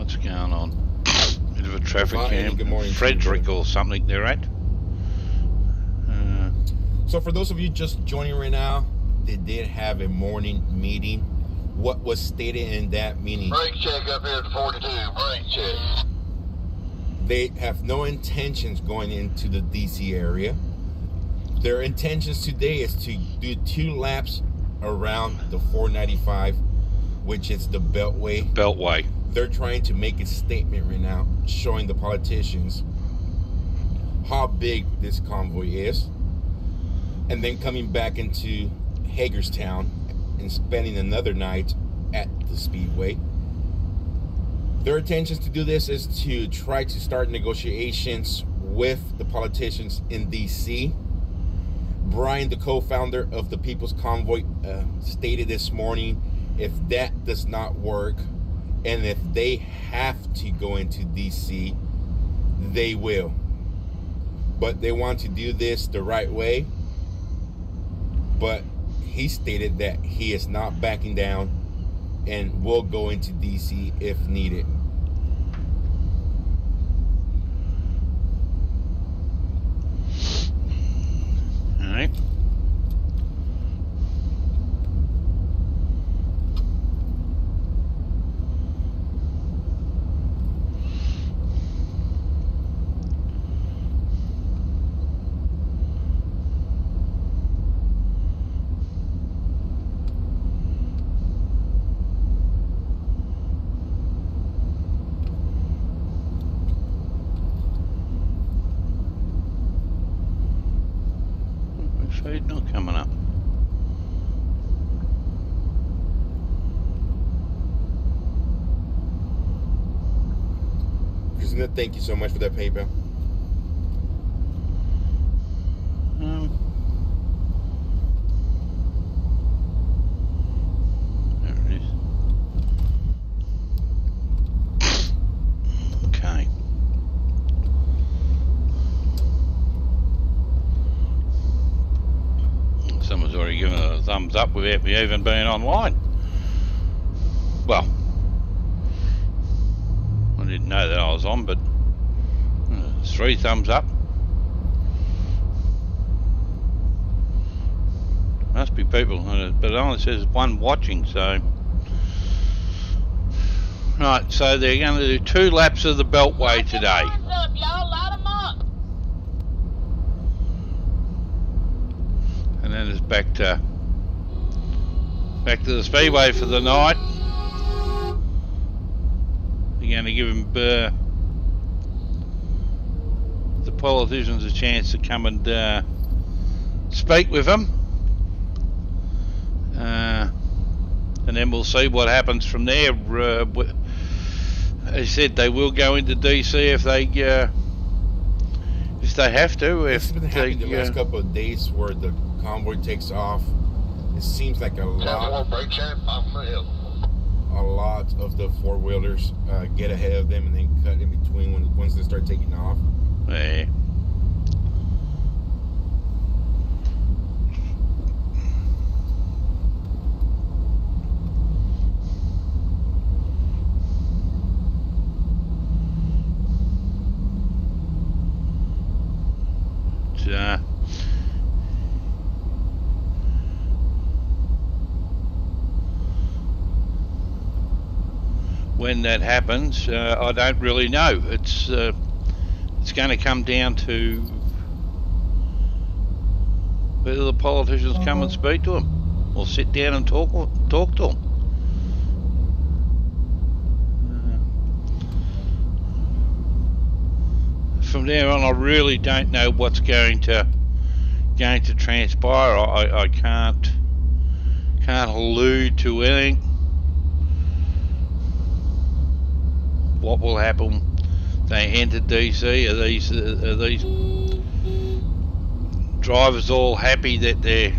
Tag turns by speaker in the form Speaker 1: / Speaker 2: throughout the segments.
Speaker 1: What's going on? Bit of a traffic jam.
Speaker 2: Good morning,
Speaker 1: Frederick or something they're at.
Speaker 2: So for those of you just joining right now, they did have a morning meeting. What was stated in that meeting?
Speaker 3: Brake check up here at 42. Brake check.
Speaker 2: They have no intentions going into the DC area. Their intentions today is to do 2 laps around the 495, which is the Beltway.
Speaker 1: Beltway.
Speaker 2: They're trying to make a statement right now, showing the politicians how big this convoy is, and then coming back into Hagerstown and spending another night at the Speedway. Their intentions to do this is to try to start negotiations with the politicians in DC. Brian, the co-founder of the People's Convoy, stated this morning, if that does not work, and if they have to go into DC, they will. But they want to do this the right way. But he stated that he is not backing down and will go into DC if needed.
Speaker 1: All right. Feed not coming up.
Speaker 2: Christina, thank you so much for that PayPal.
Speaker 1: There it is. Okay. Someone's already given a thumbs up without me even being online. Well, I didn't know that I was on, but 3 thumbs up. Must be people, but it only says 1 watching, so. Right, so they're going to do 2 laps of the Beltway today.
Speaker 3: Up, y'all. Light 'em up.
Speaker 1: And then it's back to the Speedway for the night. You're going to give them the politicians a chance to come and speak with them, and then we'll see what happens from there. They said they will go into DC if they have to.
Speaker 2: It's been happening the last couple of days where the convoy takes off. It seems like a lot of the 4-wheelers get ahead of them and then cut in between once they start taking off.
Speaker 1: Yeah. When that happens, I don't really know. It's going to come down to whether the politicians come and speak to them, or sit down and talk to them. From there on, I really don't know what's going to transpire. I can't allude to anything. What will happen? They enter DC. Are these drivers all happy that they're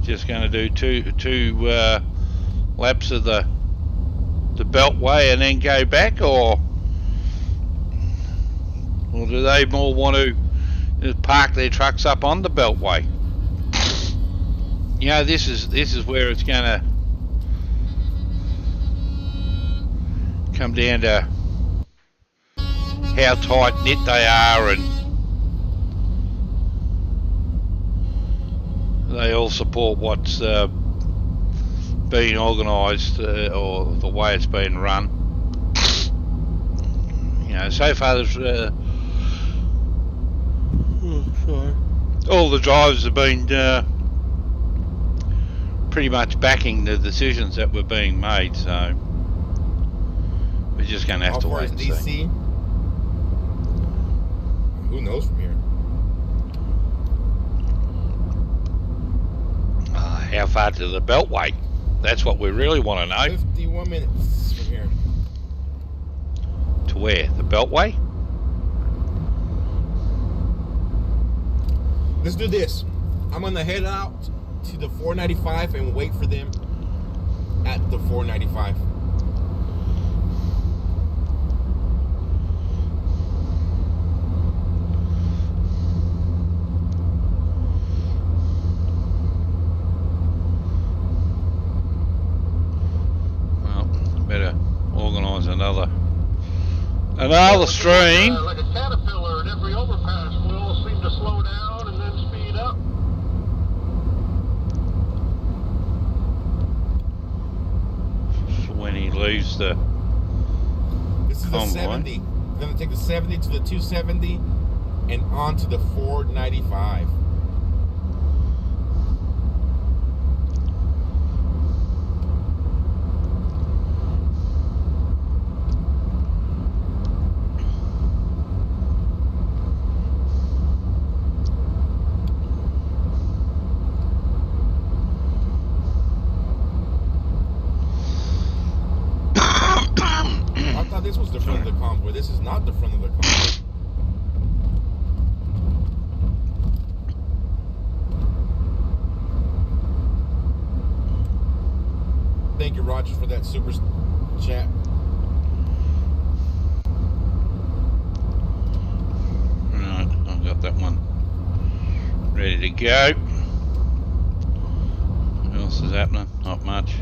Speaker 1: just going to do two laps of the Beltway and then go back, or do they more want to just park their trucks up on the Beltway? You know, this is where it's going to come down to how tight knit they are, and they all support what's being organised or the way it's been run. You know, so far there's all the drivers have been pretty much backing the decisions that were being made, so we're just going to have to wait and
Speaker 2: DC?
Speaker 1: see.
Speaker 2: Who knows from here?
Speaker 1: How far to the Beltway? That's what we really want to know.
Speaker 2: 51 minutes from here.
Speaker 1: To where? The Beltway?
Speaker 2: Let's do this. I'm gonna head out to the 495 and wait for them at the 495.
Speaker 1: Well, better organise another stream.
Speaker 3: Like a caterpillar at every overpass, we all seem to slow down and then speed up.
Speaker 1: When he leaves the
Speaker 2: This is the
Speaker 1: convoy.
Speaker 2: 70. We're gonna take the 70 to the 270 and on to the 495. I thought this was the front of the convoy. This is not the front of the convoy. Thank you, Roger, for that super chat.
Speaker 1: Right, I've got that one ready to go. What else is happening? Not much.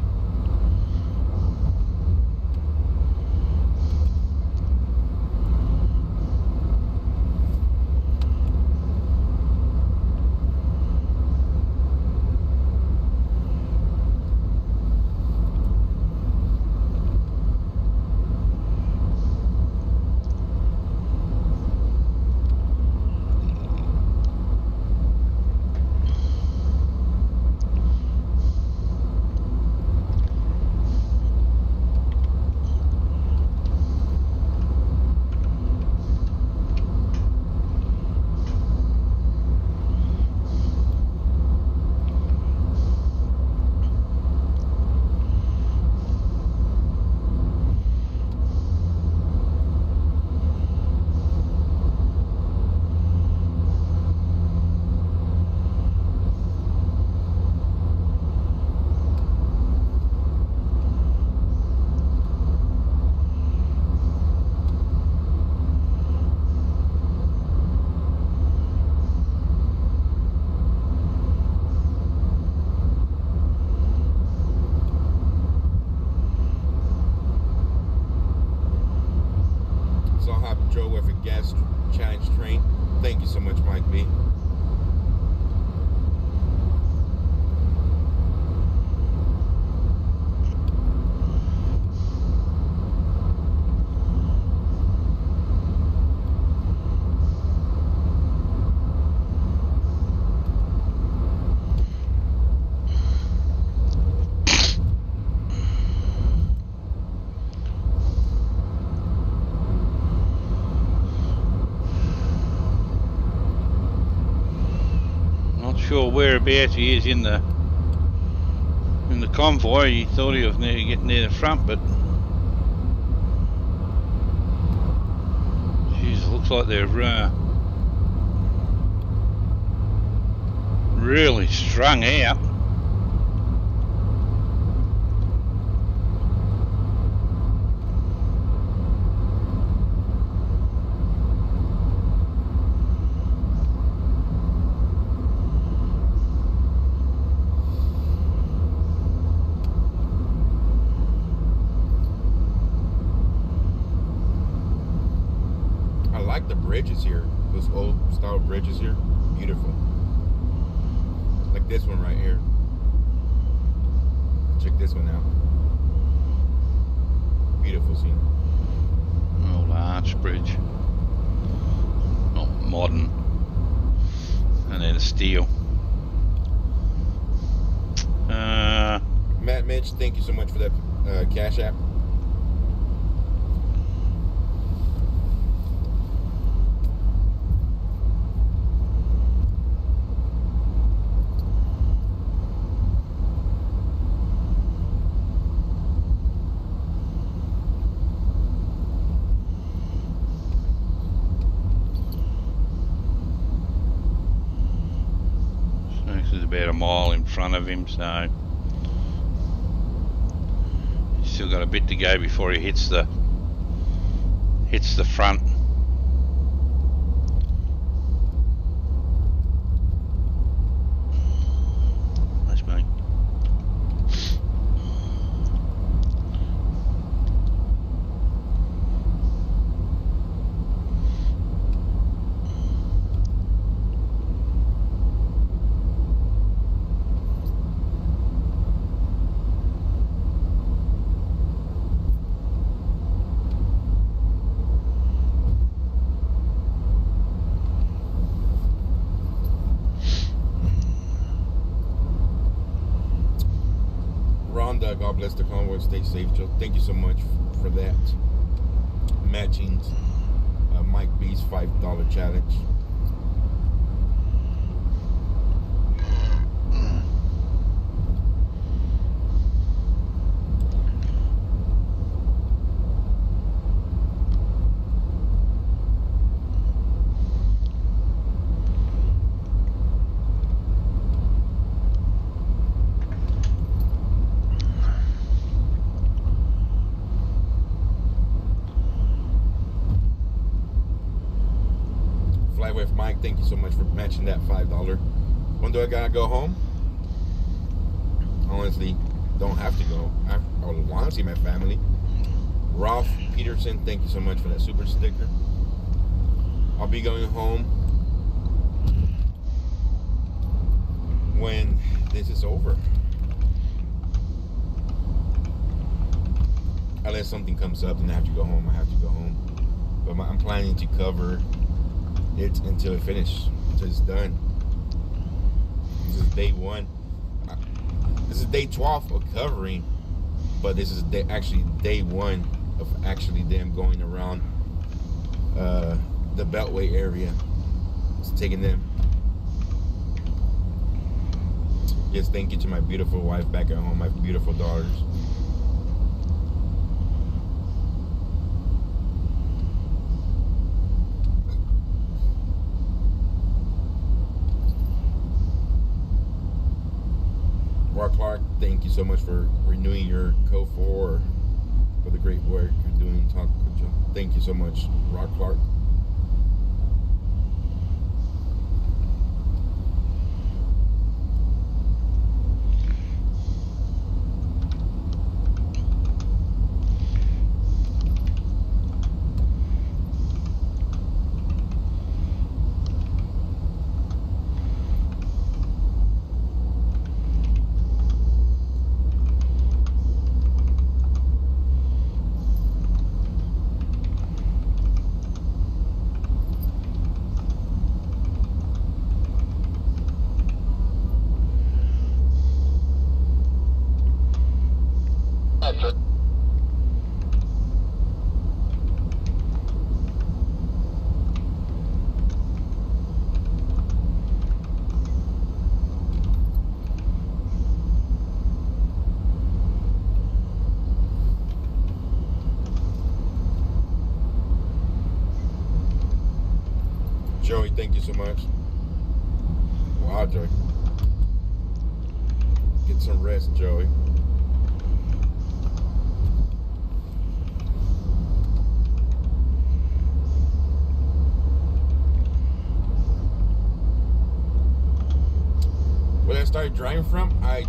Speaker 2: So I'll have Joe with a gas challenge train. Thank you so much, Mike B.
Speaker 1: Not sure whereabouts he is in the convoy. He thought he was getting near the front, but geez, it looks like they're really strung out.
Speaker 2: the bridges here. Those old style bridges here. Beautiful. Like this one right here. Check this one out. Beautiful scene.
Speaker 1: Old arch bridge. Not modern. And then steel.
Speaker 2: Matt Mitch, thank you so much for that Cash App.
Speaker 1: This is about a mile in front of him, so he's still got a bit to go before he hits the front. That's me.
Speaker 2: God bless the convoy. Stay safe, Joe. Thank you so much for that. Matching Mike B's $5 challenge. With Mike, thank you so much for matching that $5. When do I gotta go home? Honestly, don't have to go. I want to see my family. Ralph Peterson, thank you so much for that super sticker. I'll be going home when this is over, unless something comes up and I have to go home. I have to go home, but I'm planning to cover it until it finishes, until it's done. This is day 1. This is day 12 of covering, but this is actually day 1 of actually them going around the Beltway area. It's taking them. Yes, thank you to my beautiful wife back at home, my beautiful daughters. Clark, thank you so much for renewing your code for the great work you're doing. Thank you so much, Rock Clark. Joey, thank you so much. Wow, Joey. Get some rest, Joey. When I started driving from, I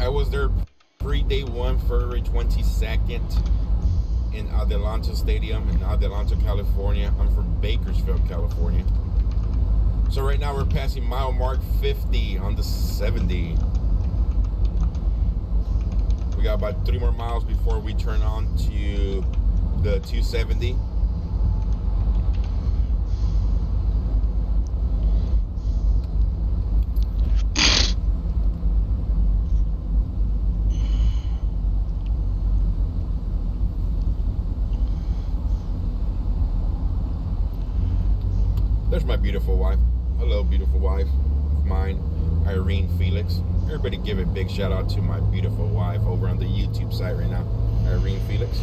Speaker 2: was there pre-day 1, February 22nd. in Adelanto Stadium in Adelanto, California. I'm from Bakersfield, California. So right now we're passing mile mark 50 on the 70. We got about 3 more miles before we turn on to the 270. There's my beautiful wife. Hello, beautiful wife of mine, Irene Felix. Everybody give a big shout out to my beautiful wife over on the YouTube site right now, Irene Felix.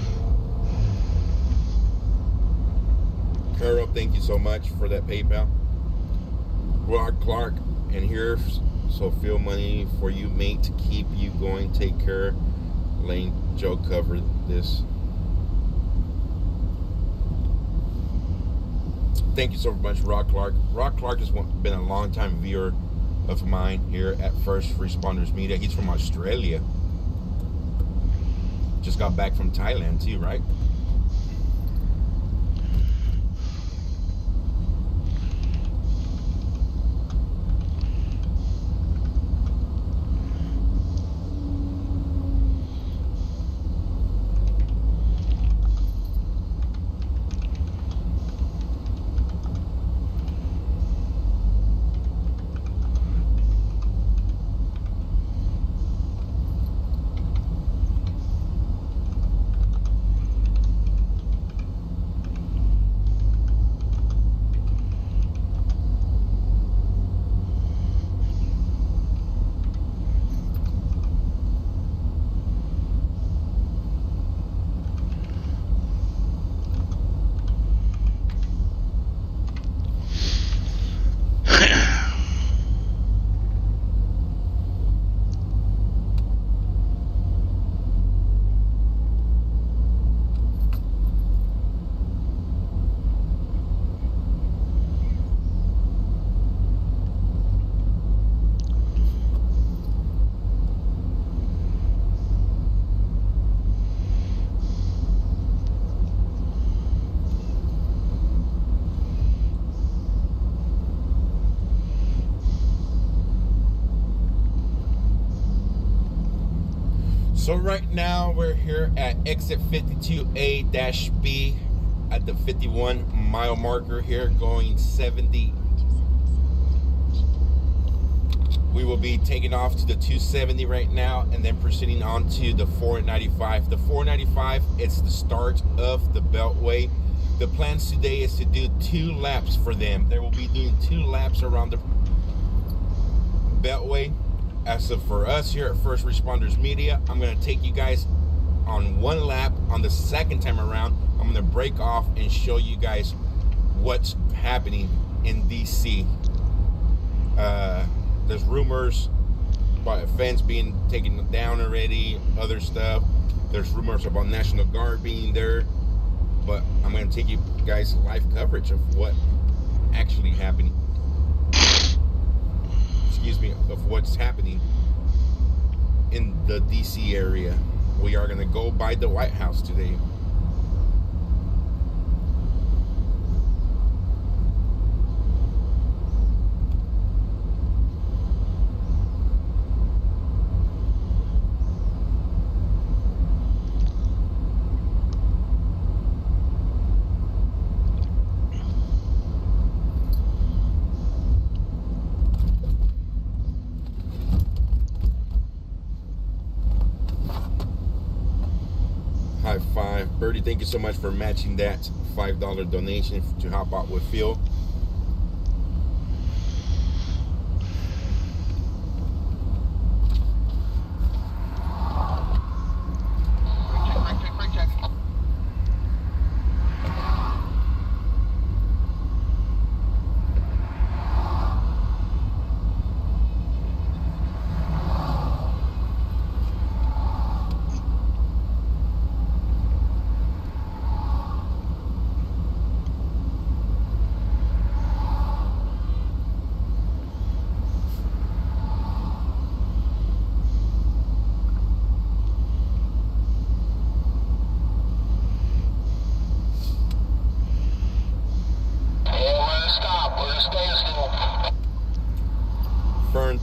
Speaker 2: Carol, thank you so much for that PayPal. Rod Clark, and here's so feel money for you, mate, to keep you going. Take care. Lane Joe covered this. Thank you so much, Rod Clark. Rod Clark has been a long-time viewer of mine here at First Responders Media. He's from Australia. Just got back from Thailand too, right? So right now we're here at exit 52A-B at the 51 mile marker here, going 70. We will be taking off to the 270 right now and then proceeding on to the 495. The 495 is the start of the Beltway. The plans today is to do 2 laps for them. They will be doing 2 laps around the Beltway. As for us here at First Responders Media, I'm going to take you guys on 1 lap. On the second time around, I'm going to break off and show you guys what's happening in DC. There's rumors about a fence being taken down already, other stuff. There's rumors about National Guard being there. But I'm going to take you guys live coverage of what actually happening. Excuse me, of what's happening in the DC area. We are going to go by the White House today. High five. Birdie, thank you so much for matching that $5 donation to help out with Phil.
Speaker 3: Brake check.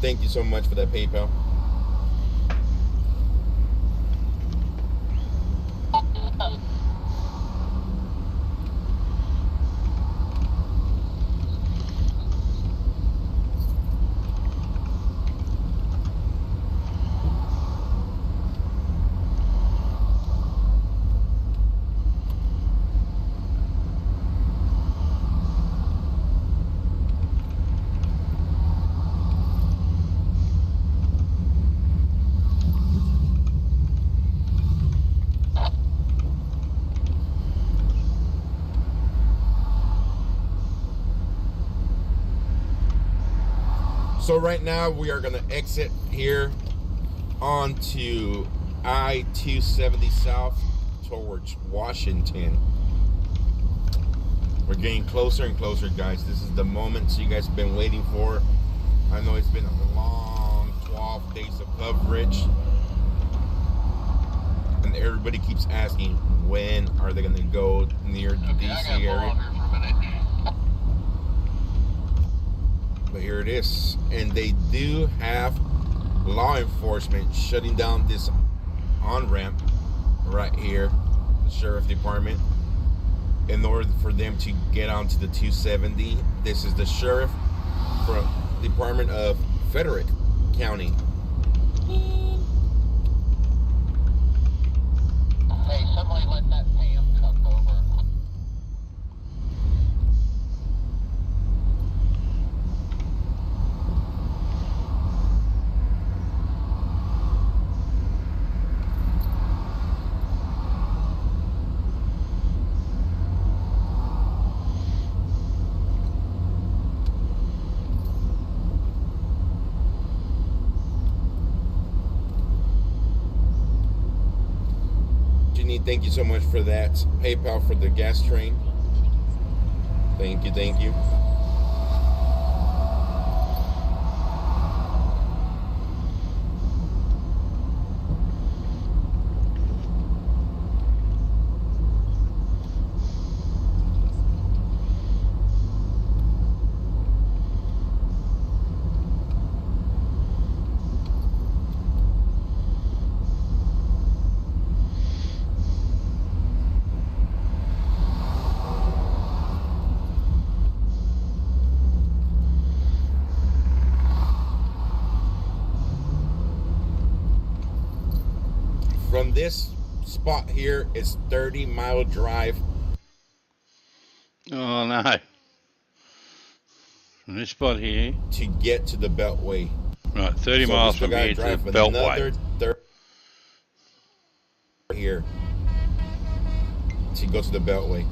Speaker 2: Thank you so much for that PayPal. So right now we are going to exit here onto I-270 South towards Washington. We're getting closer and closer, guys. This is the moment you guys have been waiting for. I know it's been a long 12 days of coverage. And everybody keeps asking, when are they going to go near the DC area? But here it is. And they do have law enforcement shutting down this on-ramp right here, the sheriff department, in order for them to get onto the 270. This is the sheriff from Department of Frederick County.
Speaker 3: Hey, somebody let that Pam truck over.
Speaker 2: Thank you so much for that PayPal for the gas train. Thank you, thank you. From this spot here is 30-mile drive.
Speaker 1: Oh no. From this spot here.
Speaker 2: To get to the Beltway.
Speaker 1: Right, 30 miles from here to the Beltway.
Speaker 2: Here to go to the Beltway.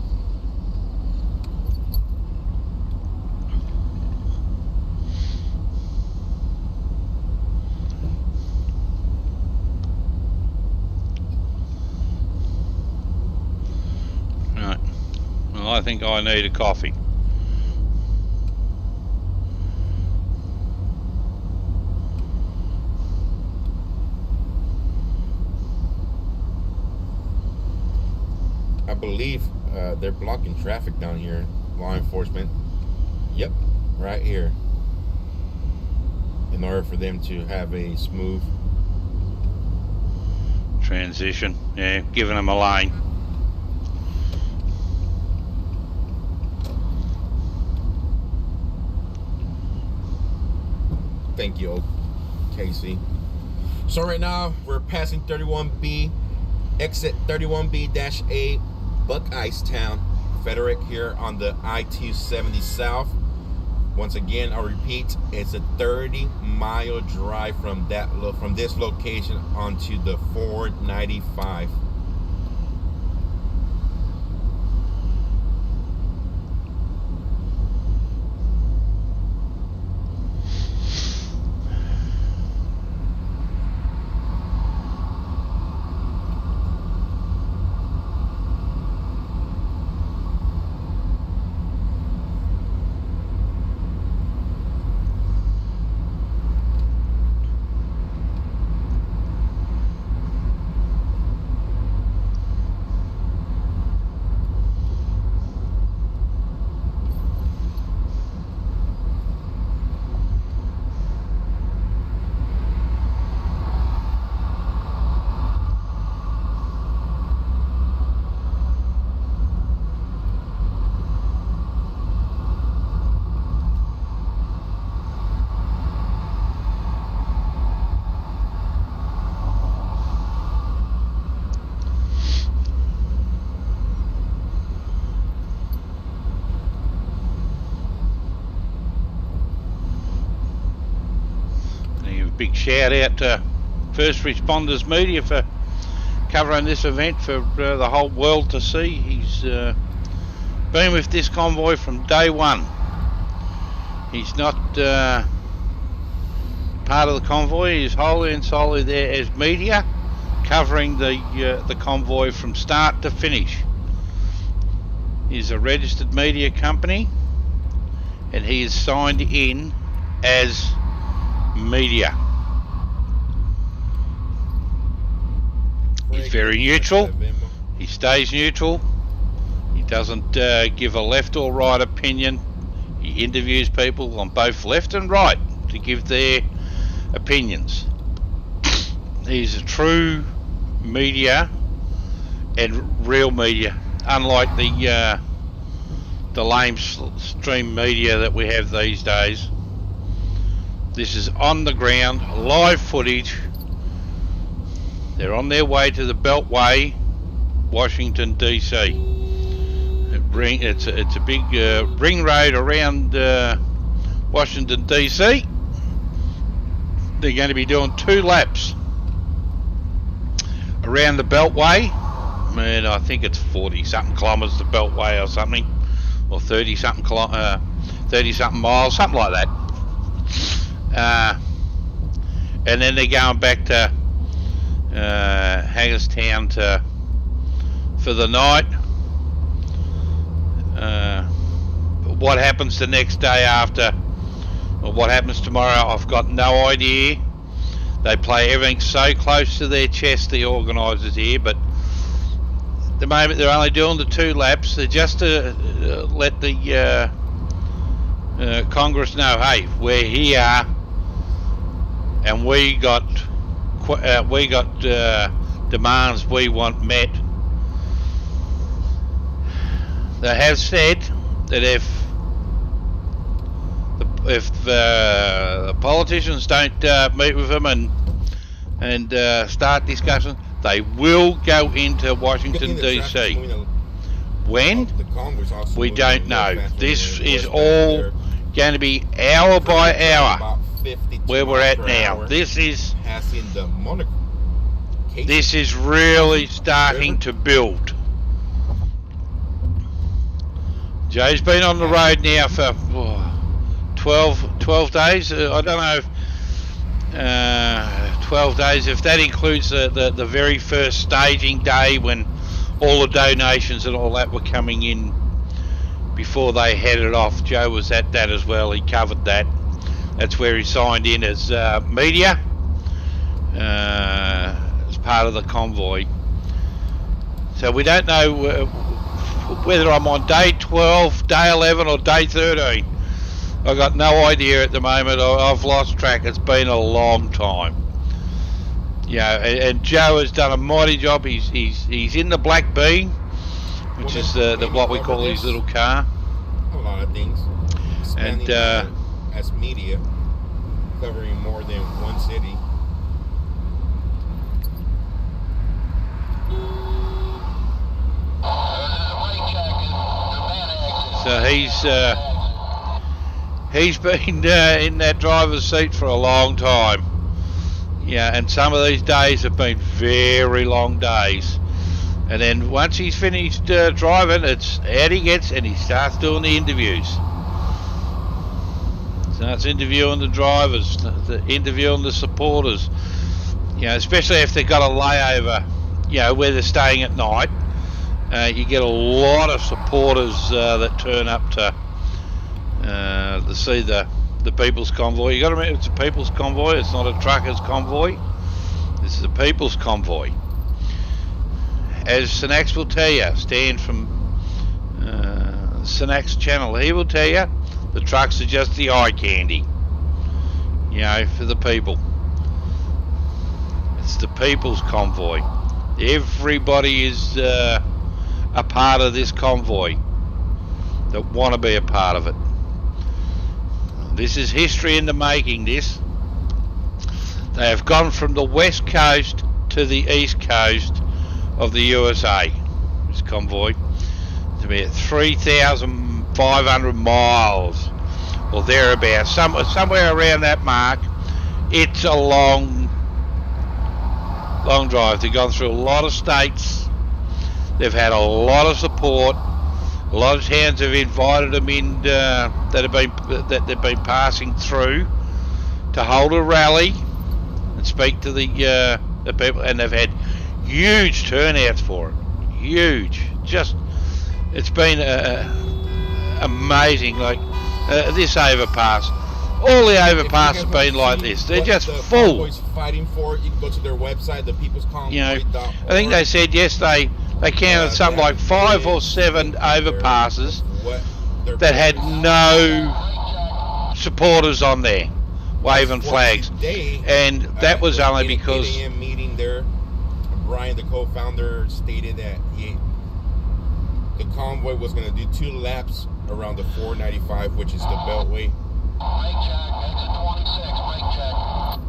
Speaker 1: Right. Well, I think I need a coffee.
Speaker 2: I believe they're blocking traffic down here, law enforcement. Yep, right here. In order for them to have a smooth
Speaker 1: transition. Yeah, giving them a lane.
Speaker 2: Thank you, Casey. So right now we're passing 31B, exit 31B-A, Buckeyestown, Frederick, here on the I-270 South. Once again, I'll repeat, it's a 30-mile drive from this location onto the 495.
Speaker 1: big shout out to First Responders Media for covering this event for the whole world to see. He's been with this convoy from day one. He's not part of the convoy. He's wholly and solely there as media, covering the convoy from start to finish. He's a registered media company, and he is signed in as media. He's very neutral. He stays neutral. He doesn't give a left or right opinion. He interviews people on both left and right to give their opinions. He's a true media and real media, unlike the lame stream media that we have these days. This is on the ground, live footage. They're on their way to the Beltway, Washington DC. It's a big ring road around Washington DC. They're going to be doing 2 laps around the Beltway, and I think it's 40-something kilometres the Beltway or something, or 30-something miles, something like that. And then they're going back to Hagerstown for the night. What happens the next day after, or what happens tomorrow, I've got no idea. They play everything so close to their chest, the organisers here, but at the moment they're only doing the 2 laps. They're just to let the Congress know, hey, we're here, and we got demands we want met. They have said that if the politicians don't meet with them and start discussion, they will go into Washington DC. When? We don't know. This is all going to be hour by hour where we're at now. This is really starting to build. Joe's been on the road now for 12 days. I don't know if 12 days, if that includes the very first staging day when all the donations and all that were coming in before they headed off. Joe was at that as well. He covered that. That's where he signed in as media, as part of the convoy. So we don't know whether I'm on day 12, day 11 or day 13. I've got no idea at the moment. I've lost track. It's been a long time. Yeah, and Joe has done a mighty job. He's in the Black Bean, which is what we call his little car.
Speaker 2: A lot of things.
Speaker 1: And
Speaker 2: as media, covering more than one city.
Speaker 1: So he's been in that driver's seat for a long time. Yeah, and some of these days have been very long days. And then once he's finished driving, it's out he gets, and he starts doing the interviews. Starts interviewing the drivers, interviewing the supporters. You know, especially if they've got a layover, you know, where they're staying at night. You get a lot of supporters that turn up to see the People's Convoy. You got to remember, it's a People's Convoy. It's not a truckers' convoy. This is a People's Convoy. As Sinax will tell you, Stan from Sinax channel, he will tell you the trucks are just the eye candy, you know, for the people. It's the People's Convoy. Everybody is a part of this convoy that want to be a part of it. This is history in the making, this. They have gone from the west coast to the east coast of the USA, this convoy. It's about 3,500 miles or thereabouts, somewhere around that mark It's a long drive. They've gone through a lot of states. They've had a lot of support. A lot of towns have invited them in that they've been passing through to hold a rally and speak to the people, and they've had huge turnouts for it. Huge, just it's been amazing. Like this overpass, all the overpasses have been like this. They're just full.
Speaker 2: Fighting for it. You can go to their website, the People's Convoy.
Speaker 1: I think they said yesterday they counted something like 5 or 7 overpasses that had no supporters on there waving flags, and that was only because
Speaker 2: 8 a.m. meeting there. Brian, the co-founder, stated that the convoy was going to do 2 laps around the 495, which is the Beltway.
Speaker 3: Mic check, exit 26, mic check.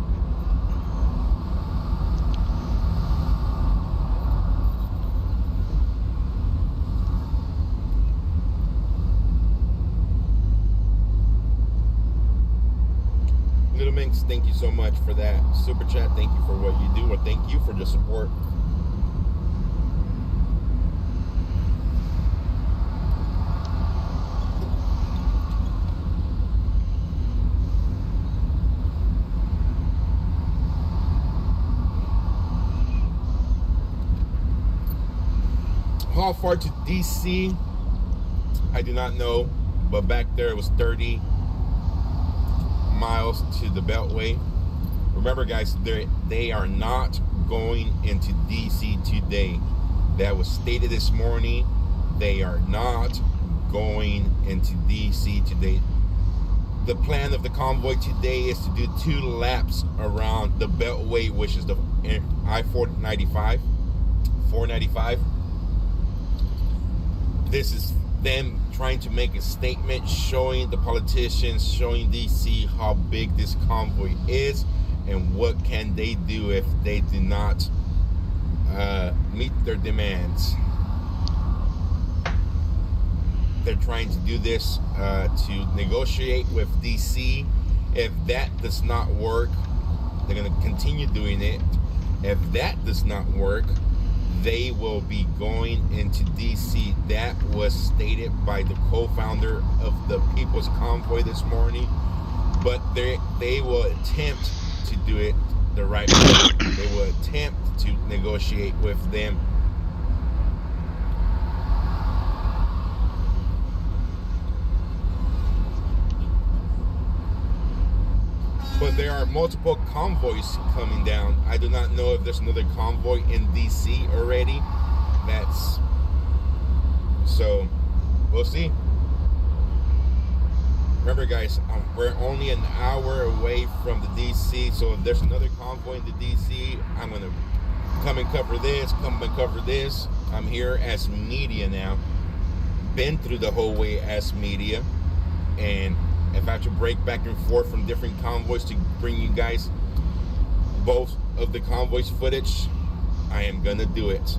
Speaker 2: Little Minx, thank you so much for that super chat. Thank you for what you do, or thank you for the support. How far to DC? I do not know, but back there it was 30 miles to the Beltway. Remember, guys, they are not going into DC today. That was stated this morning. They are not going into DC today. The plan of the convoy today is to do 2 laps around the Beltway, which is the I-495. This is them trying to make a statement, showing the politicians, showing DC how big this convoy is and what can they do if they do not meet their demands. They're trying to do this to negotiate with DC. If that does not work, they're going to continue doing it. If that does not work, they will be going into DC. That was stated by the co-founder of the People's Convoy this morning. But they will attempt to do it the right way. They will attempt to negotiate with them. But there are multiple convoys coming down. I do not know if there's another convoy in DC already. So we'll see. Remember, guys, we're only an hour away from the DC. So if there's another convoy in the DC, I'm gonna come and cover this. I'm here as media now. Been through the whole way as media, and if I have to break back and forth from different convoys to bring you guys both of the convoys footage, I am gonna do it.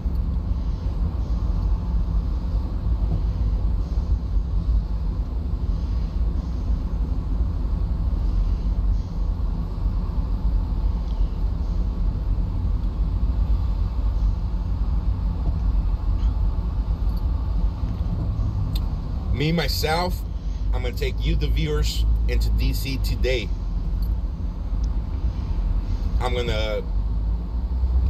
Speaker 2: Me, myself, I'm going to take you, the viewers, into DC today. I'm going to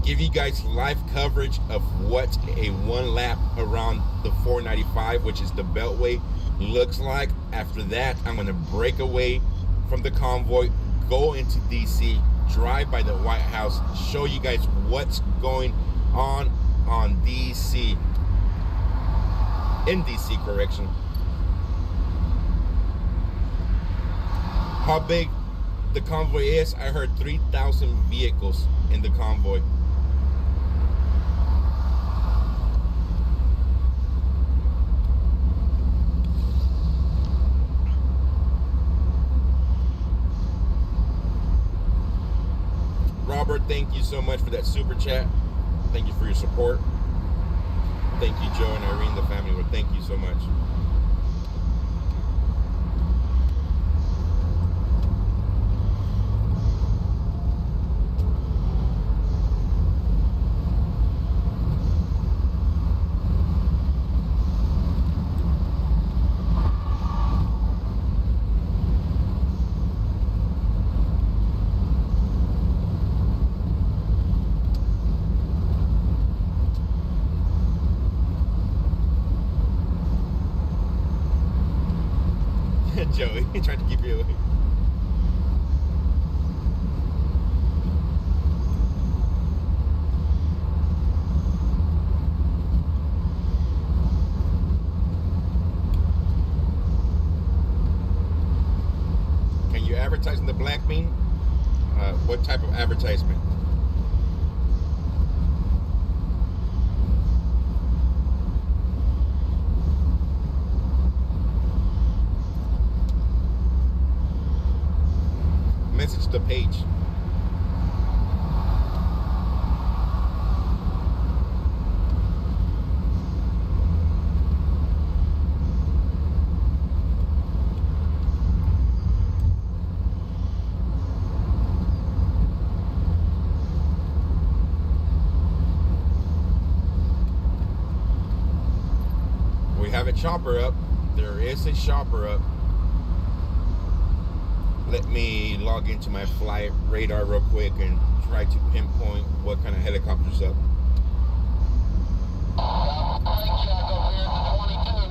Speaker 2: give you guys live coverage of what a 1 lap around the 495, which is the Beltway, looks like. After that, I'm going to break away from the convoy, go into DC, drive by the White House, show you guys what's going on DC. In DC, correction. How big the convoy is, I heard 3,000 vehicles in the convoy. Robert, thank you so much for that super chat. Thank you for your support. Thank you, Joe and Irene, the family. Well, thank you so much. He tried to keep you away. Can you advertise in the black bean? What type of advertisement? Message the page. We have a chopper up. There is a chopper up. Let me log into my flight radar real quick and try to pinpoint what kind of helicopter's up.
Speaker 3: Brake check up here at the 22.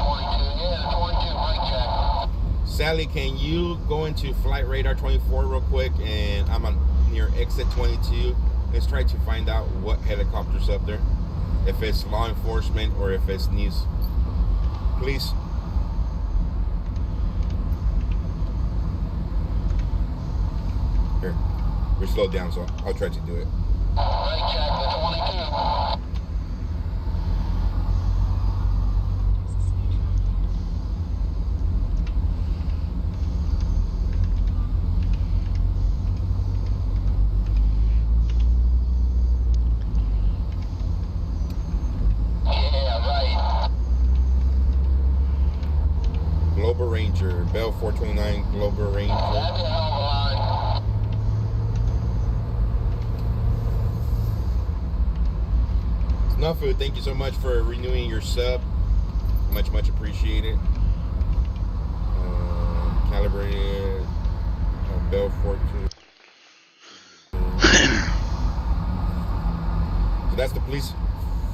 Speaker 3: 22, yeah, the 22, brake check.
Speaker 2: Sally, can you go into flight radar 24 real quick? And I'm on near exit 22. Let's try to find out what helicopter's up there. If it's law enforcement or if it's news. Please. Here, we're slowed down, so I'll try to do it.
Speaker 3: Brake check the 22. Yeah, right.
Speaker 2: Global Ranger, Bell 429, Global Ranger.
Speaker 3: That'd be a hell of a line.
Speaker 2: Snuffo, thank you so much for renewing your sub. Much appreciated. Calibrated Bell 42. So that's the police.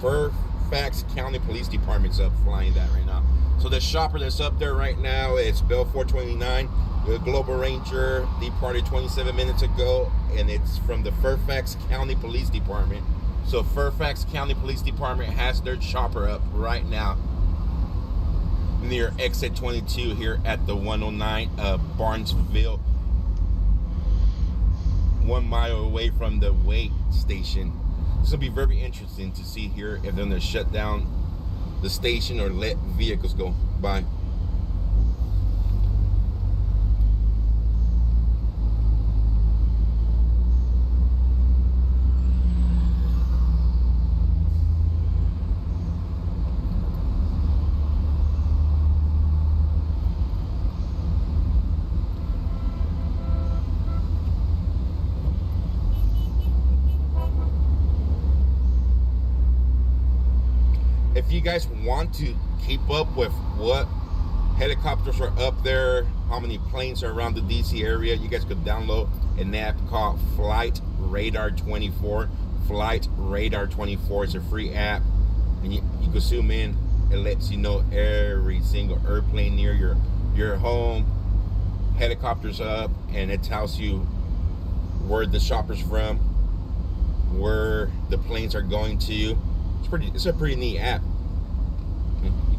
Speaker 2: Fairfax County Police Department's up flying that right now. So the shopper that's up there right now, it's Bell 429. The Global Ranger departed 27 minutes ago, and it's from the Fairfax County Police Department. So Fairfax County Police Department has their chopper up right now near exit 22 here at the 109 Barnesville, 1 mile away from the weigh station. This will be very interesting to see here if they're going to shut down the station or let vehicles go by. If you guys want to keep up with what helicopters are up there, how many planes are around the DC area, you guys could download an app called Flight Radar 24. Flight Radar 24 is a free app, and you can zoom in. It lets you know every single airplane near your home, helicopters up, and it tells you where the shopper's from, where the planes are going to. It's a pretty neat app.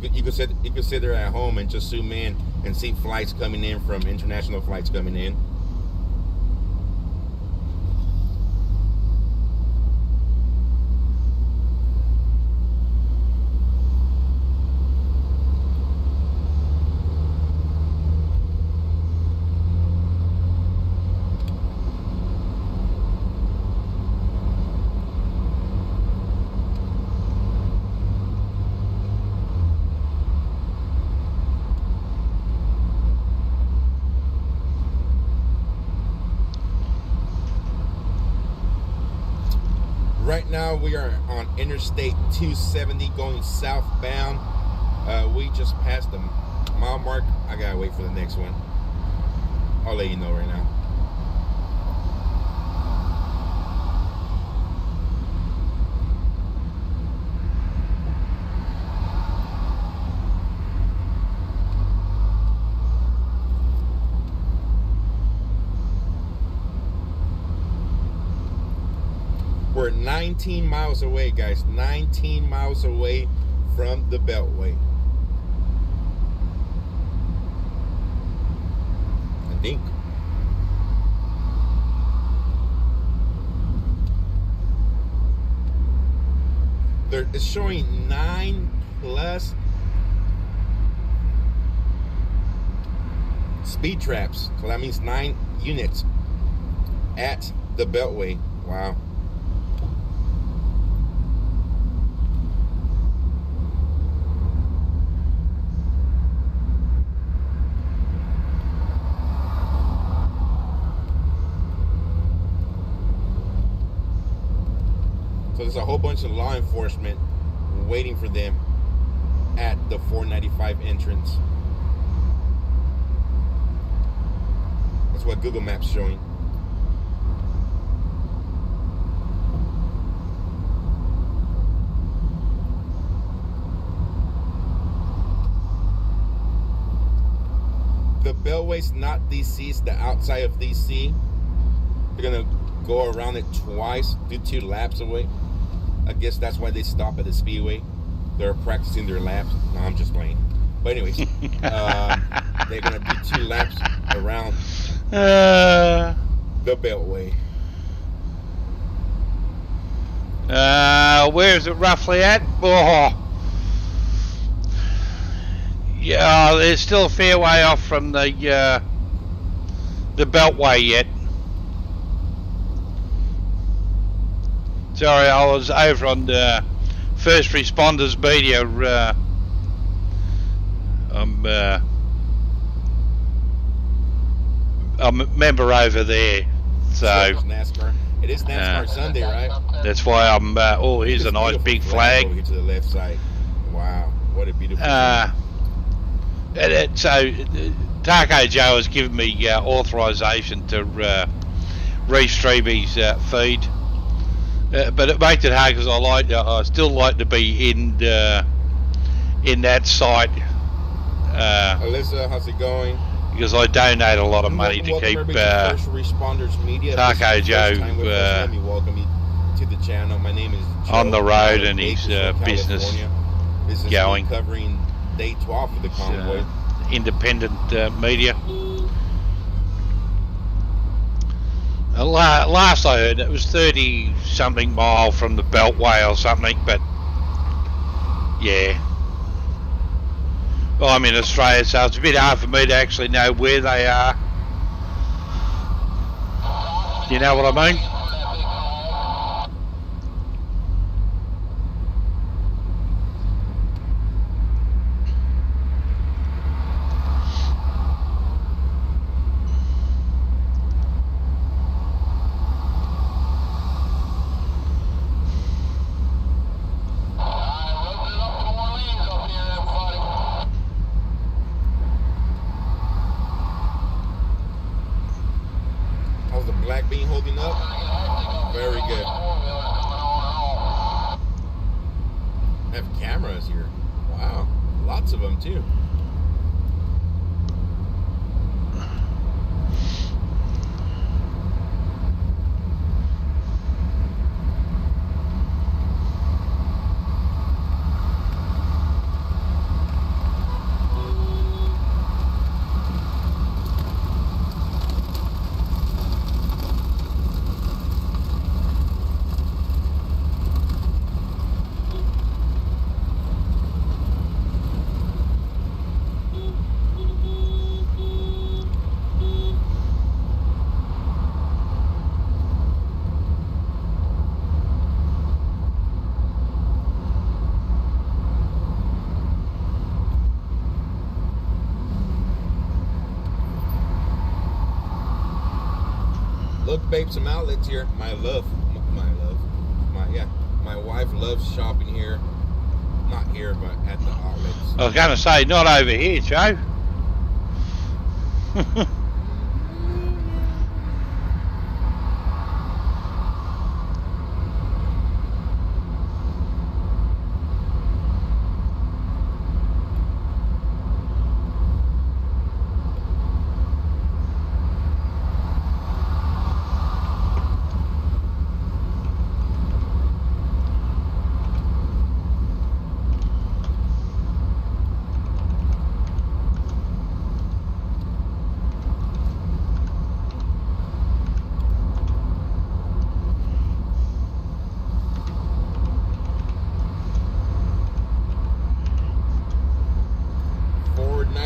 Speaker 2: You could sit there at home and just zoom in and see flights coming in from international flights coming in. Right now we are on Interstate 270 going southbound. We just passed the mile mark. I gotta wait for the next one. I'll let you know right now. We're 19 miles away, guys. 19 miles away from the Beltway. I think. It's showing 9+ speed traps. So that means 9 units at the Beltway. Wow. So there's a whole bunch of law enforcement waiting for them at the 495 entrance. That's what Google Maps showing. The Beltway's not DC, it's the outside of DC. They're gonna go around it twice, do 2 laps away. I guess that's why they stop at the speedway. They're practicing their laps. No, I'm just playing. But anyways, they're gonna do 2 laps around the Beltway.
Speaker 1: Where is it roughly at? Oh, yeah, there's still a fair way off from the Beltway yet. Sorry, I was over on the First Responders Media. I'm a member over there, so
Speaker 2: NASCAR. It is NASCAR Sunday, right?
Speaker 1: That's why I'm. Oh, here's a nice big flag.
Speaker 2: Over here to the left side. Wow, what a beautiful.
Speaker 1: So Taco Joe has given me authorization to restream his feed. But it makes it hard because I still like to be in that site.
Speaker 2: Alyssa, how's it going?
Speaker 1: Because I donate a lot of money to keep
Speaker 2: First Responders Media.
Speaker 1: Taco Joe
Speaker 2: let me welcome you to the channel. My name is Joe,
Speaker 1: on the road and his business going.
Speaker 2: Covering day 12 for the convoy.
Speaker 1: Independent media. Last I heard, it was 30-something mile from the Beltway or something, but yeah. Well, I'm in Australia, so it's a bit hard for me to actually know where they are. Do you know what I mean?
Speaker 2: Look, babe, some outlets here. My wife loves shopping here. Not here, but at the outlets.
Speaker 1: I was going to say, not over here, Joe.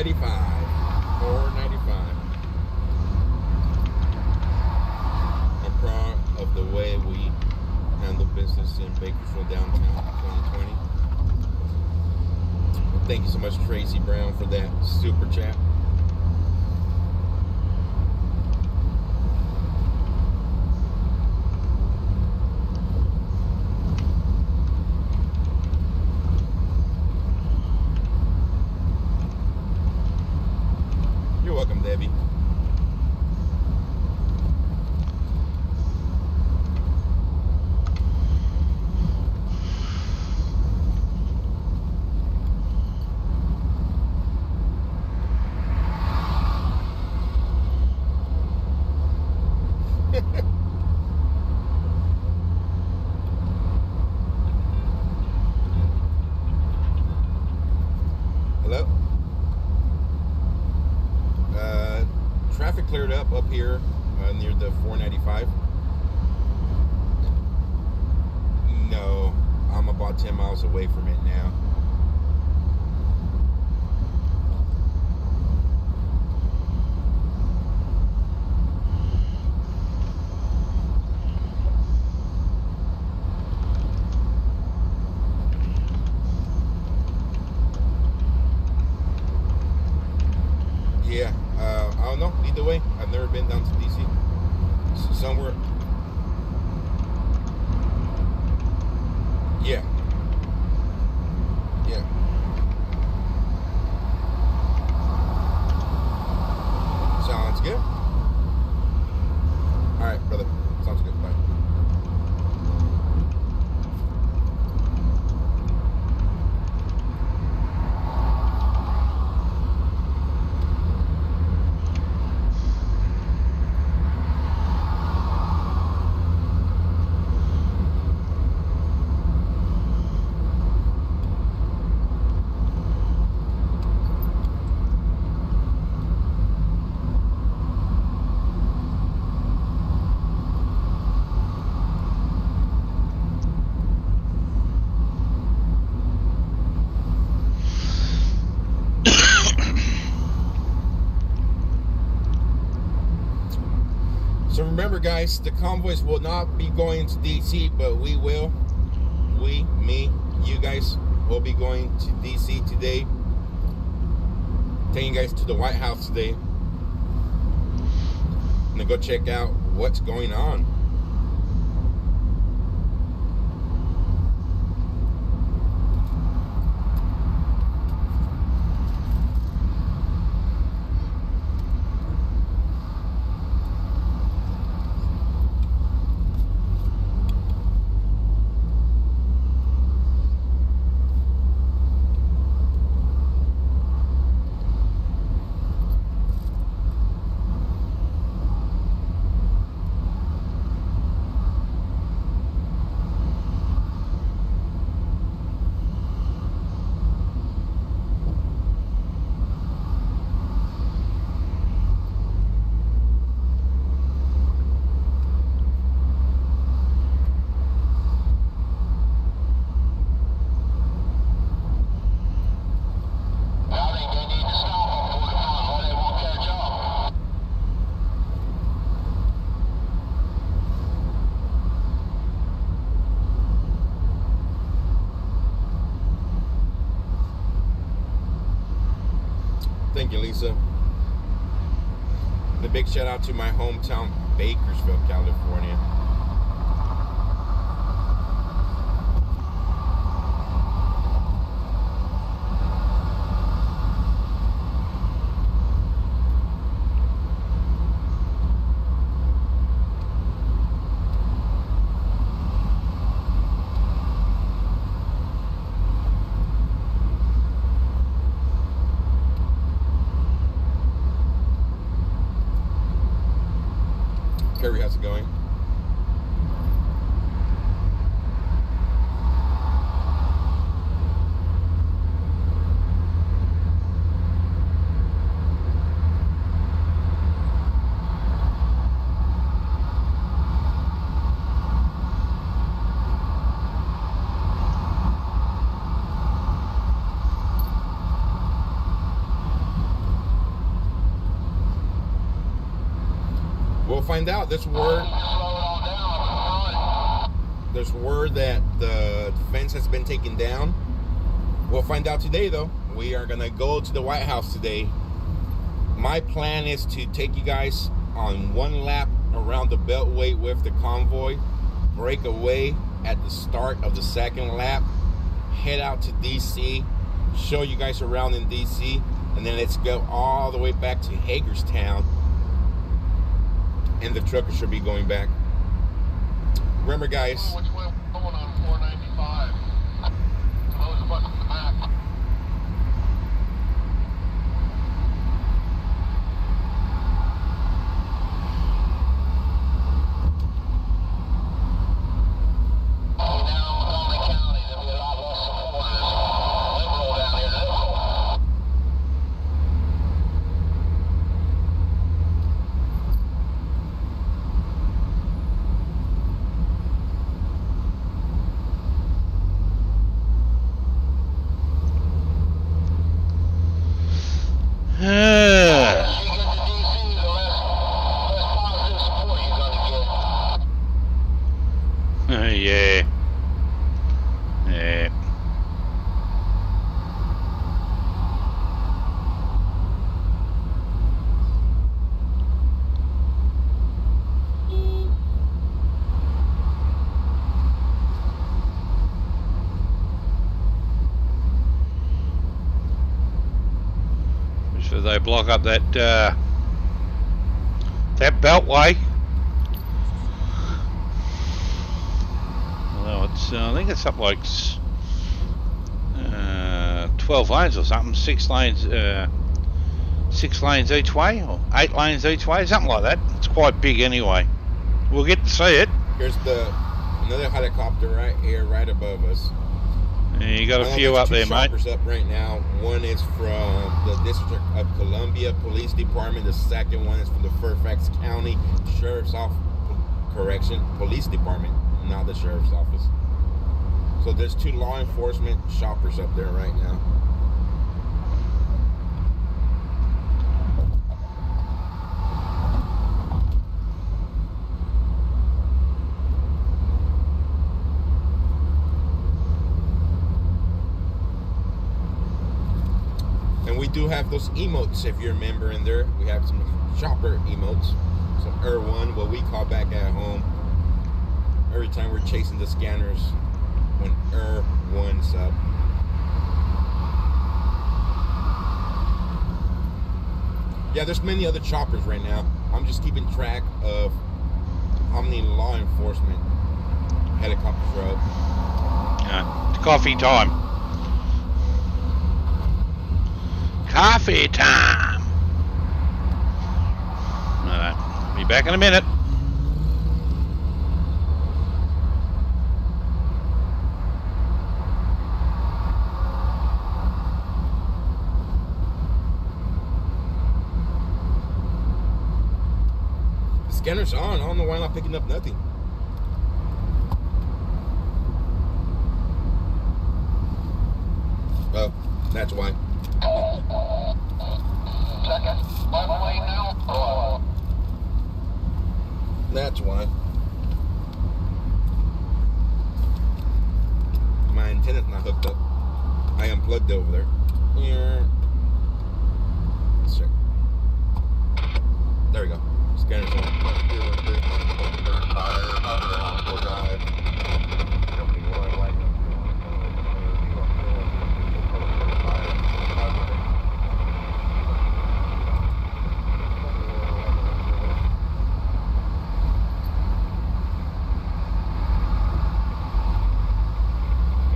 Speaker 2: $4.95. I'm proud of the way we handle business in Bakersfield downtown 2020. Thank you so much, Tracy Brown, for that super chat. You're welcome, Debbie. Hello? Traffic cleared up here near the 495. No, I'm about 10 miles away from it now. Yeah, I don't know. Either way, I've never been down to DC. Somewhere. Yeah. Yeah. Sounds good. All right, brother. Sounds good. Bye. So remember, guys, the convoys will not be going to DC, but we will. Me, you guys will be going to DC today. Taking you guys to the White House today. I'm gonna go check out what's going on. Thank you, Lisa. And a big shout out to my hometown, Bakersfield, California. Kerry, how's it going? find out. There's word that the fence has been taken down. We'll find out today, though. We are going to go to the White House today. My plan is to take you guys on one lap around the Beltway with the convoy, break away at the start of the second lap, head out to D.C., show you guys around in D.C., and then let's go all the way back to Hagerstown, and the trucker should be going back. Remember, guys.
Speaker 3: Which way we're going on 495? Those of us in the back.
Speaker 1: Yeah. Yeah. So they block up that beltway. I think it's up like 12 lanes or something. 6 lanes each way, or 8 lanes each way, something like that. It's quite big anyway. We'll get to see it.
Speaker 2: Here's another helicopter right here, right above us.
Speaker 1: Yeah, you got a few up there, mate.
Speaker 2: Up right now. One is from the District of Columbia Police Department. The second one is from the Fairfax County Sheriff's Police Department, not the Sheriff's Office. So there's 2 law enforcement shoppers up there right now. And we do have those emotes, if you remember, in there. We have some shopper emotes, some R1, what we call back at home. Every time we're chasing the scanners, when R1's up. Yeah, there's many other choppers right now. I'm just keeping track of how many law enforcement helicopters are up.
Speaker 1: Yeah, it's coffee time. Coffee time. Alright, be back in a minute.
Speaker 2: Scanner's on. I don't know why I'm not picking up nothing. Oh, that's why. That's why. My antenna's not hooked up. I unplugged over there. Yeah. Let's check. There we go. Scanner's on.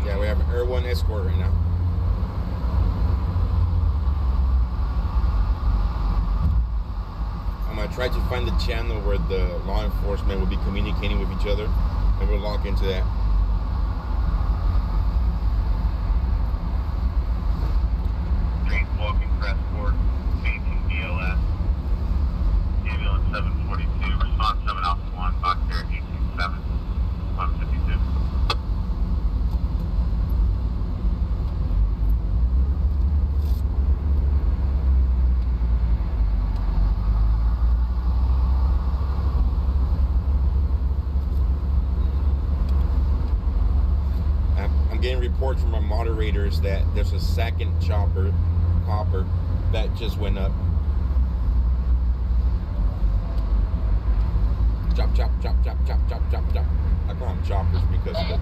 Speaker 2: Yeah, we have an R1 escort right now. I'm gonna try to find the channel where the law enforcement will be communicating with each other, and we'll lock into that.
Speaker 3: Street walking transport, 18 BLS, ambulance 742, response 7 Alpha 1, box there 827, 152.
Speaker 2: I'm getting reports from my moderators that there's a second copper that just went up. Chop, chop, chop, chop, chop, chop, chop, chop. I call them choppers because of it.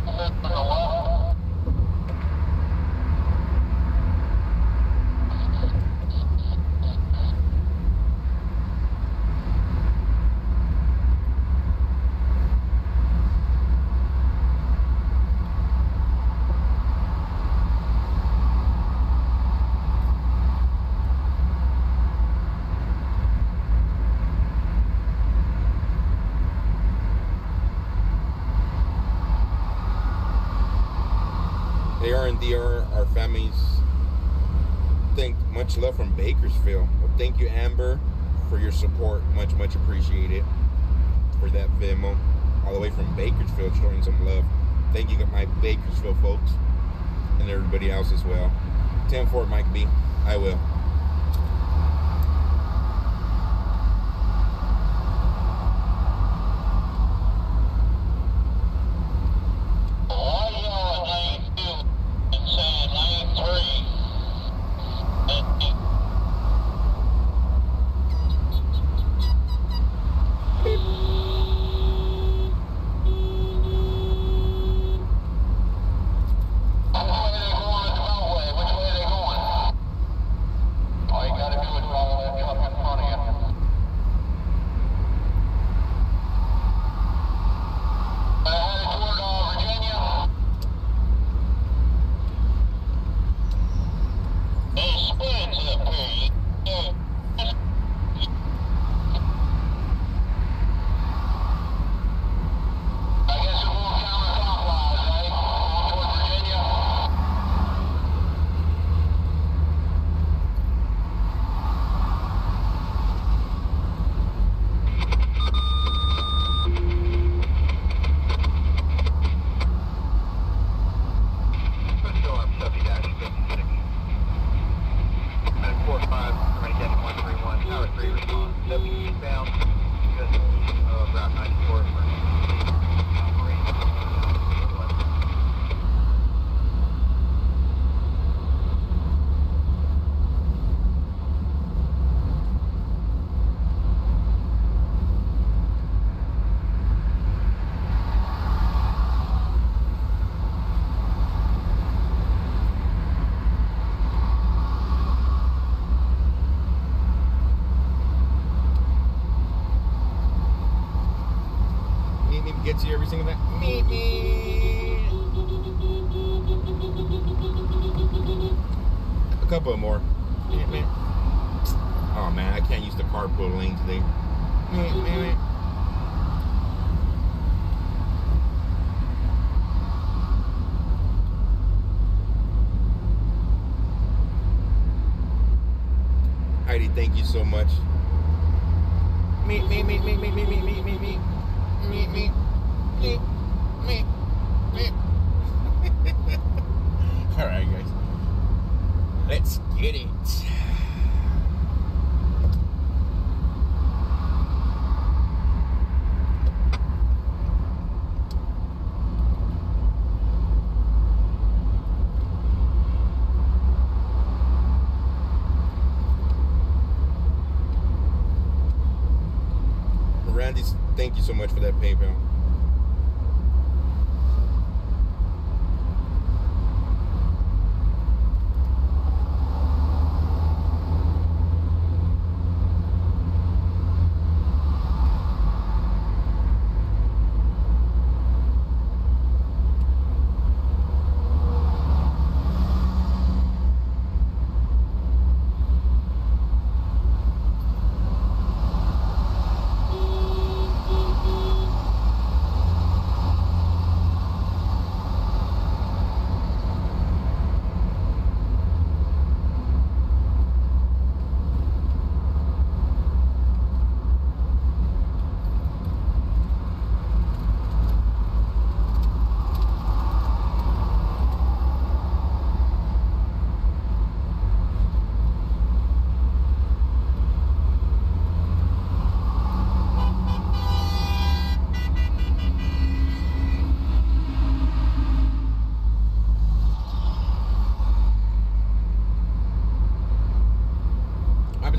Speaker 2: Our families think much love from Bakersfield. Well, thank you, Amber, for your support. Much appreciated for that Venmo all the way from Bakersfield, showing some love. Thank you, my Bakersfield folks, and everybody else as well. 10-4, Mike B. I will. Get you every single day. A couple more. Oh man, I can't use the carpool lane today. Heidi, thank you so much. Me. All right, guys, let's get it. Randy, thank you so much for that PayPal.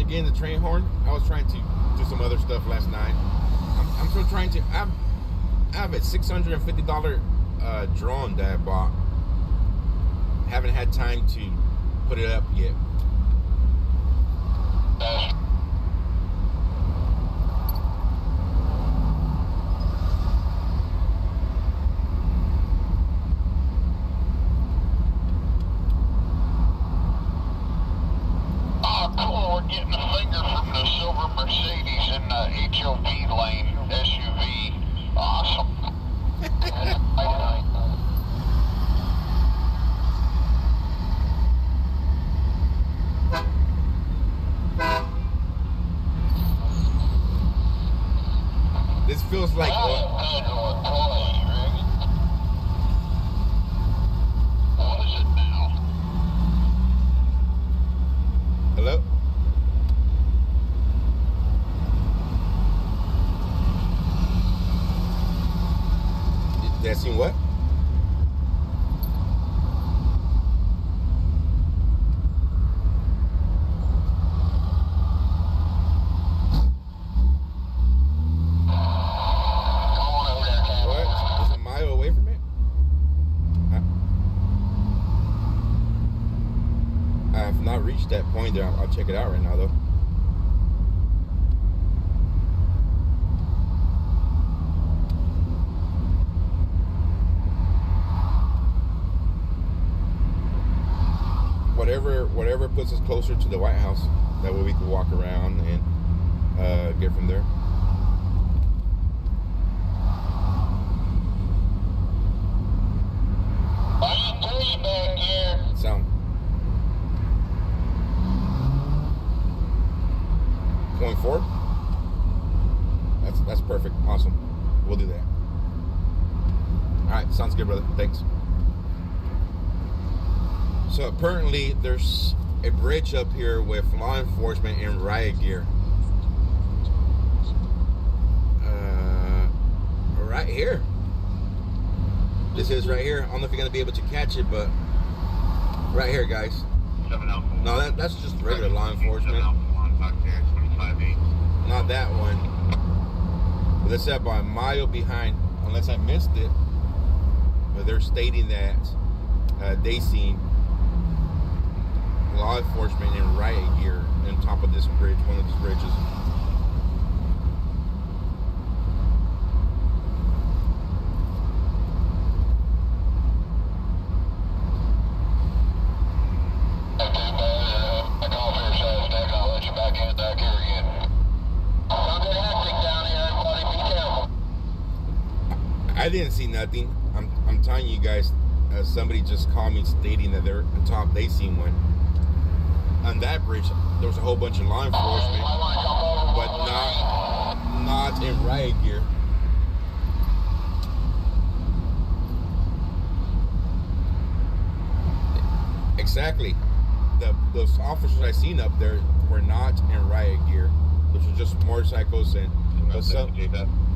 Speaker 2: getting the train horn. I was trying to do some other stuff last night. I'm still trying to. I have a $650 drone that I bought. Haven't had time to put it up yet.
Speaker 3: Getting a finger from the silver Mercedes in the HOV lane SUV. Awesome.
Speaker 2: This feels like
Speaker 3: what is it now?
Speaker 2: Hello? Did I see what? What? Is a mile away from it? I have not reached that point there. I'll check it out right now though. Whatever puts us closer to the White House, that way we can walk around and get from there.
Speaker 3: Back here.
Speaker 2: Sound. 0.4. That's perfect. Awesome. We'll do that. All right, sounds good, brother. Thanks. So apparently there's a bridge up here with law enforcement in riot gear. Right here. This is right here. I don't know if you're gonna be able to catch it, but right here, guys. No, that's just regular law enforcement. Not that one. But it's about a mile behind, unless I missed it. But they're stating that they seen law enforcement in riot gear on top of this bridge, one of these bridges. I didn't see nothing. I'm telling you guys, somebody just called me stating that they're on top. They seen one. On that bridge, there was a whole bunch of law enforcement, but not in riot gear. Exactly. Those officers I seen up there were not in riot gear. Those were just motorcycles, and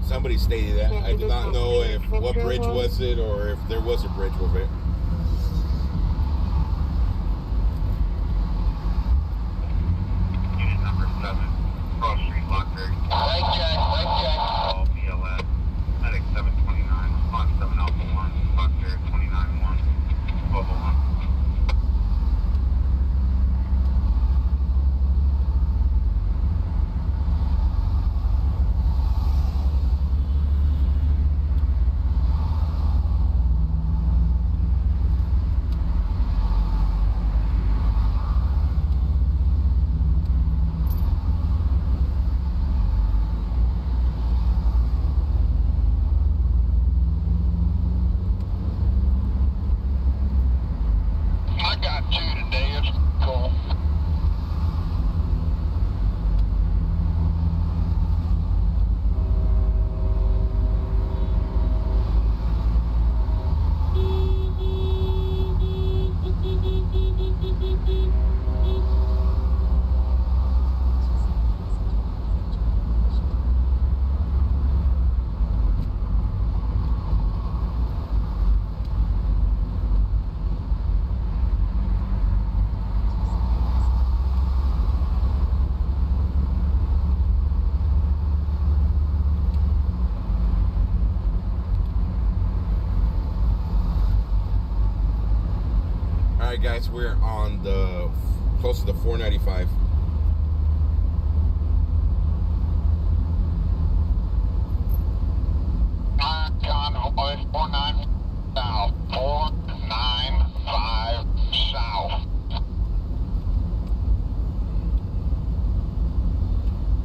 Speaker 2: somebody stated that. I do not know if what bridge was it or if there was a bridge with it.
Speaker 3: Unit number 7, Cross Street, Lockberry. Right check. All BLS. Medic 729, response 7 Alpha 1, Lockberry 29-1, 1201.
Speaker 2: right, guys, we're on the close to the 495.
Speaker 3: Convoy 49 south, 495 south.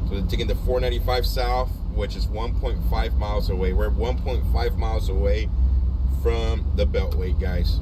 Speaker 2: So they're taking the 495 south, which is 1.5 miles away. We're 1.5 miles away from the Beltway, guys.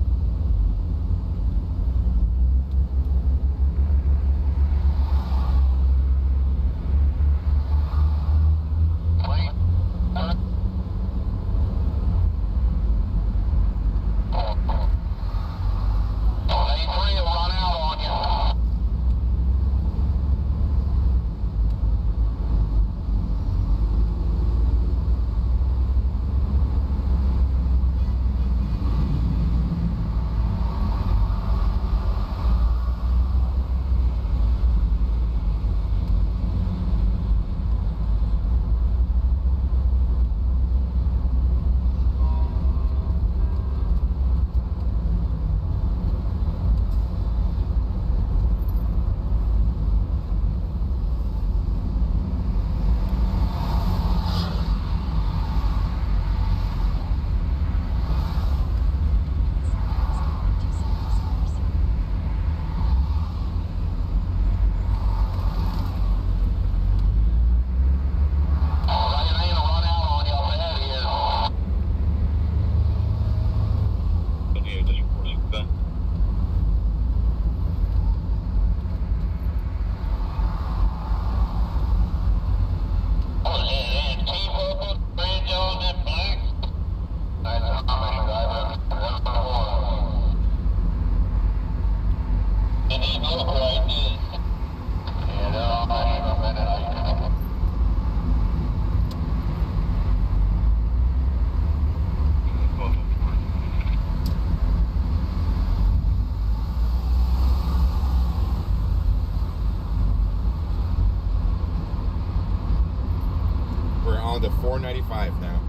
Speaker 2: We're on the 495 now.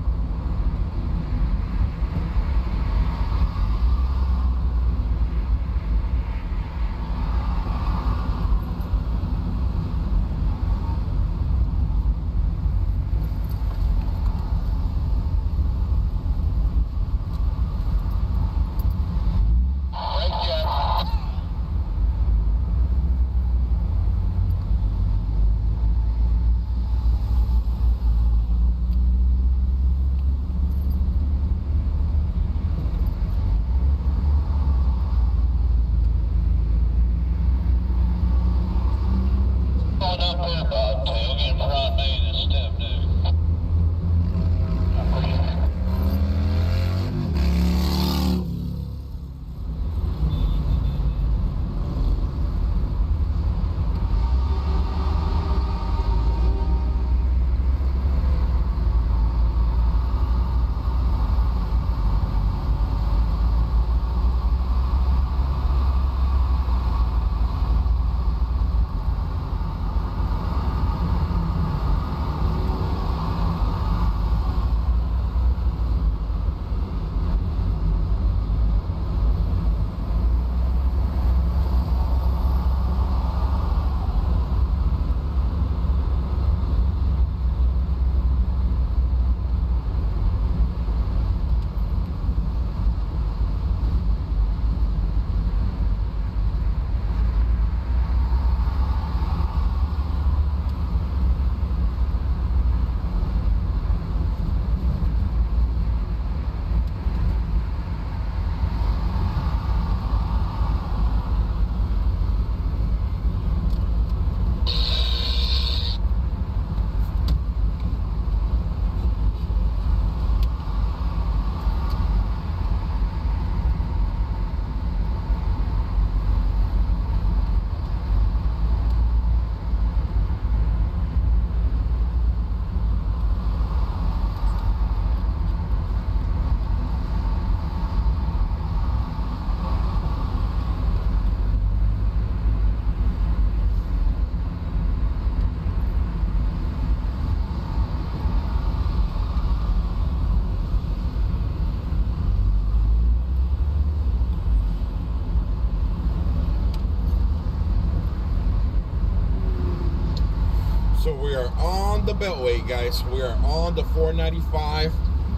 Speaker 2: on the Beltway, guys. We are on the 495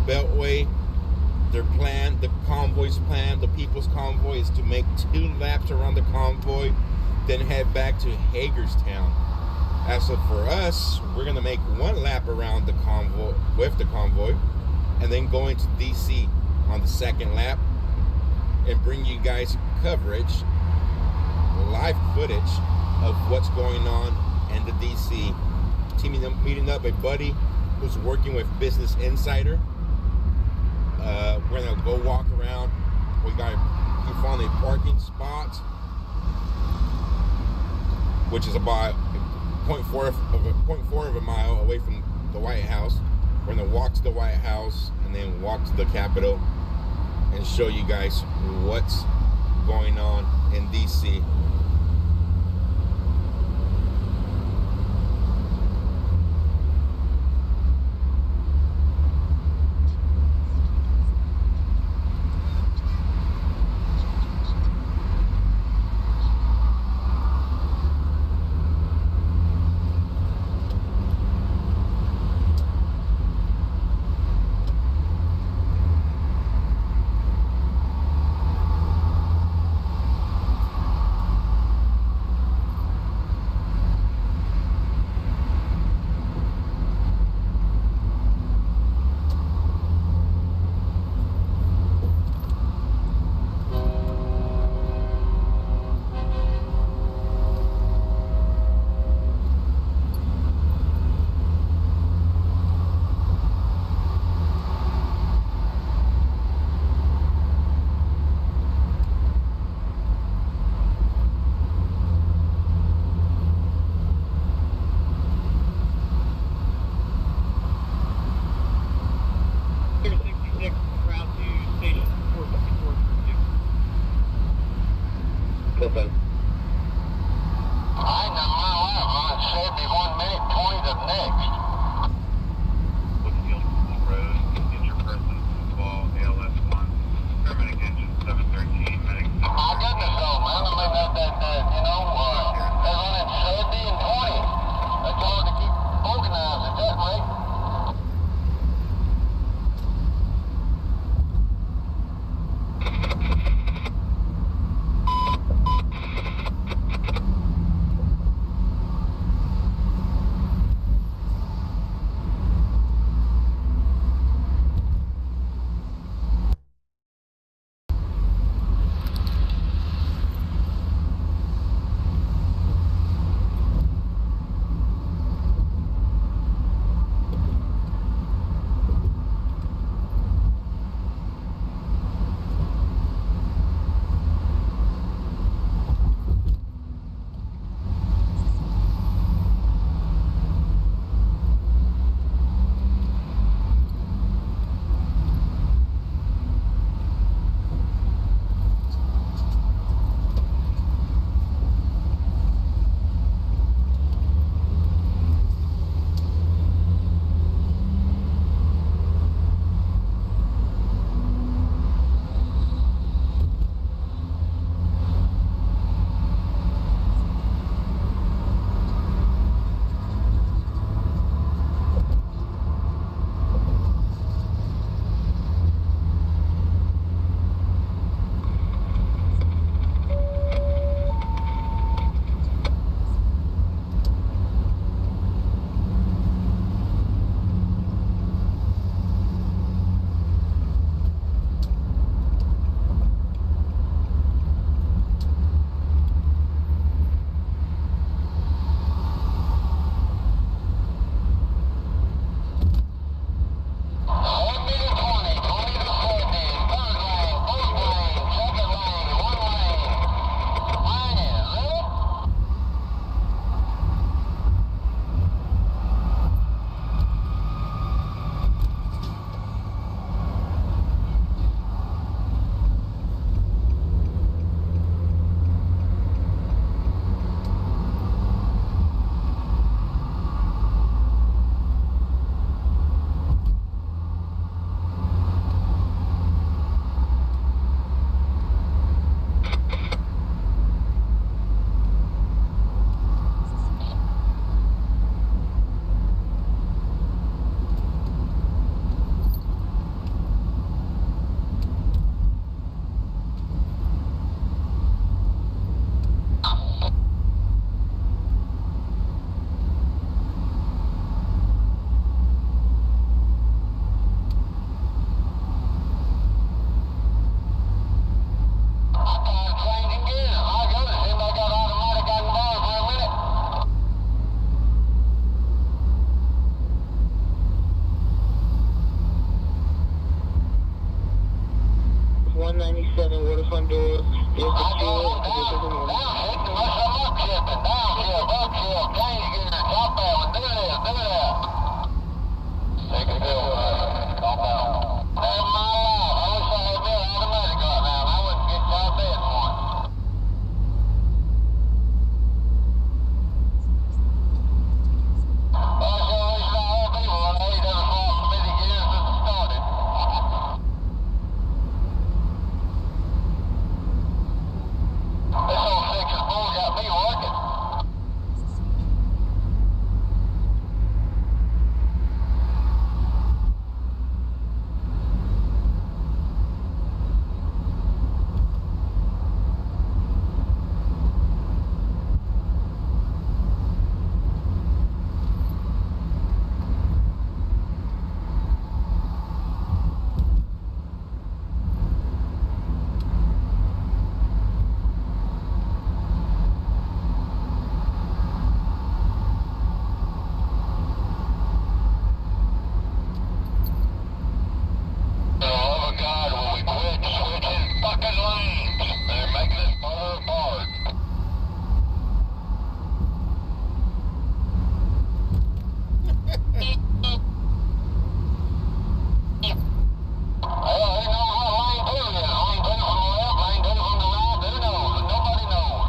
Speaker 2: Beltway. Their plan, the convoy's plan, the People's Convoy, is to make 2 laps around the convoy, then head back to Hagerstown. As of for us, we're gonna make 1 lap around the convoy with the convoy, and then go into DC on the 2nd lap and bring you guys coverage, live footage of what's going on in the DC. Meeting up a buddy who's working with Business Insider. We're gonna go walk around. We found a parking spot, which is about 0.4 of a mile away from the White House. We're gonna walk to the White House and then walk to the Capitol and show you guys what's going on in DC.
Speaker 4: 197 waterfront doors. There's the fuel and position for movement.
Speaker 3: Take a deal, stop out. My life. I wish I had been automatic right now. I wouldn't get y'all dead one. Well, sure wish I had people when they done fought so many years since it started. This old Texas bull got me working. For the love of God, when we quit switching fucking lanes, they're making us fall apart. Well, who knows what lane 2 is? Lane 2 from the left, lane 2 from the right, who knows? Nobody knows.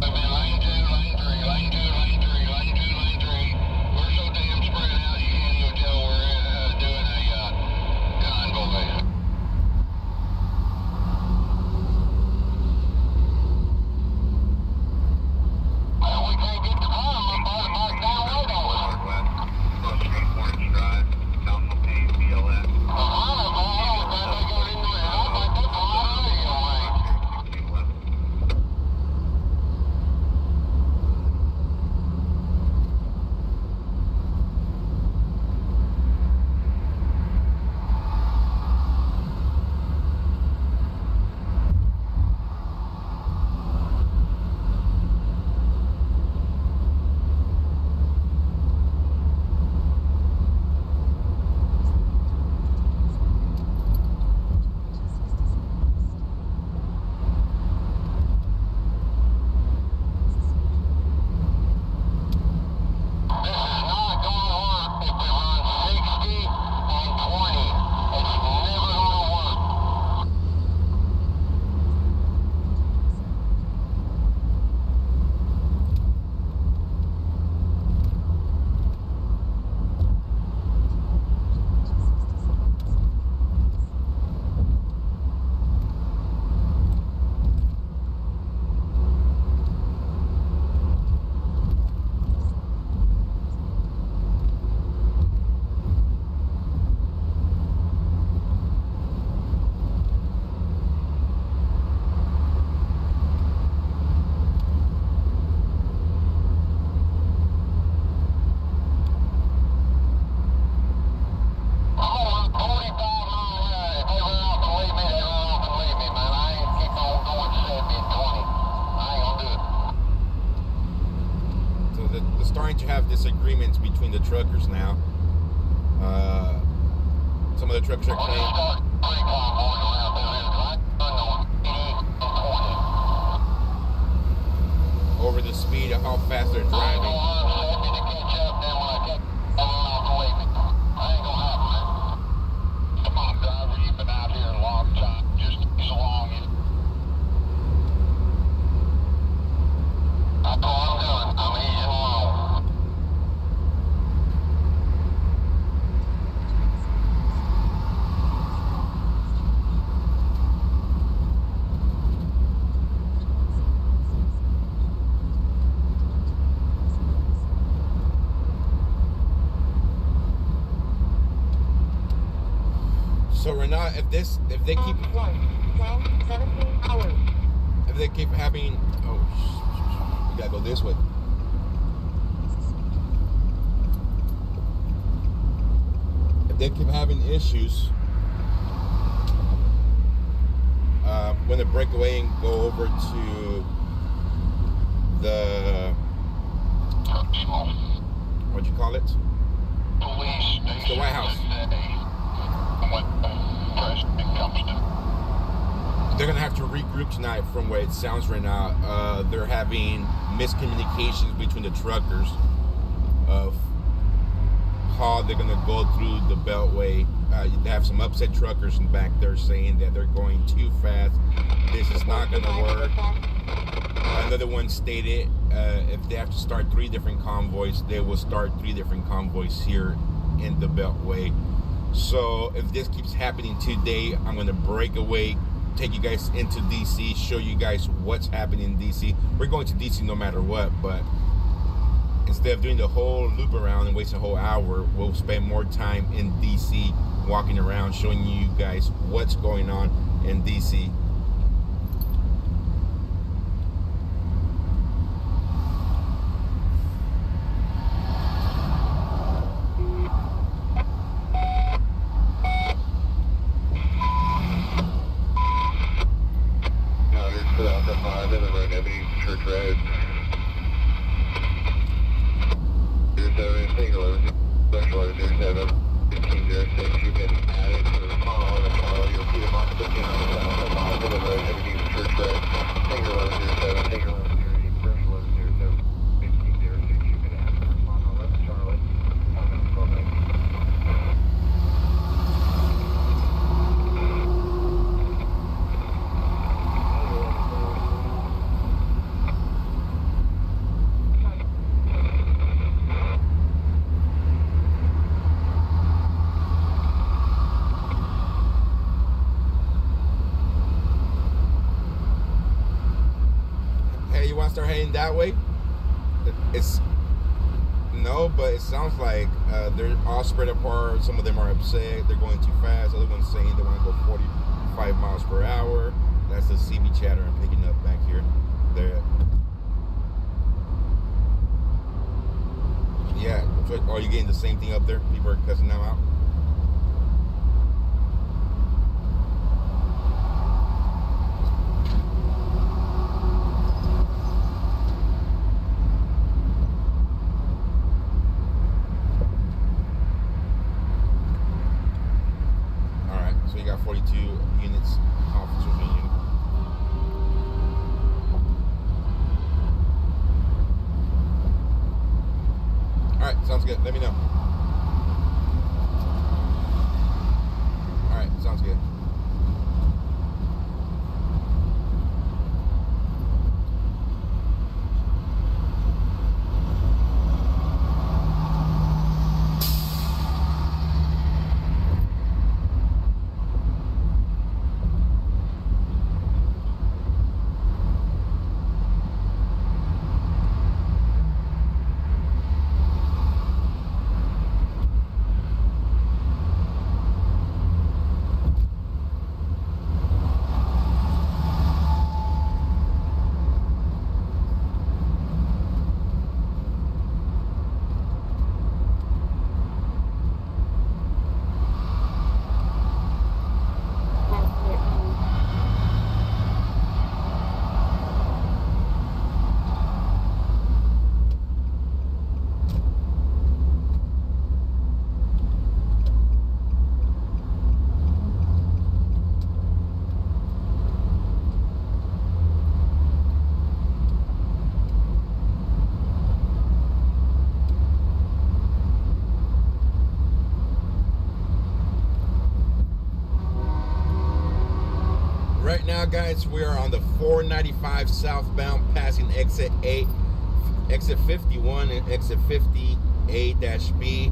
Speaker 3: We've been lane 2, lane 3, lane 2, lane 3, lane 2, lane 3. We're so damn spread out, you can't even tell we're doing a convoy. Well, we can't get to front of them by the mark down road on us. Northwest, Cross Street, Orange Drive, Mountain Plain, BLS. Well, I don't know, I don't think they go into it. I think that's a lot of radio range. 1611. This is not going to work if we run 60 and 20. It's never going to work. I'm going 45 miles an hour. If they run off and leave me, they run off and leave me, man. I ain't keep on going 70 and 20. I ain't gonna do it.
Speaker 2: So they're starting to have disagreements between the truckers now. Some of the truckers are
Speaker 3: We'll just
Speaker 2: claiming
Speaker 3: start 3 convoys around this end. I run on 80 and 20.
Speaker 2: over the speed of how fast they're
Speaker 3: I ain't
Speaker 2: driving.
Speaker 3: gonna run 70 to catch up, then when I catch up, they run off and leave me. I ain't gonna happen, man. Come on, driver, you've been out here a long time. Just ease along. That's what I'm doing. I'm easing along.
Speaker 2: So Renat, if they keep
Speaker 4: 17 hours.
Speaker 2: if they keep having we gotta go this way. If they keep having issues when they break away and go over to the what you call it?
Speaker 3: Police
Speaker 2: It's the White House.
Speaker 3: today.
Speaker 2: they're gonna have to regroup tonight. From what it sounds right now, they're having miscommunications between the truckers of how they're gonna go through the Beltway. They have some upset truckers in back there saying that they're going too fast. This is not gonna work. Another one stated if they have to start 3 different convoys, they will start 3 different convoys here in the Beltway. So if this keeps happening today, I'm gonna break away, take you guys into DC, show you guys what's happening in DC. We're going to DC no matter what, but instead of doing the whole loop around and wasting a whole hour, we'll spend more time in DC walking around, showing you guys what's going on in DC. Start heading that way. It's no, but it sounds like they're all spread apart. Some of them are upset, they're going too fast. Other ones saying they want to go 45 miles per hour. That's the CB chatter I'm picking up back here. There. Yeah, are you getting the same thing up there? People are cussing them out. So you got 42 units, officers in unit. Alright, sounds good. Let me know. Alright, sounds good. Right now, guys, we are on the 495 southbound, passing exit 8, exit 51, and exit 50A-B.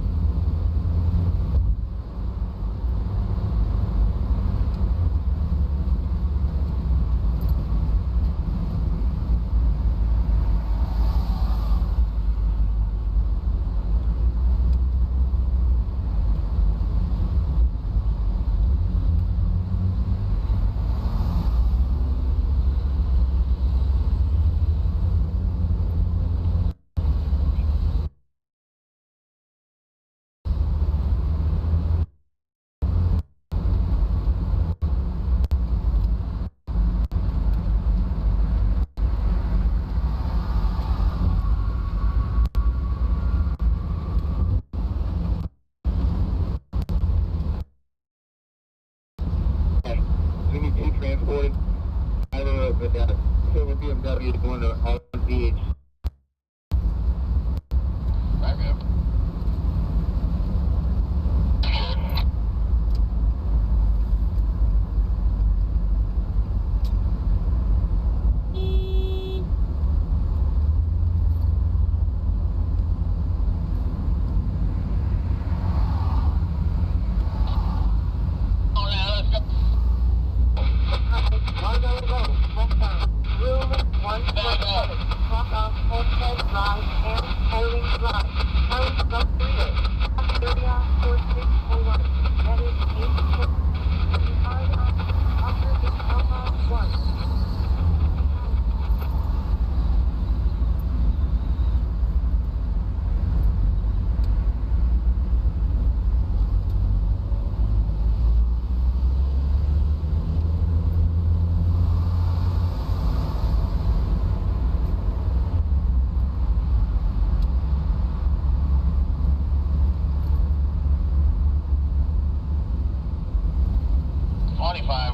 Speaker 3: We need 2 transported.
Speaker 4: silver BMW going to all beach.
Speaker 3: Back up.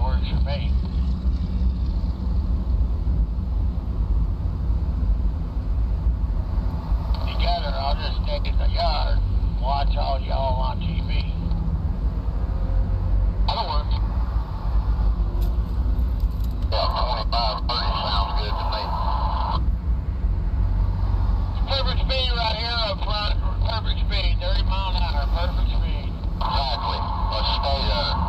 Speaker 3: Works for me. Together, I'll just stay in the yard and watch all y'all on TV. That'll work. Yeah, 25, 30 sounds good to me. Perfect speed right here up front. Perfect speed, 30 mile an hour, perfect speed. Exactly. Let's stay there.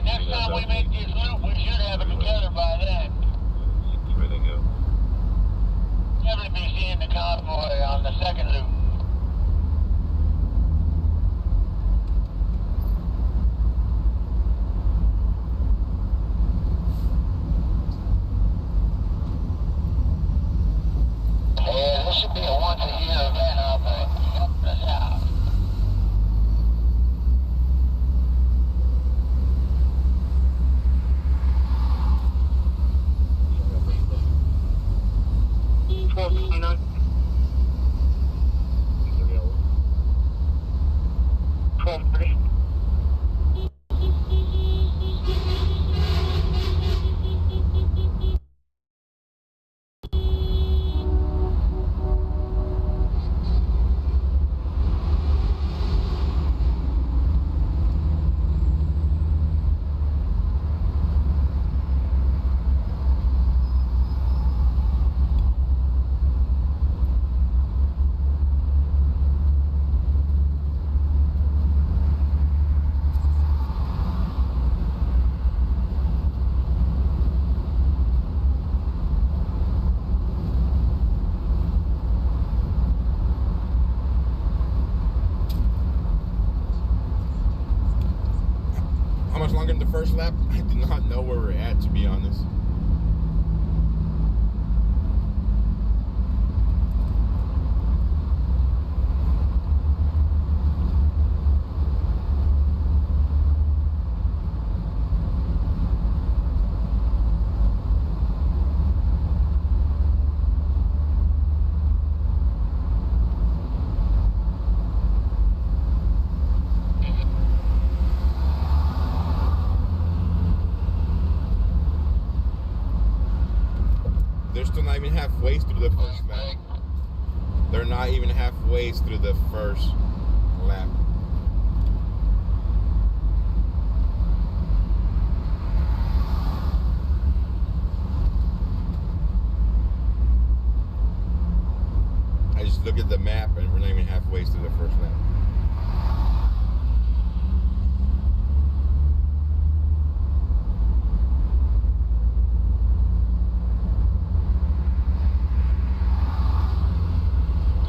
Speaker 3: Next time we make this
Speaker 4: together by then.
Speaker 3: Where they go?
Speaker 4: Never to be seeing the convoy on the second loop. Yeah, this should be a once-a-year event up in the south.
Speaker 2: How much longer in the first lap? I do not know where we're at, to be honest. They're still not even halfway through the first lap. They're not even halfway through the first lap. I just look at the map and we're not even halfway through the first lap.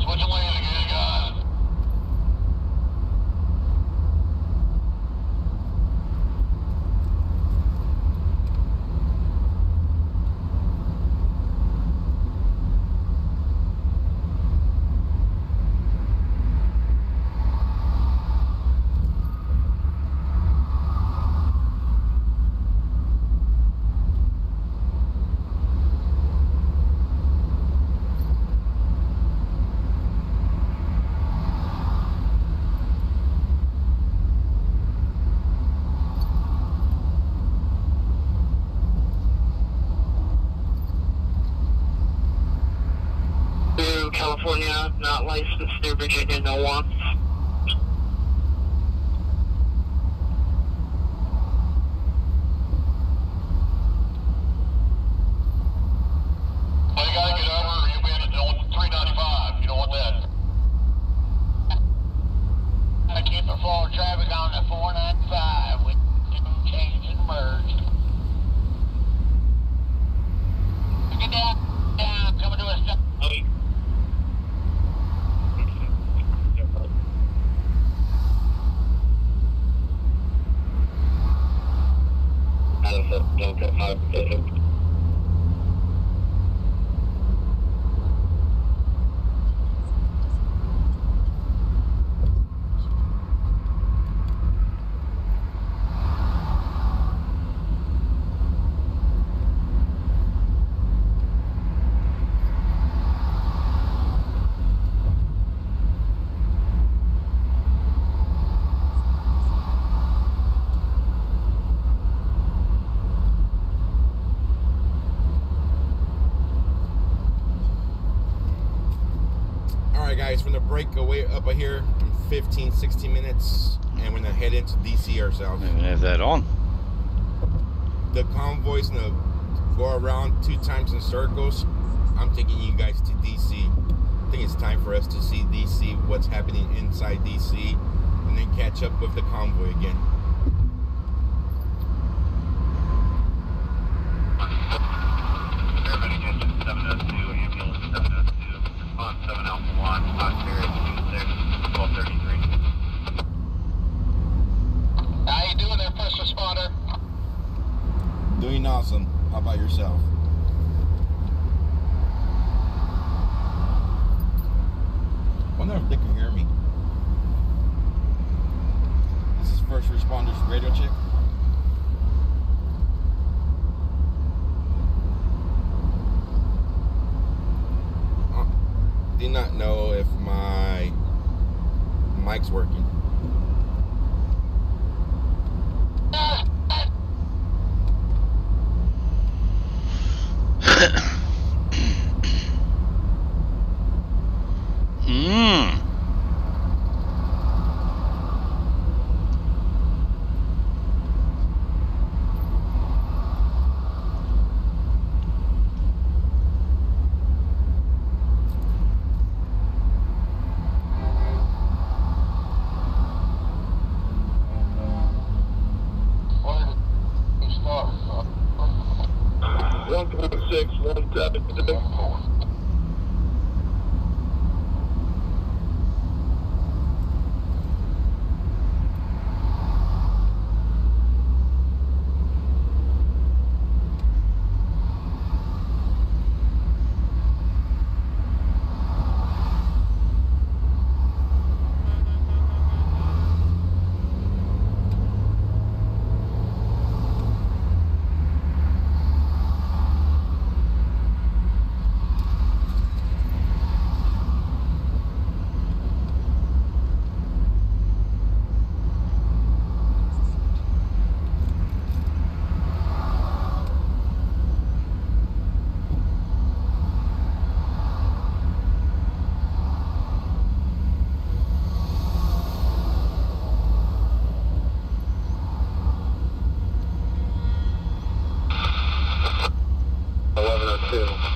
Speaker 4: Switching lanes again, guys. California, not licensed near Virginia, no one. Well, you gotta get over, or you'll be in 395. You don't want that. I keep the flow of traffic on the 495. We can change and merge. Get down, coming to a stop. Don't get my
Speaker 2: Guys, from the breakaway up here in 15, 16 minutes, and we're gonna head into DC ourselves.
Speaker 1: We're gonna have that on.
Speaker 2: The convoy's gonna go around 2 times in circles. I'm taking you guys to DC. I think it's time for us to see DC, what's happening inside DC, and then catch up with the convoy again. Doing awesome. How about yourself? Wonder if they can hear me. This is First Responders Radio Check. Do not know if my mic's working.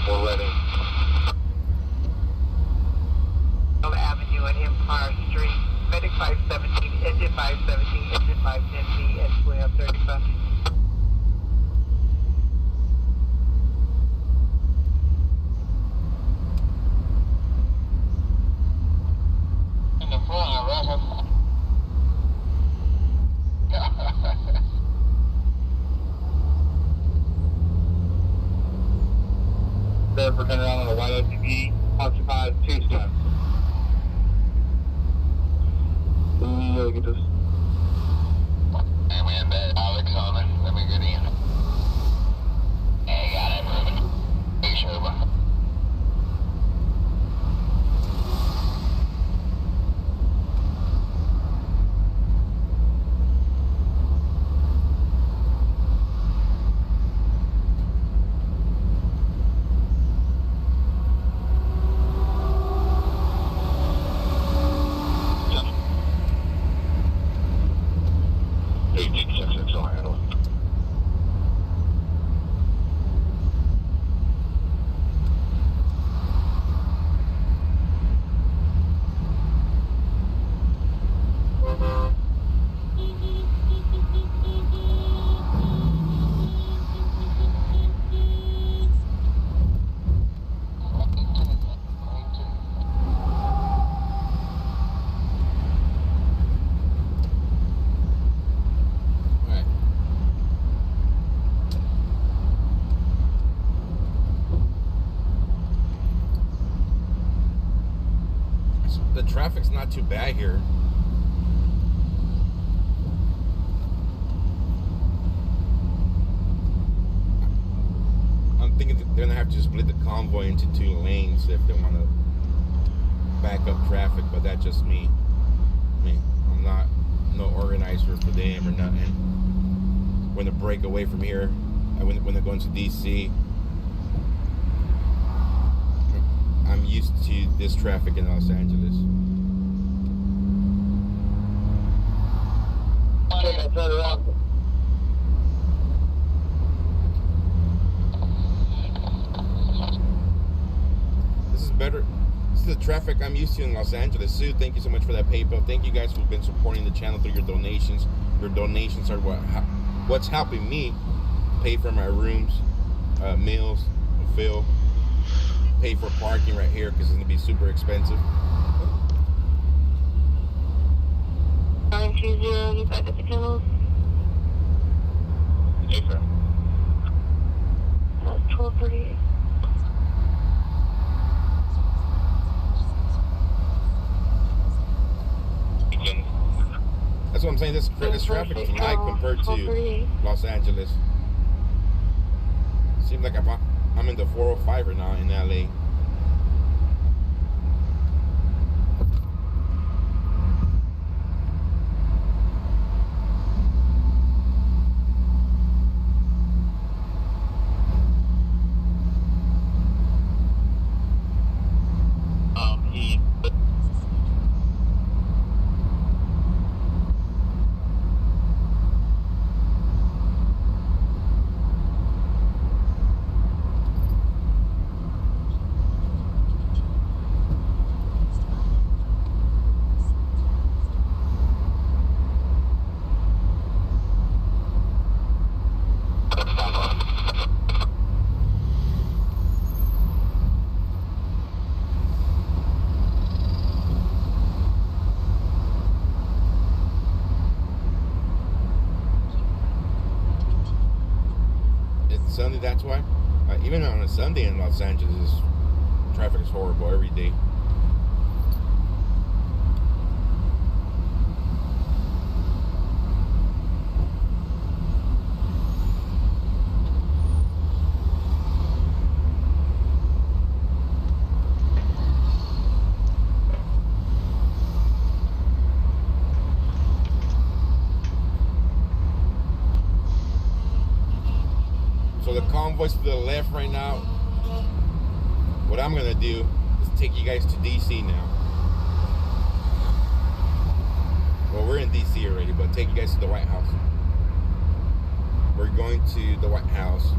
Speaker 3: We're ready.
Speaker 5: Avenue and Empire Street. Medic 517, engine 517, engine 510B, and swing up 35.
Speaker 4: In the front, I reckon.
Speaker 3: There for turn around on the white SUV, occupied 2 steps. Get this.
Speaker 4: And we have that Alex on it. Let me get in. Hey, got it, Ruben. Hey, Sherba.
Speaker 2: The traffic's not too bad here. I'm thinking that they're gonna have to split the convoy into 2 lanes if they want to back up traffic, but that's just me. I mean, I'm not no organizer for them or nothing. When to break away from here, when they're going to DC, I'm used to this traffic in Los Angeles.
Speaker 3: Turn around.
Speaker 2: This is better. This is the traffic I'm used to in Los Angeles. Sue, thank you so much for that PayPal. Thank you guys who've been supporting the channel through your donations. Your donations are what's helping me pay for my rooms, meals, fill, pay for parking right here because it's gonna be super expensive.
Speaker 5: 920, you got the Pillows.
Speaker 3: Yes, sir.
Speaker 2: this traffic is light compared to Los Angeles. Seems like I'm in the 405 right now in LA. Sunday, that's why. Even on a Sunday in Los Angeles, traffic is horrible every day. So the convoy's to the left right now. What I'm gonna do is take you guys to DC now. Well, we're in DC already, but take you guys to the White House. We're going to the White House.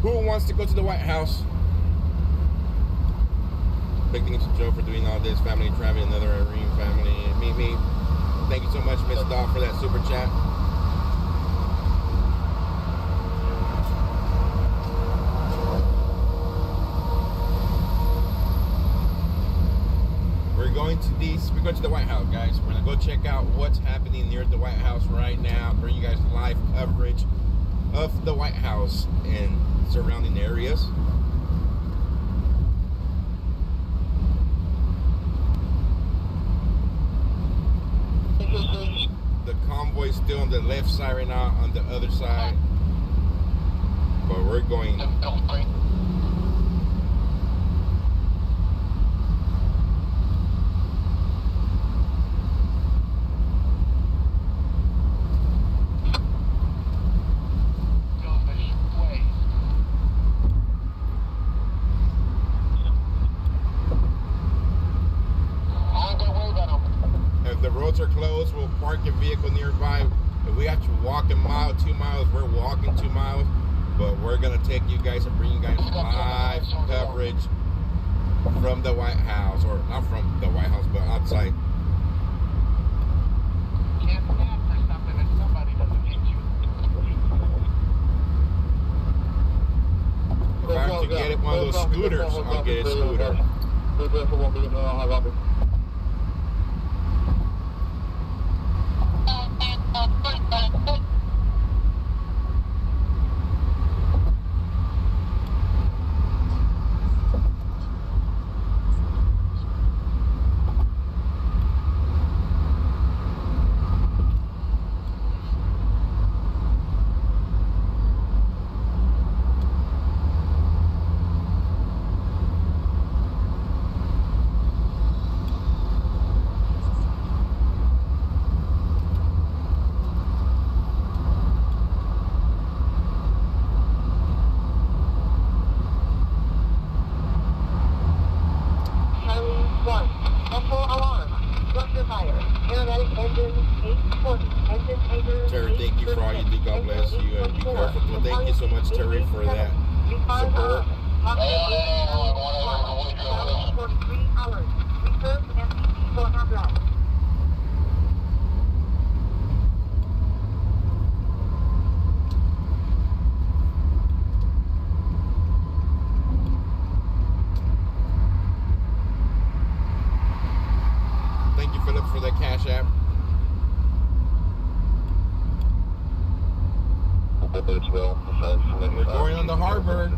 Speaker 2: Who wants to go to the White House? Big thanks to Joe for doing all this. Family traveling, another Irene family. Me. Thank you so much, Miss Doll, for that super chat. We're going to the White House, guys. We're gonna go check out what's happening near the White House right now. Bring you guys live coverage of the White House and surrounding areas. The convoy is still on the left side right now, on the other side, but we're going. Are closed, we'll park your vehicle nearby. If we have to walk a mile, 2 miles, we're walking 2 miles, but we're gonna take you guys and bring you guys live coverage from the White House, or not from the White House, but outside.
Speaker 4: Can't stand for something if somebody doesn't hit you.
Speaker 2: If I have to get one of those scooters, I'll get a scooter. Terry, thank you for all you do. God bless you and be careful. Well, thank you so much, Terry, for that support.
Speaker 5: 43 hours. Reserve MPC for ambulance.
Speaker 2: Thank you, Philip, for that Cash App. We're going on the harbor.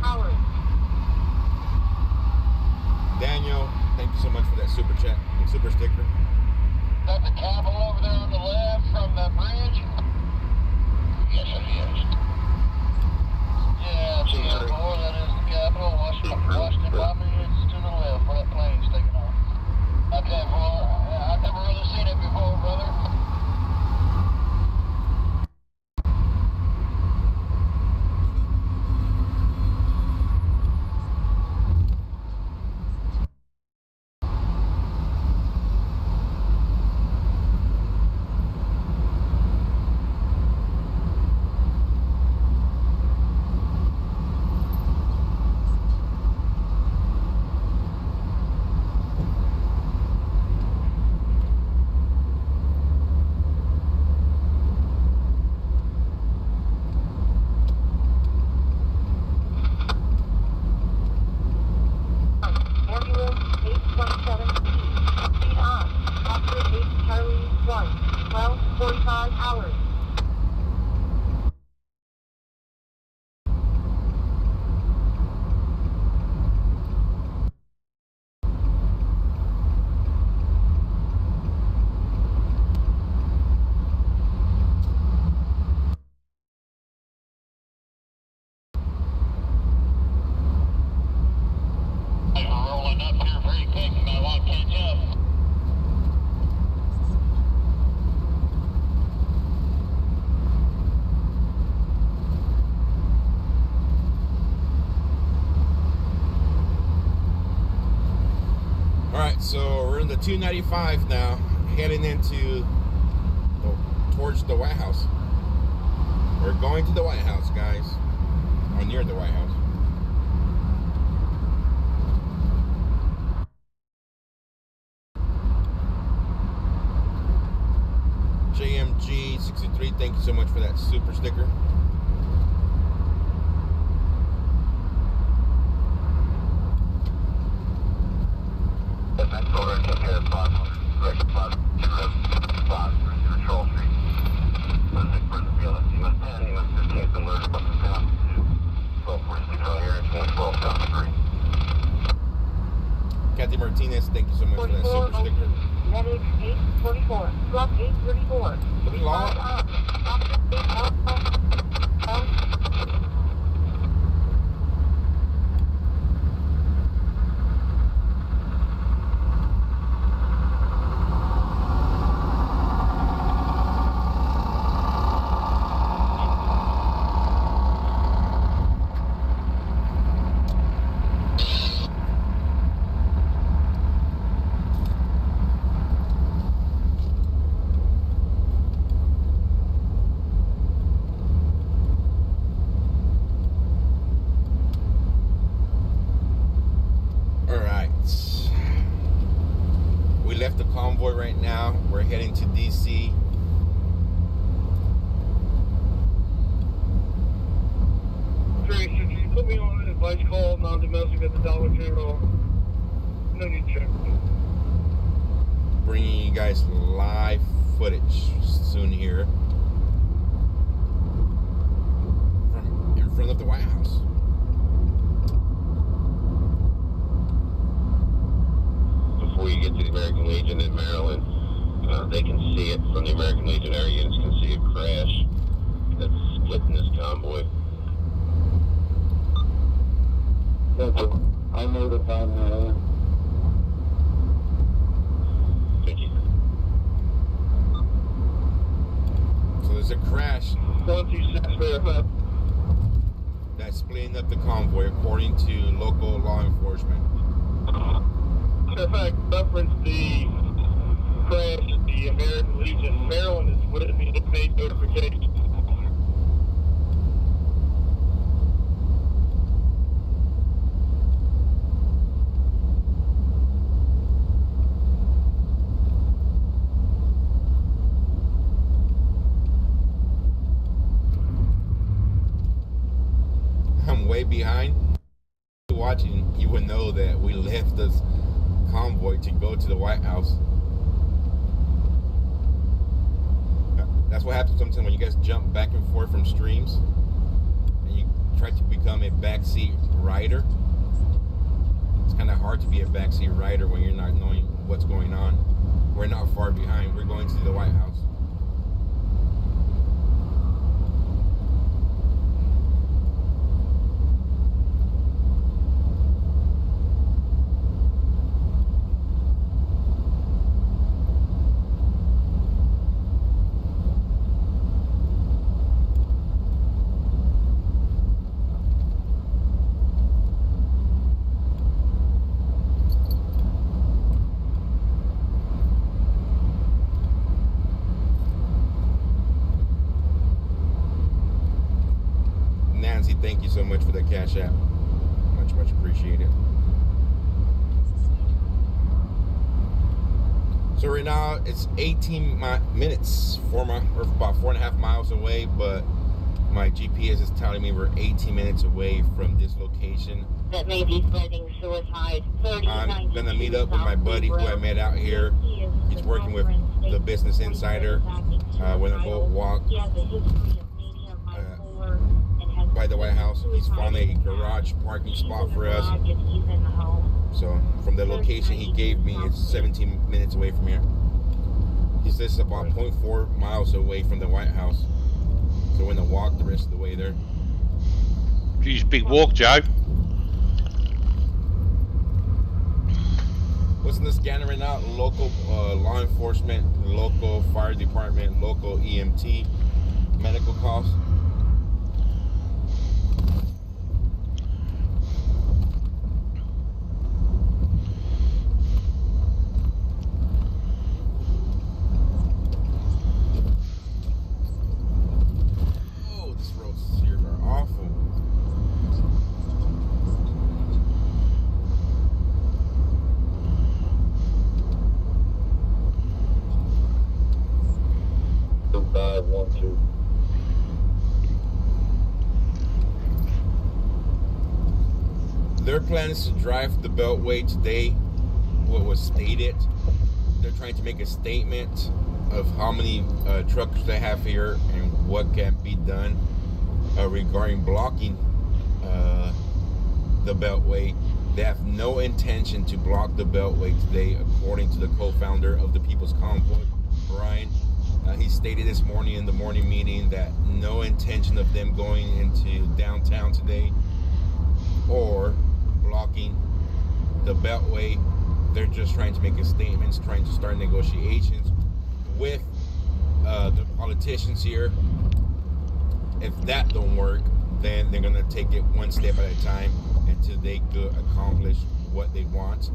Speaker 5: hours.
Speaker 2: Daniel, thank you so much for that super chat and super sticker.
Speaker 4: Is that the Capitol over there on the left from the bridge? Yes, it is. Yeah, it's the door, that is the Capitol. Washington property, it's to the left where that plane's taking off. Okay, well, I've never really seen it before, brother.
Speaker 5: Ambulance 817P. Speed on. Oscar 8 Charlie 1. 12:45 hours.
Speaker 4: We're rolling up here very quick and I want to catch up.
Speaker 2: Alright, so we're in the 295 now, heading towards the White House. We're going to the White House, guys. Or near the White House. JMG63, thank you so much for that super sticker.
Speaker 3: Defense order to pair 500, direct 5 through Control Street. Listen for the BLS US 10, US 15th alert about the path to 1246 on here, 12 South Street.
Speaker 2: Kathy Martinez, thank you so much for that super sticker.
Speaker 5: Medic 844. Block 834.
Speaker 2: Looking long. Left the convoy right now. We're heading to DC.
Speaker 6: Trace, can you put me on an advice call, non-domestic at the Dollar General? No need to check.
Speaker 2: Bringing you guys live footage soon here from in front of the White House.
Speaker 3: Before you get to the American Legion in Maryland, they can see it from the American Legion area. Units can see a crash that's splitting this convoy.
Speaker 6: I know the time now.
Speaker 3: Thank you.
Speaker 2: So there's a crash
Speaker 6: 126 verified.
Speaker 2: that's splitting up the convoy, according to local law enforcement.
Speaker 6: Matter of fact, reference the crash at the American Legion. Maryland is with me. It made notification.
Speaker 2: I'm way behind. Watching, you would know that we left this convoy to go to the White House. That's what happens sometimes when you guys jump back and forth from streams and you try to become a backseat rider. It's kind of hard to be a backseat rider when you're not knowing what's going on. We're not far behind. We're going to the White House. Nancy, thank you so much for the Cash App. Much appreciated. So right now it's 18 minutes, about 4.5 miles away, but my GPS is telling me we're 18 minutes away from this location.
Speaker 5: That may be spreading suicide.
Speaker 2: I'm gonna meet up with my buddy who I met out here. He's working with the Business Insider. We're gonna go walk by the White House. He's found a garage parking spot for us. So from the location he gave me, it's 17 minutes away from here. He says it's about 0.4 miles away from the White House. So we're gonna walk the rest of the way there.
Speaker 1: Geez, big walk, Joe.
Speaker 2: What's in the scanner right now? Local law enforcement, local fire department, local EMT, medical costs. Their plan is to drive the Beltway today. What was stated, they're trying to make a statement of how many trucks they have here and what can be done regarding blocking the Beltway. They have no intention to block the Beltway today, according to the co-founder of the People's Convoy, Brian. He stated this morning in the morning meeting that no intention of them going into downtown today or blocking the Beltway. They're just trying to make a statement, trying to start negotiations with the politicians here. If that don't work, then they're gonna take it one step at a time until they could accomplish what they want.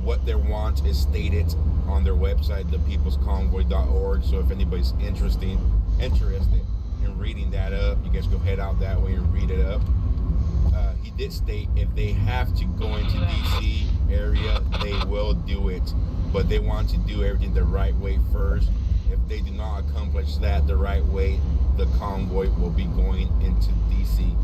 Speaker 2: What they want is stated on their website, thepeoplesconvoy.org. So if anybody's interested in reading that up, you guys go head out that way and read it up. He did state if they have to go into DC area, they will do it, but they want to do everything the right way first. If they do not accomplish that the right way, the convoy will be going into DC.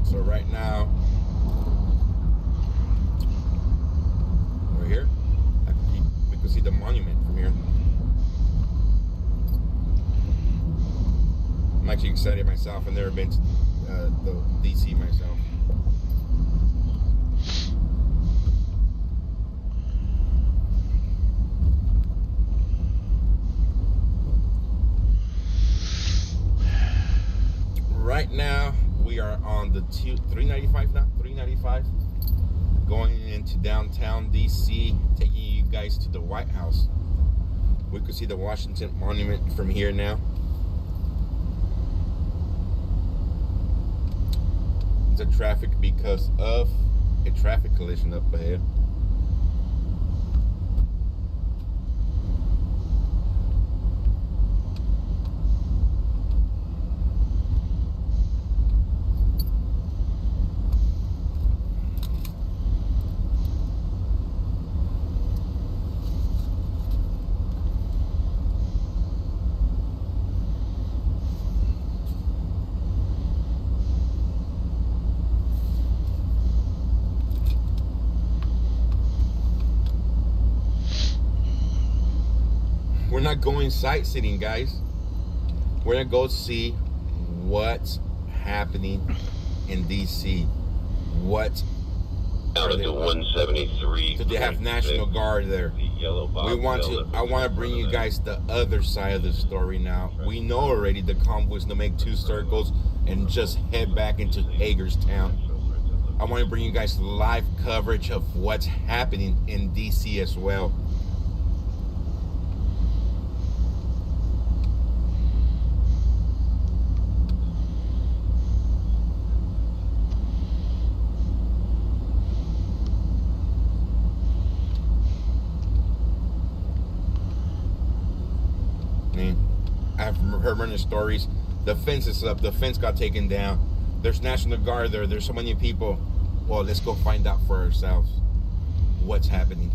Speaker 2: So right now, we're here. We can see the monument from here. I'm actually excited myself. I've never been to the DC myself. Right now, we are on the 395 now, 395, going into downtown DC, taking you guys to the White House. We can see the Washington Monument from here now. The traffic because of a traffic collision up ahead. We're not going sightseeing, guys. We're gonna go see what's happening in DC. What
Speaker 7: Out of the 173.
Speaker 2: do they have National Guard there?
Speaker 7: The yellow
Speaker 2: I want to bring you guys the other side of the story now. We know already the convoy's gonna make 2 circles and just head back into Hagerstown. I want to bring you guys live coverage of what's happening in DC as well. I've heard running stories. The fence is up. The fence got taken down. There's National Guard there. There's so many people. Well, let's go find out for ourselves what's happening.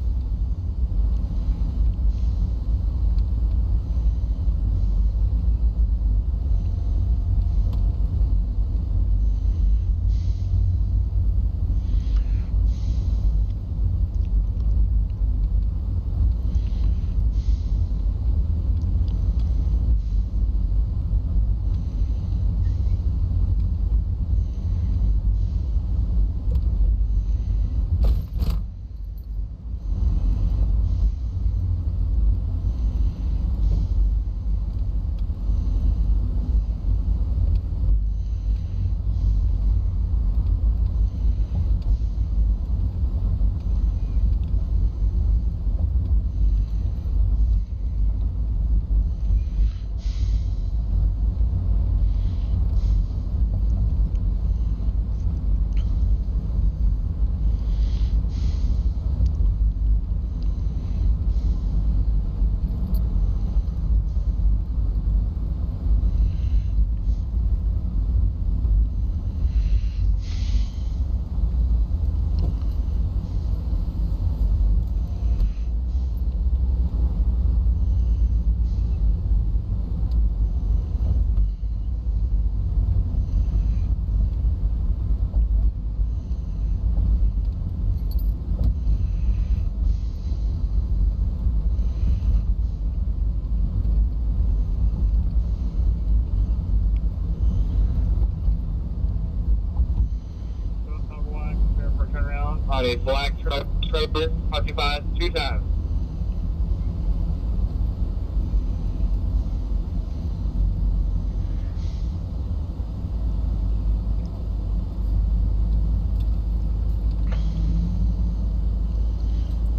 Speaker 6: On a black truck trailer, occupied 2 times.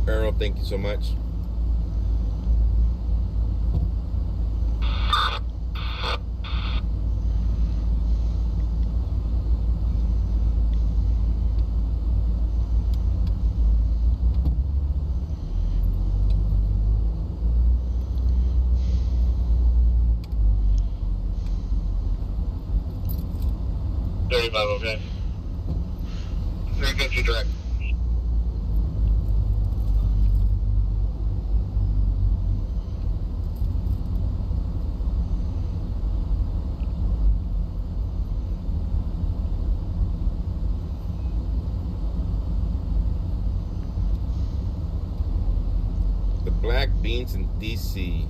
Speaker 2: Earl, thank you so much.
Speaker 6: Okay. 350 direct.
Speaker 2: The Black Beans in DC.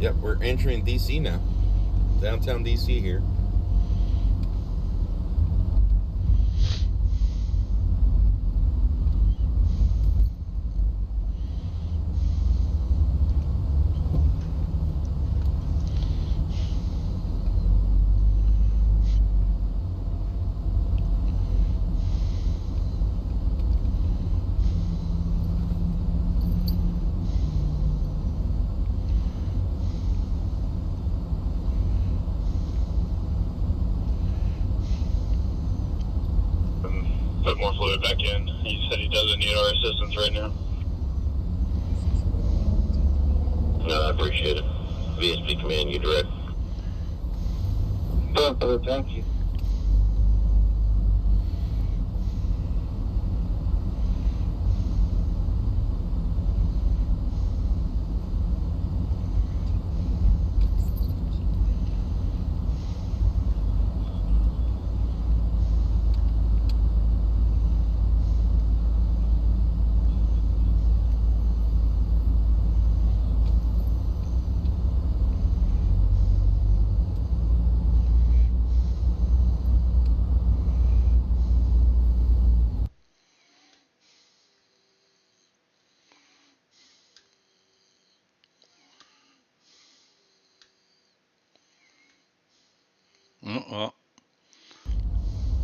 Speaker 2: Yep, we're entering DC now. Downtown DC here.
Speaker 6: Put more fluid back in. He said he doesn't need our assistance right now.
Speaker 7: No, I appreciate it. VSP Command, you direct.
Speaker 6: Thank you.
Speaker 1: Well,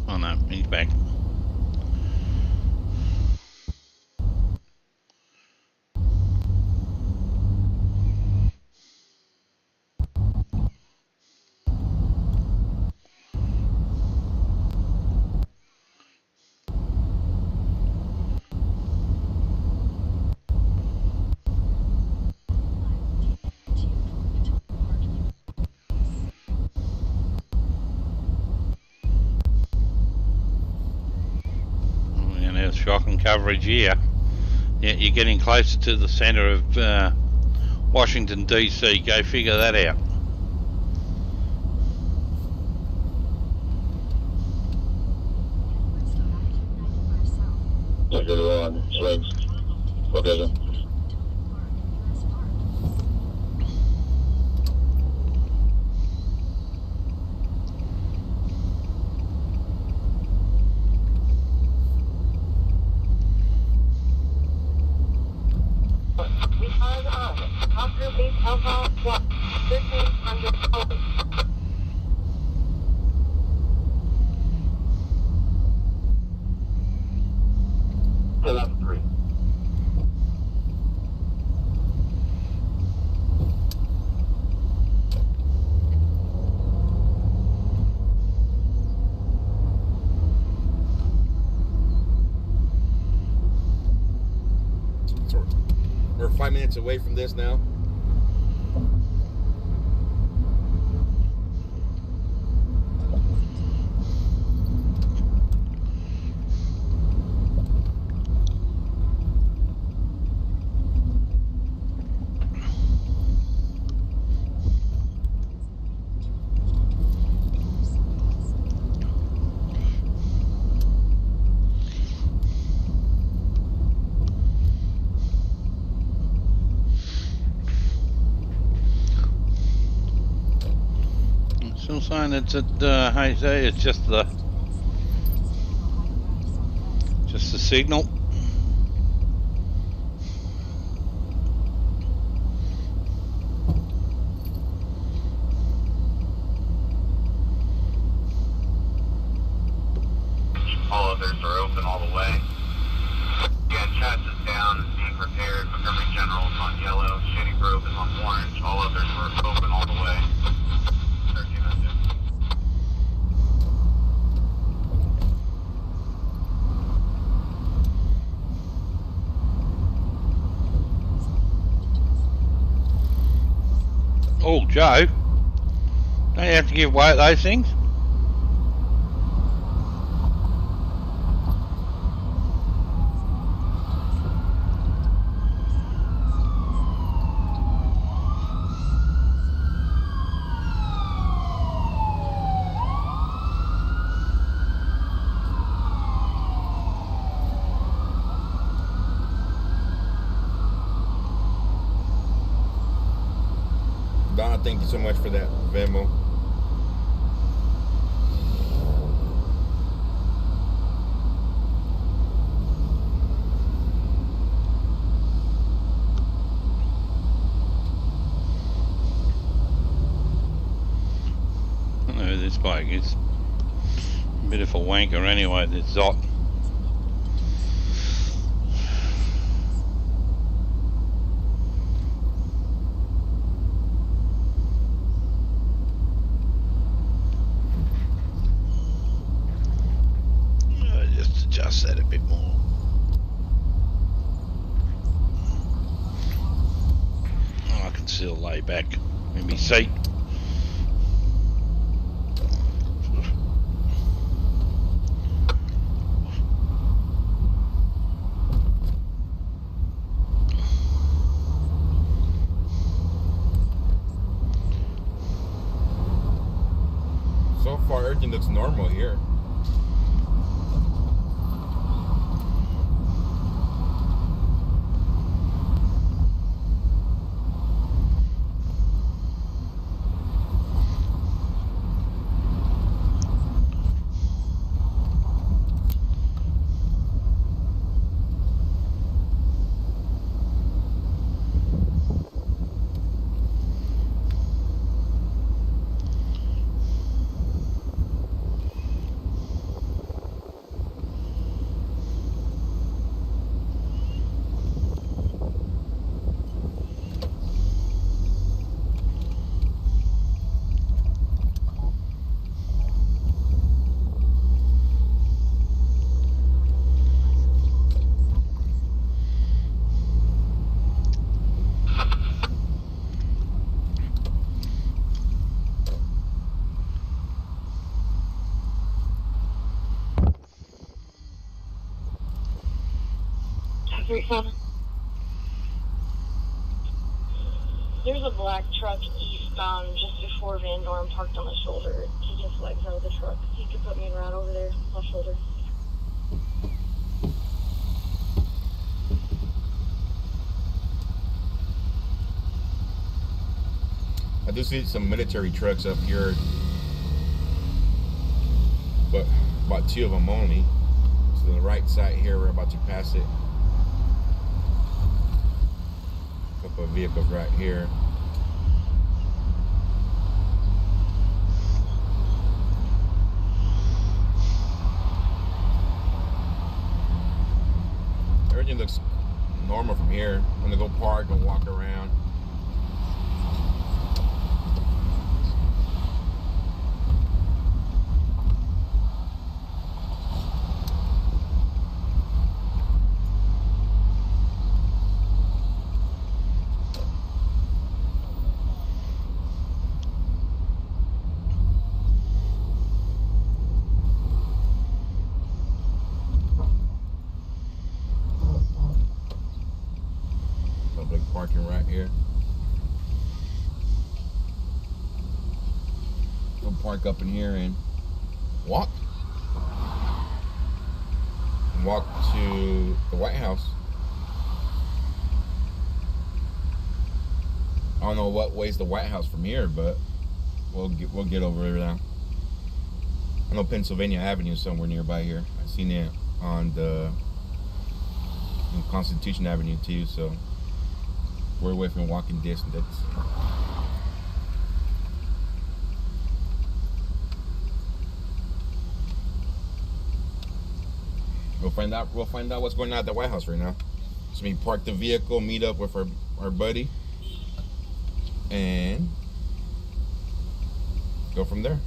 Speaker 1: oh no, he's back. Shocking coverage here. Yeah, you're getting closer to the centre of Washington DC. Go figure that out.
Speaker 2: We're 5 minutes away from this now.
Speaker 1: Still saying it's at Jose. It's just the signal.
Speaker 3: All others are open all the way. Yeah, Chats is down, being prepared. Montgomery General is on yellow. Shady Grove is on orange. All others were open all the way. 1302.
Speaker 1: Oh, Joe, don't you have to give way at those things?
Speaker 2: Donna, thank you so much for that Venmo.
Speaker 1: I don't know who this bloke is. A bit of a wanker anyway, this Zot. Just adjust that a bit more. Oh, I can still lay back in my seat.
Speaker 2: So far, everything looks normal here.
Speaker 5: 537. There's a black truck eastbound just before Van Dorn parked on the shoulder. He just legs out of the truck. He could put me in route over there, left shoulder.
Speaker 2: I do see some military trucks up here, but about 2 of them only. To the right side here, we're about to pass it. A couple of vehicles right here. Everything looks normal from here. I'm gonna go park and walk around. Public parking right here. Go park up in here and walk. Walk to the White House. I don't know what way's the White House from here, but we'll get over there now. I know Pennsylvania Avenue is somewhere nearby here. I've seen it on the Constitution Avenue too, so we're away from walking distance. We'll find out what's going on at the White House right now. So we park the vehicle, meet up with our buddy, and go from there.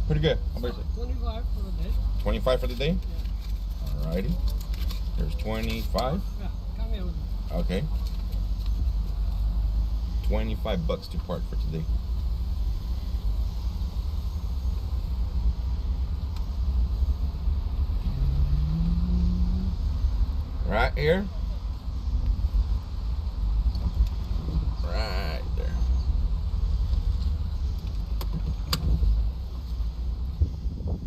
Speaker 2: Pretty good. How much is it?
Speaker 8: 25 for the day.
Speaker 2: 25 for the day?
Speaker 8: Yeah.
Speaker 2: Alrighty. There's 25.
Speaker 8: Yeah, come here with me.
Speaker 2: Okay. $25 to park for today. Right here. Right there.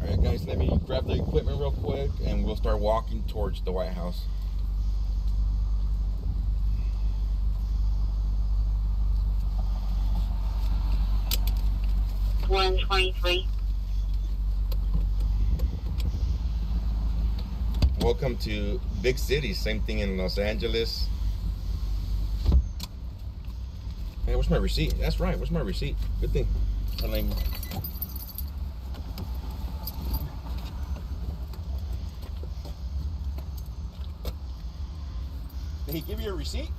Speaker 2: Alright guys, let me grab the equipment real quick and we'll start walking towards the White House.
Speaker 5: $123.
Speaker 2: Welcome to big cities. Same thing in Los Angeles. Hey, where's my receipt? That's right. Where's my receipt? Good thing. Did he give you a receipt?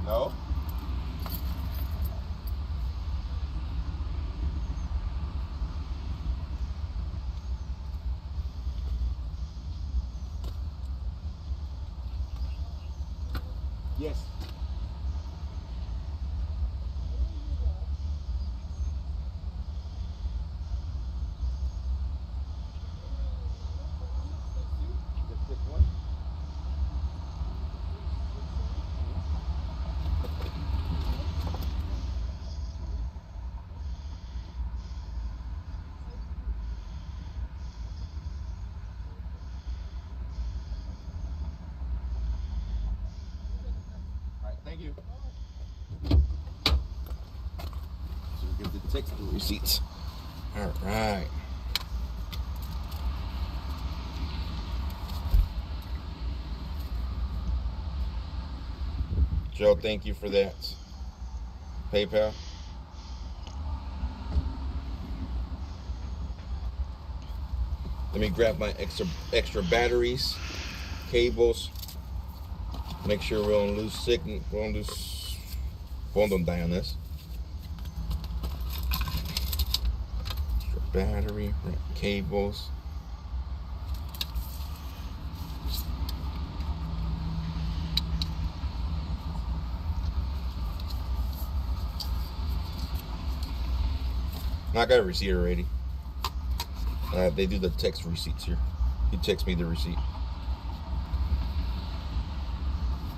Speaker 2: No. Yes. Thank you. Get the text receipts. All right. Joe, thank you for that. PayPal. Let me grab my extra batteries, cables. Make sure we don't lose signal. We don't lose. Phone don't die on this. Extra battery, cables. I got a receipt already. They do the text receipts here. He texts me the receipt.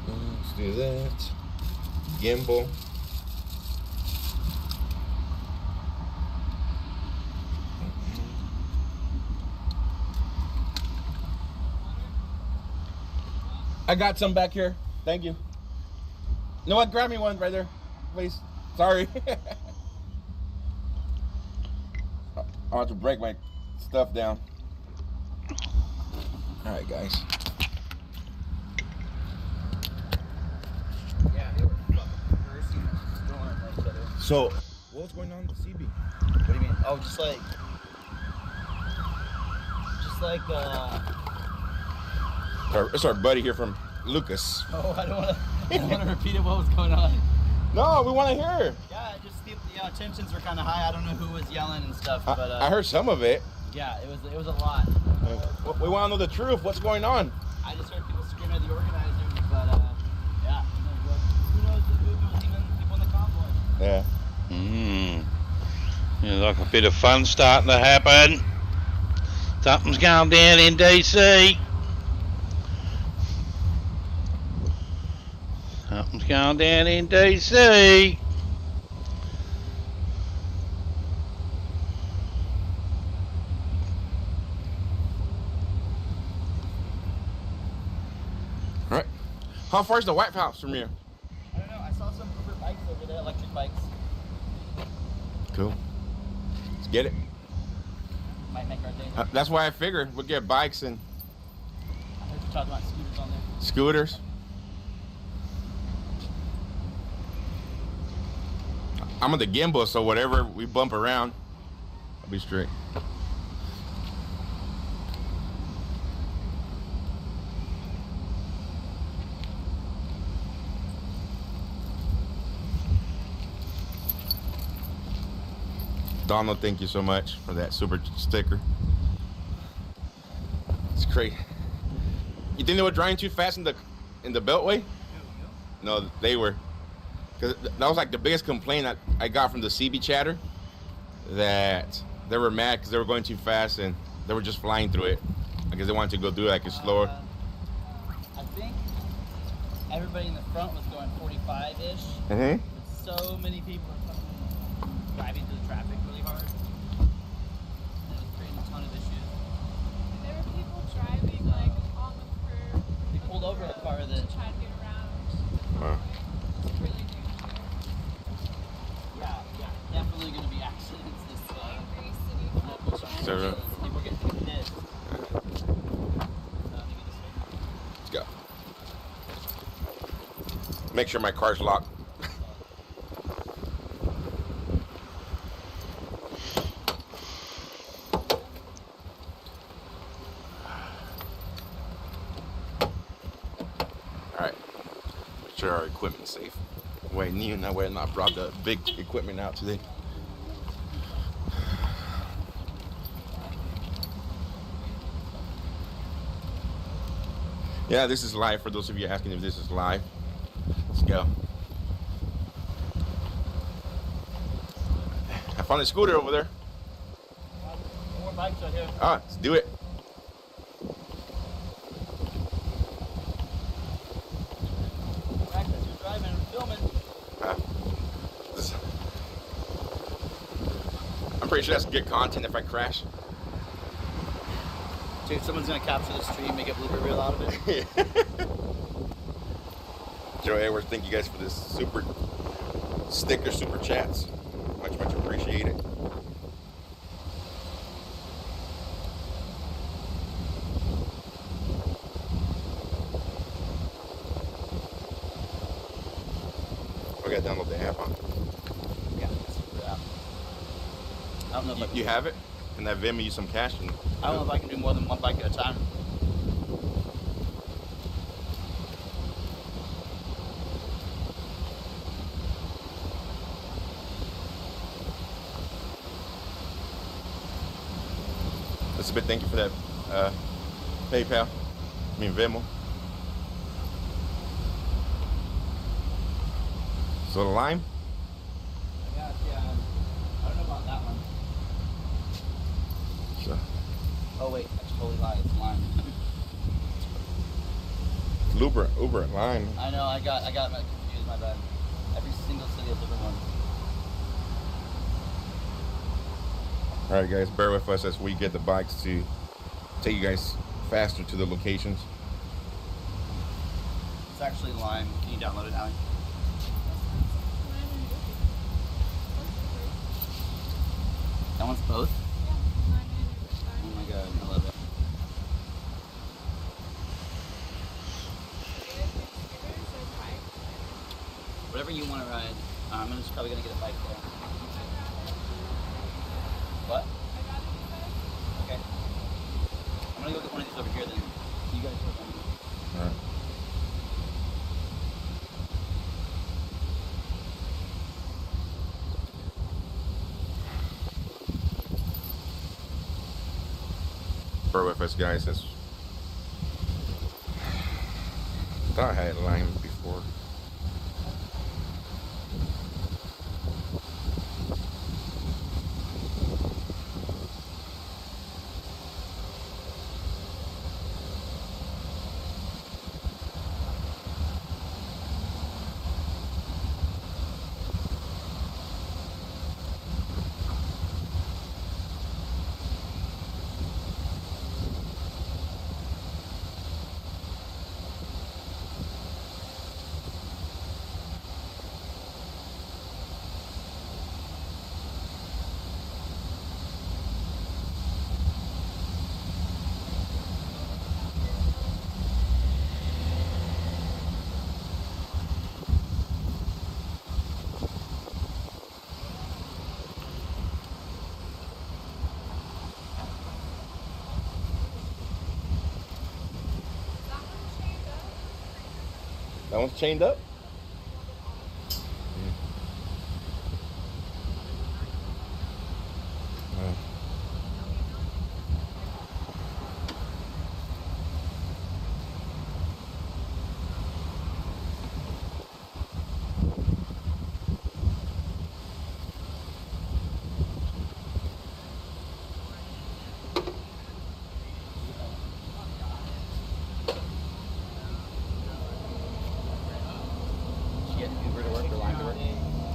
Speaker 2: Let's do that. Gimbal. I got some back here. Thank you. You know what? Grab me one right there, please. Sorry. I want to break my stuff down. All right, guys.
Speaker 9: Yeah, they were fucking cursing and going at each other.
Speaker 2: So, what's going on with CB?
Speaker 9: What do you mean? Oh, just like
Speaker 2: It's our buddy here from Lucas.
Speaker 9: Oh, I don't want to repeat it. What was going on?
Speaker 2: No, we want to hear.
Speaker 9: Yeah, just tensions were kind of high. I don't know who was yelling and stuff, but
Speaker 2: I heard some of it.
Speaker 9: Yeah, it was a lot.
Speaker 2: We want to know the truth. What's going on?
Speaker 9: I just heard people screaming at the organizers, but yeah, who knows even people in the convoy?
Speaker 2: Yeah.
Speaker 1: Yeah, like a bit of fun starting to happen. Something's going down in DC. Something's going down in DC.
Speaker 2: All right. How far is the White House from here?
Speaker 9: I don't know. I saw some Uber bikes over there, electric bikes.
Speaker 2: Cool. Let's get it.
Speaker 9: Might make our day.
Speaker 2: That's why I figured we'll get bikes and
Speaker 9: I heard you talking about scooters on there.
Speaker 2: scooters. I'm on the gimbal, so whatever we bump around, I'll be straight. Donald, thank you so much for that super sticker. It's great. You think they were driving too fast in the Beltway? No, they were. Cause that was like the biggest complaint that I got from the CB chatter, that they were mad because they were going too fast and they were just flying through it. I guess they wanted to go do it like slower.
Speaker 9: I think everybody in the front was going 45-ish.
Speaker 2: Mm-hmm.
Speaker 9: But so many people are driving through the traffic really hard. And it was creating a ton of issues.
Speaker 10: There were people driving like on the curb.
Speaker 9: They pulled over a car that
Speaker 10: to try to get around.
Speaker 2: Wow.
Speaker 10: It's really dangerous.
Speaker 9: Yeah, definitely going to be accidents this
Speaker 10: Angry city.
Speaker 9: local stretch.
Speaker 2: So,
Speaker 9: People are getting pissed.
Speaker 2: let's go. Make sure my car's locked. Alright. Make sure our equipment's safe. Wait, Neil, now we're not brought the big equipment out today. Yeah, this is live for those of you asking if this is live. Let's go. I found a scooter over there.
Speaker 9: More bikes right here.
Speaker 2: Ah, let's do it.
Speaker 9: Practice, you're driving and filming.
Speaker 2: I'm pretty sure that's good content if I crash.
Speaker 9: Dude, someone's going to capture the stream, make a blooper reel out of it.
Speaker 2: Joe Edwards, thank you guys for this super sticker, super chats. Much appreciated. appreciate it. I gotta download the app, huh?
Speaker 9: Yeah, that's the app. I don't know if I can,
Speaker 2: You have it? Can that Venmo you some cash? And
Speaker 9: I don't know if I can do more than one bike at a time.
Speaker 2: That's a big thank you for that PayPal. I mean Venmo. So the lime?
Speaker 9: Yeah, I don't know about that one.
Speaker 2: So,
Speaker 9: Oh wait, I totally lied. It's lime.
Speaker 2: Uber, lime.
Speaker 9: I know. I got confused. My bad. Every single city has different ones.
Speaker 2: All right, guys, bear with us as we get the bikes to take you guys faster to the locations.
Speaker 9: It's actually lime. Can you download it, Allie? That one's both? Oh my god, I love it. Whatever you want to ride. I'm just probably gonna get a bike there. What? Okay. I'm gonna go get one of these over here then. You guys work on it.
Speaker 2: All right. Bear with us, guys. I thought I had lime before. That one's chained up?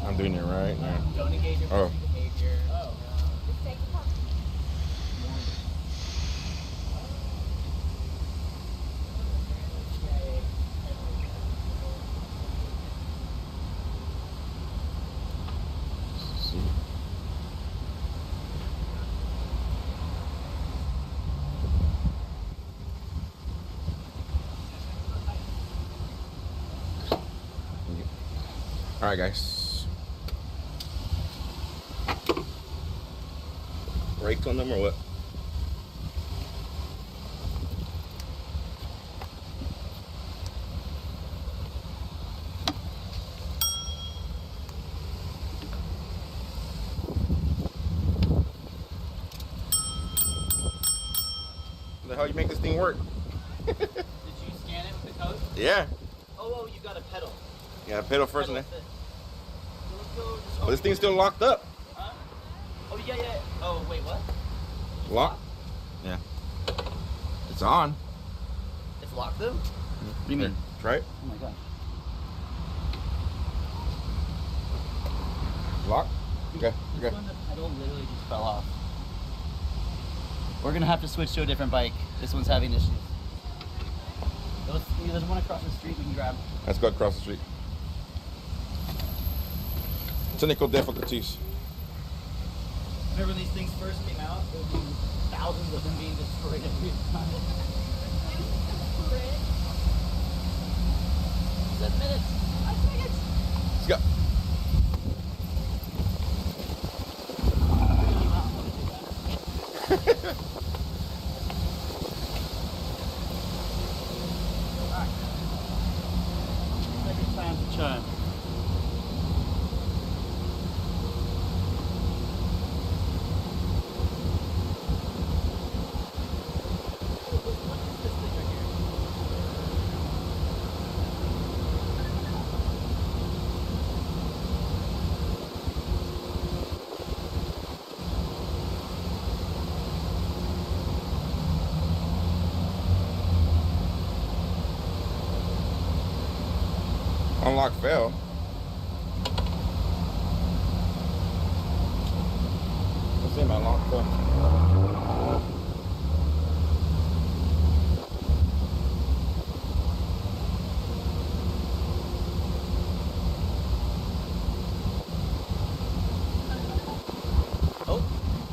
Speaker 2: I'm doing it right now.
Speaker 9: Don't engage your
Speaker 2: Oh.
Speaker 9: behavior.
Speaker 2: See. All right, guys. Brake on them or what? How the hell you make this thing work?
Speaker 9: Did you scan it with the code?
Speaker 2: Yeah.
Speaker 9: Oh, you got a pedal.
Speaker 2: Yeah, pedal first and then.
Speaker 9: Pedal
Speaker 2: Oh, this thing's still locked up.
Speaker 9: Huh? Oh, yeah. Oh, wait, what?
Speaker 2: Locked? Yeah. It's on.
Speaker 9: It's locked though? What do you mean?
Speaker 2: Here, try it.
Speaker 9: Oh my god.
Speaker 2: Lock? Okay.
Speaker 9: This
Speaker 2: Okay.
Speaker 9: one, the pedal literally just fell off. We're gonna have to switch to a different bike. This one's having issues. There's one across the street we can grab.
Speaker 2: Let's go across the street. Technical difficulties.
Speaker 9: Remember when these things first came out? There would be thousands of them being destroyed every time. 7 minutes. 5 seconds.
Speaker 2: Let's go.
Speaker 9: Second time to chime.
Speaker 2: Unlock fail. Let's see my unlock fail.
Speaker 9: Oh,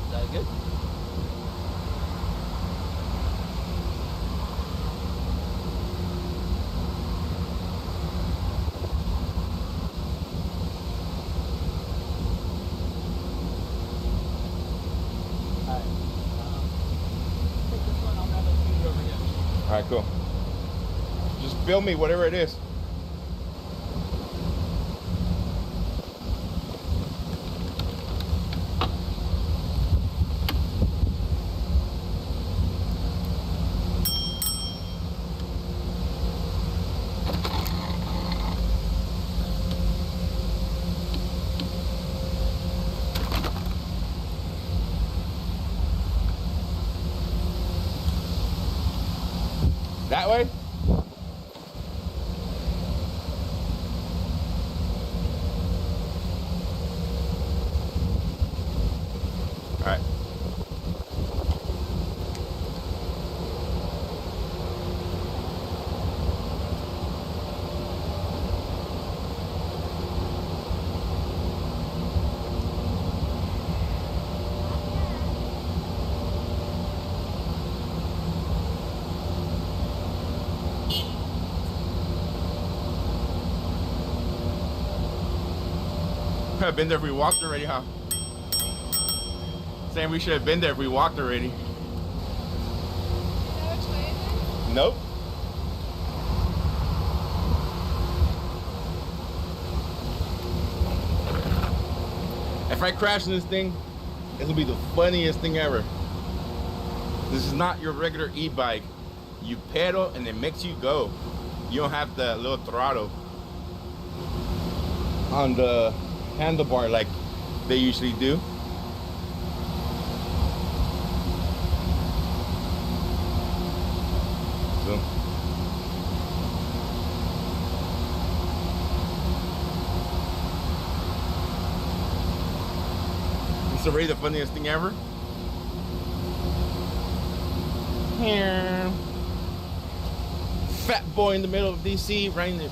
Speaker 9: is that good?
Speaker 2: All right, cool. Just film me, whatever it is. That way? All right. Could have been there if we walked already, huh? Saying we should have been there if we walked already. Nope. If I crash in this thing, it'll be the funniest thing ever. This is not your regular e-bike. You pedal and it makes you go. You don't have the little throttle on the handlebar like they usually do. So it's already the funniest thing ever. Here, fat boy in the middle of DC, right in there.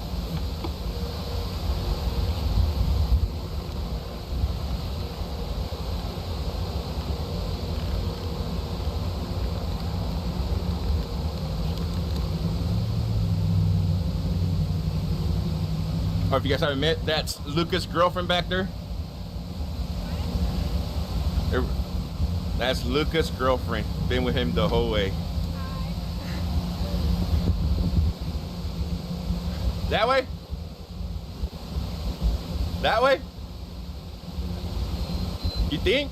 Speaker 2: Or if you guys haven't met, that's Lucas' girlfriend back there. That's Lucas' girlfriend. Been with him the whole way. That way? That way? You think?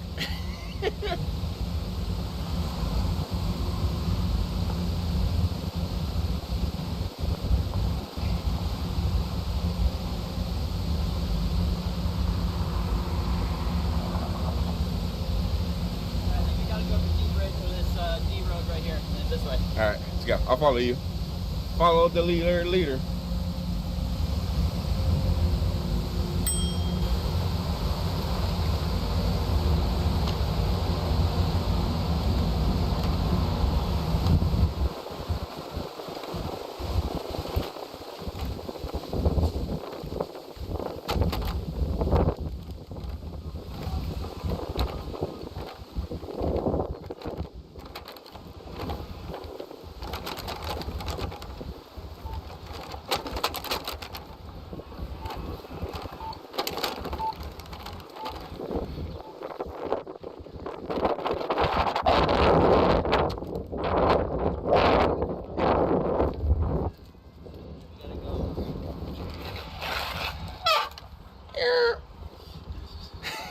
Speaker 9: This way.
Speaker 2: All right, let's go. I'll follow you. Follow the leader.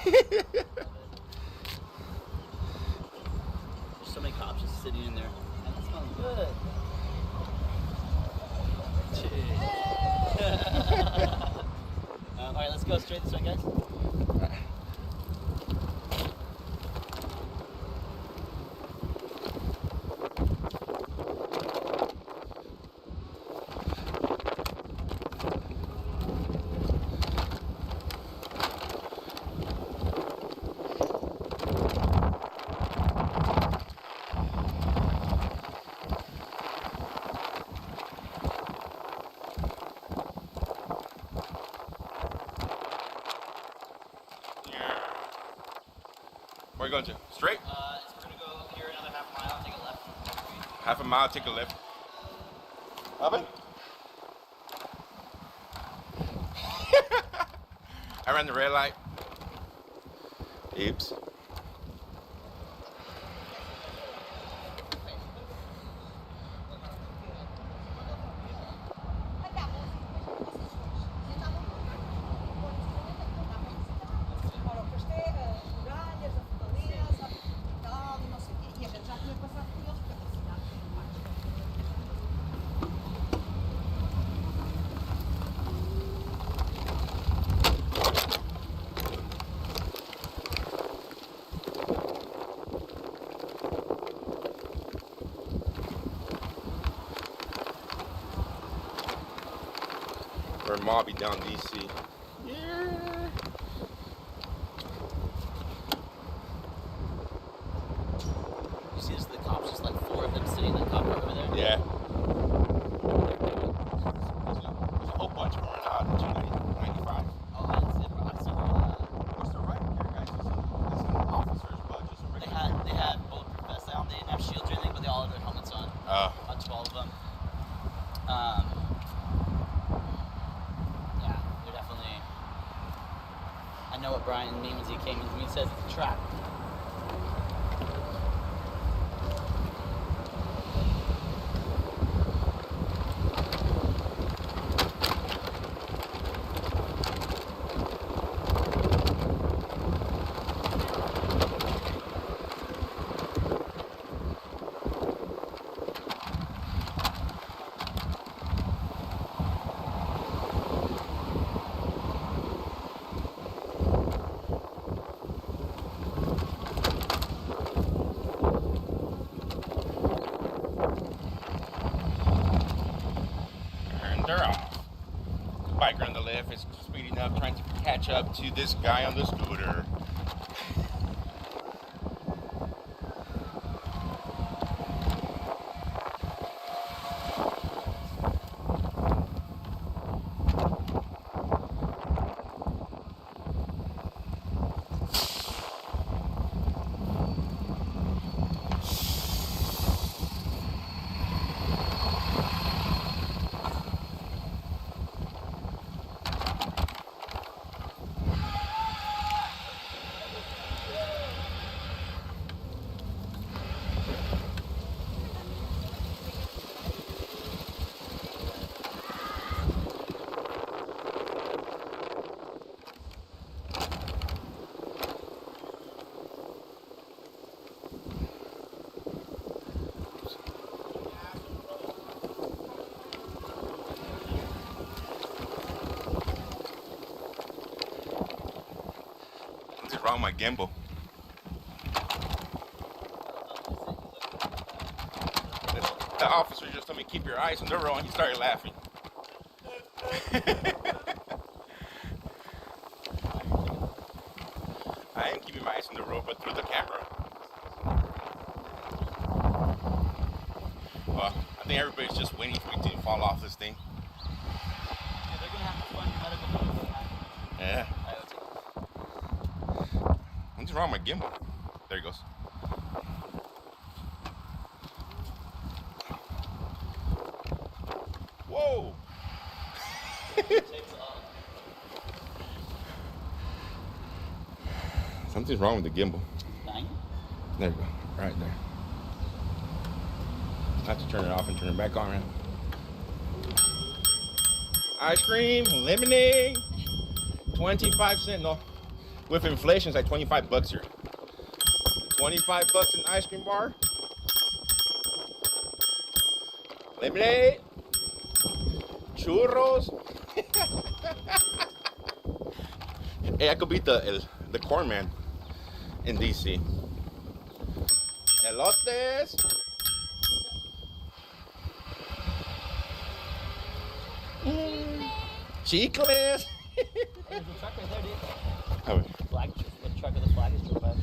Speaker 9: There's so many cops just sitting in there. And that smells good. Alright, let's go straight this way, guys.
Speaker 2: Where are you going to? Straight?
Speaker 9: So we're gonna go here another half mile, take a left.
Speaker 2: Half a mile, take a left. Oven? I ran the red light. Oops. Or Mobby down DC. Yeah.
Speaker 9: You see this, the cops, just like 4 of them sitting in the cop car over there?
Speaker 2: Yeah. There's a whole bunch of them right now. 295.
Speaker 9: Oh, I didn't see it, bro. I saw
Speaker 2: What's the right here, guys? There's some officers, but just some regular.
Speaker 9: they had bulletproof vests on. They didn't have shields or anything, but they all had their helmets on. About 12 of them. Yeah, they're definitely. I know what Brian means when he came in. He says it's a trap.
Speaker 2: And they're off. Biker on the left is speeding up, trying to catch up to this guy on the scooter. What's wrong with my gimbal? The officer just told me keep your eyes on the road and he started laughing. I am keeping my eyes on the road, but through the camera. Well, I think everybody's just waiting for me to fall off this thing.
Speaker 9: Yeah, they're gonna have to fund medical bills.
Speaker 2: Yeah. What's wrong with my gimbal? There he goes. Whoa! Something's wrong with the gimbal. There you go. Right there. I have to turn it off and turn it back on. Right? Ice cream, lemonade, 25 cents. No, With inflation, it's like 25 bucks here. 25 bucks an ice cream bar. Lemonade. Churros. Hey, I could beat the corn man in DC. Elotes. Chicles.
Speaker 9: There's a truck right there, dude.
Speaker 2: Oh,
Speaker 9: Flag, the truck with the flag is drove by.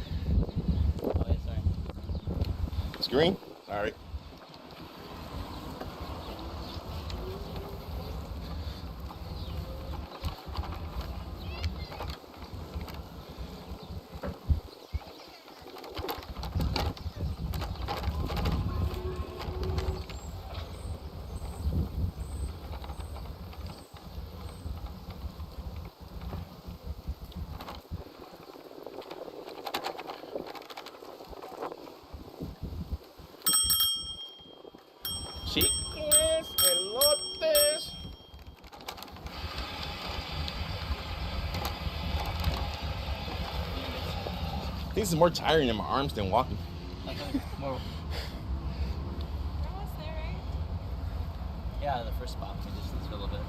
Speaker 9: Oh, yeah, sorry.
Speaker 2: it's green? All right. Chicles, elotes. I think this is more tiring in my arms than walking.
Speaker 9: More.
Speaker 10: We're almost there, right?
Speaker 9: Yeah, the first spot. We just for a little bit.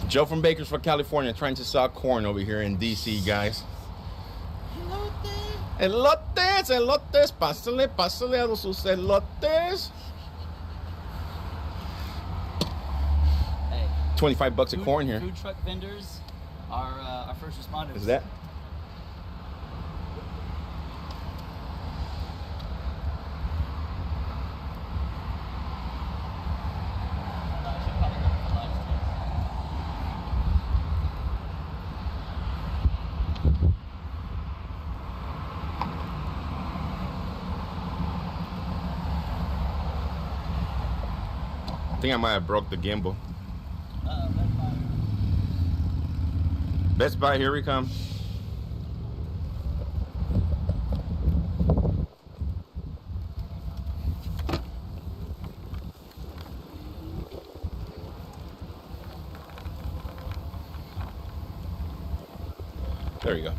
Speaker 2: Joe from Bakersfield, California, trying to sell corn over here in DC, guys. Elotes, elotes, pásale, pásale a sus elotes.
Speaker 9: Hey.
Speaker 2: 25 bucks a corn here.
Speaker 9: Food truck vendors are our first responders.
Speaker 2: Is that?
Speaker 9: I should probably look at the live streams.
Speaker 2: I think I might have broke the gimbal. Best Buy, here we come. There you go.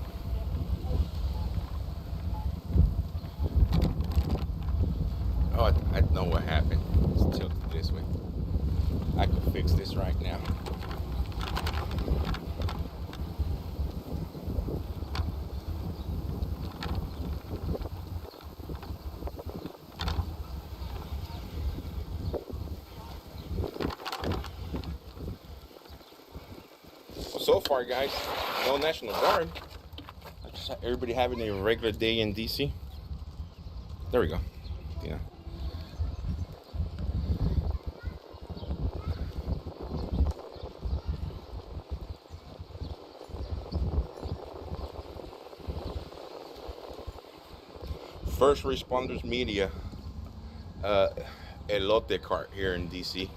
Speaker 2: Oh, I know what happened. It's tilted this way. I could fix this right now. So far, guys, no National Guard. Just everybody having a regular day in DC. There we go. Yeah. First responders media elote cart here in DC.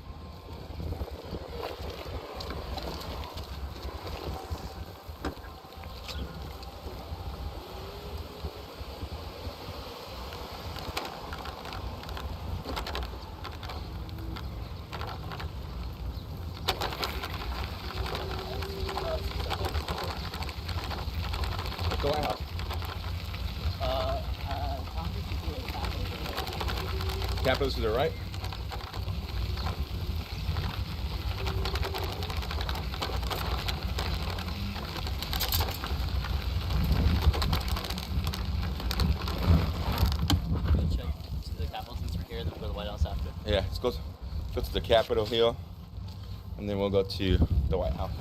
Speaker 2: Go out. Capitals to the right.
Speaker 9: Check to the Capitol since we're here, then go to the White House after.
Speaker 2: Yeah, let's go to the Capitol Hill, and then we'll go to the White House.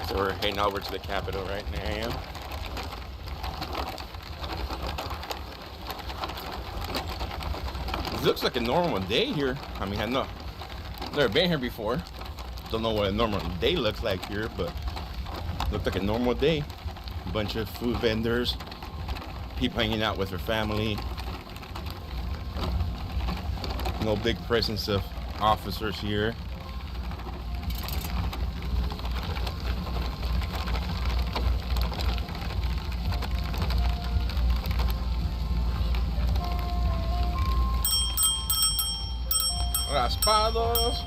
Speaker 2: So we're heading over to the Capitol right now. It looks like a normal day here. I mean, I've never been here before. Don't know what a normal day looks like here, but looks like a normal day. A bunch of food vendors, people hanging out with their family. No big presence of officers here. Raspados.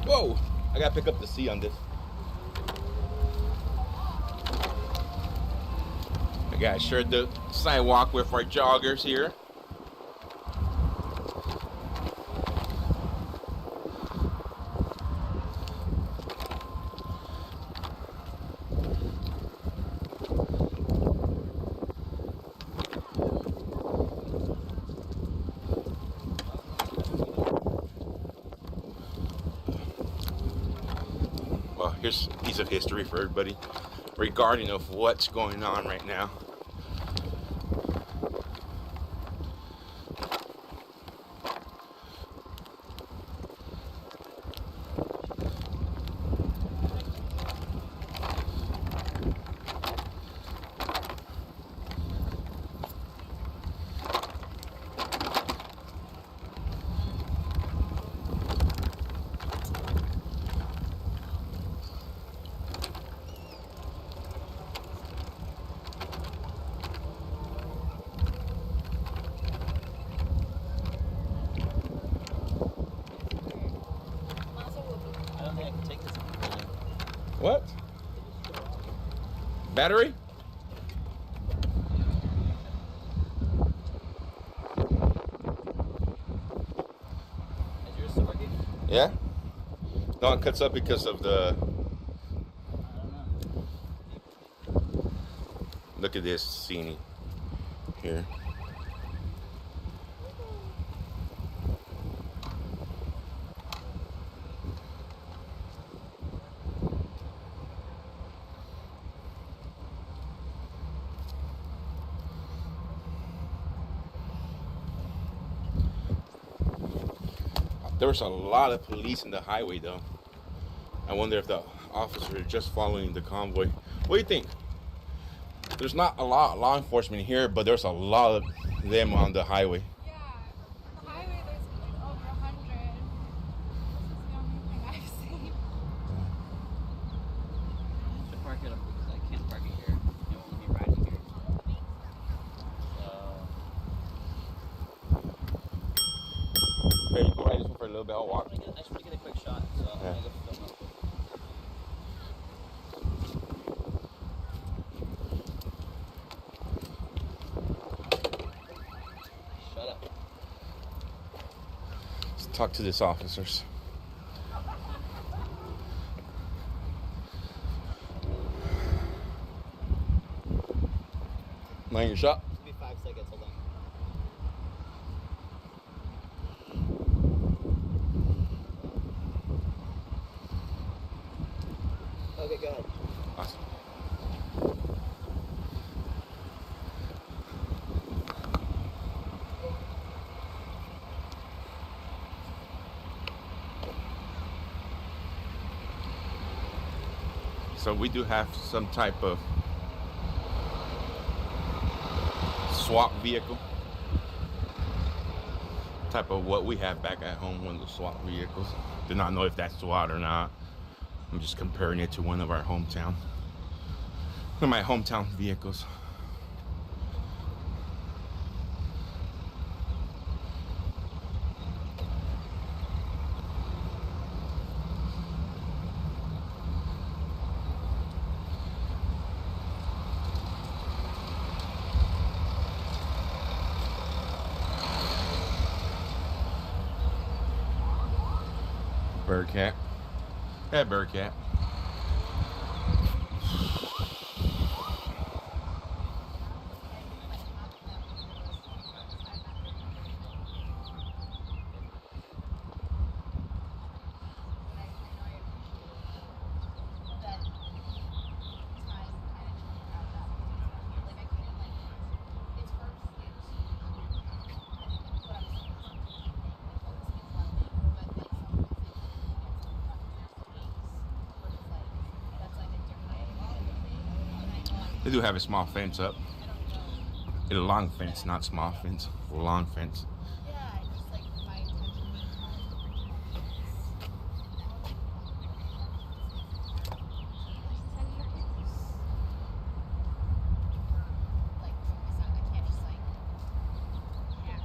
Speaker 2: Whoa! I gotta pick up the C on this. I gotta share the sidewalk with our joggers here. Well, here's a piece of history for everybody regarding of what's going on right now.
Speaker 9: I don't think I can take this.
Speaker 2: What? Battery?
Speaker 9: Is yours still working?
Speaker 2: Yeah? No, it cuts up because of the...
Speaker 9: I don't know.
Speaker 2: Look at this scene here. There was a lot of police in the highway though. I wonder if the officers are just following the convoy. What do you think? There's not a lot of law enforcement here, but there's a lot of them on the highway.
Speaker 10: Yeah, on the highway there's like over 100. This is the only thing I've seen.
Speaker 9: I should park it up because I can't park it here. It won't let me ride it here.
Speaker 2: Hey, you can ride this one for a little bit. I'll walk.
Speaker 9: I just want to get a quick shot, so I'm
Speaker 2: Yeah.
Speaker 9: going to go film real quick. Shut up.
Speaker 2: Let's talk to these officers. Mind your shot.
Speaker 9: It'll be 5 seconds, hold on. Okay, go ahead.
Speaker 2: Awesome. So we do have some type of swap vehicle. Type of what we have back at home, one of the swap vehicles. Do not know if that's SWAT or not. I'm just comparing it to one of our one of my hometown vehicles. Bearcat. Yeah, Bearcat. They do have a small fence up. It's a long fence, not small fence. Long fence.
Speaker 10: Yeah, just like my intention. Like, it's not, I can't just like hack that together. Yeah.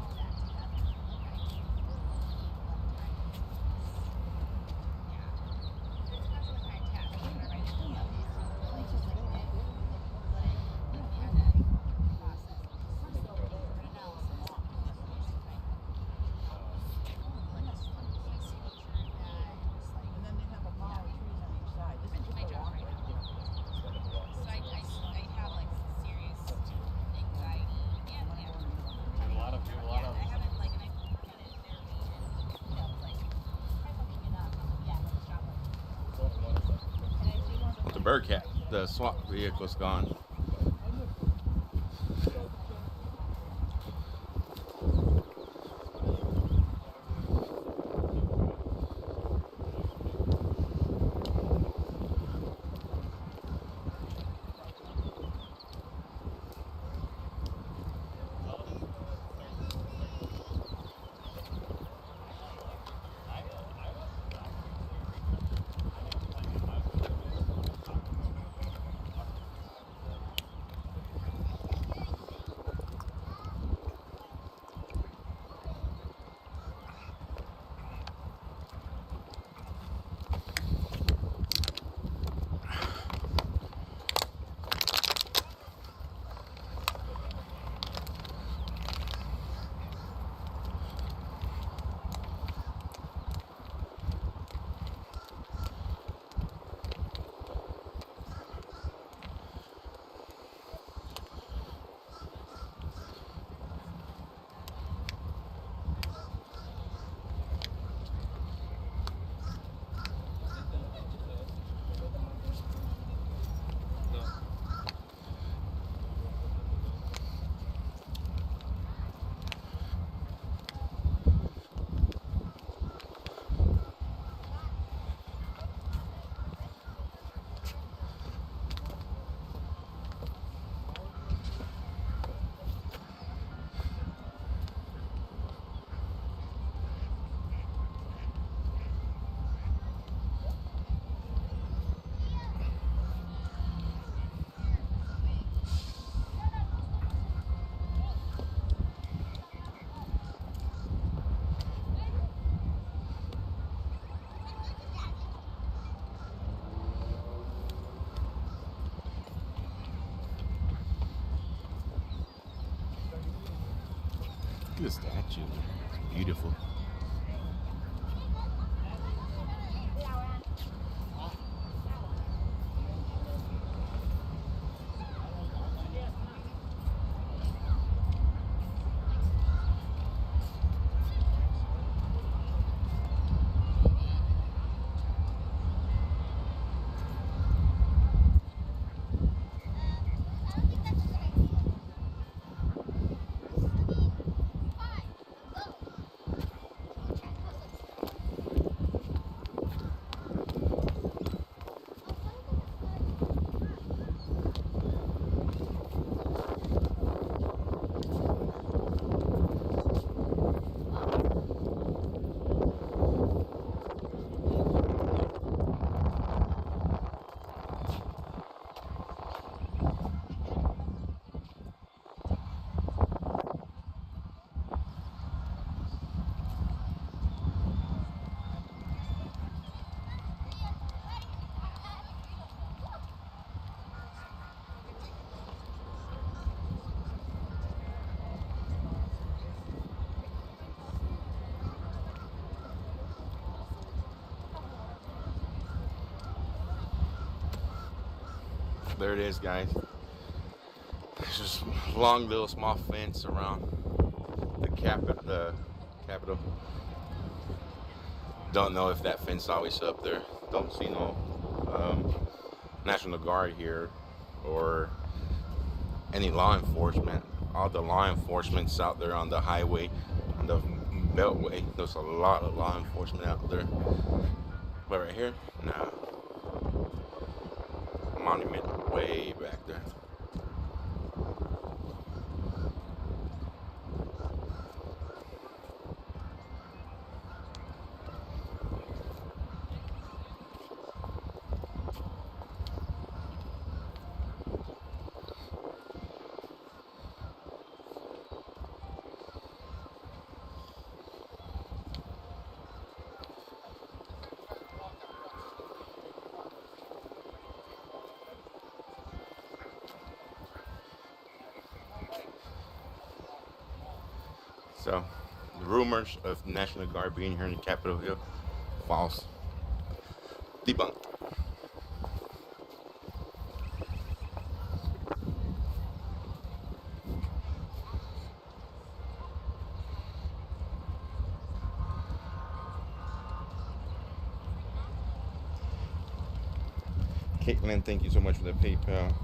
Speaker 10: It depends on the kind of task. Whenever I do like just like knit, put it, and then process. Analysis. And then they have a mall of trees on each side. This is just my job right now. So I have like serious anxiety and I haven't like, and I work at it in therapy and like I'm looking it up. Yeah, like shop and I do more
Speaker 2: The Bearcat, the SWAT vehicle's gone. Look at the statue. It's beautiful. There it is, guys. There's just a long little small fence around the Capitol. Don't know if that fence is always up there. Don't see no National Guard here or any law enforcement. All the law enforcement's out there on the highway, on the beltway. There's a lot of law enforcement out there. But right here, nah. Monument way back there. So, the rumors of National Guard being here in Capitol Hill, false. Debunked. Caitlin, thank you so much for the PayPal.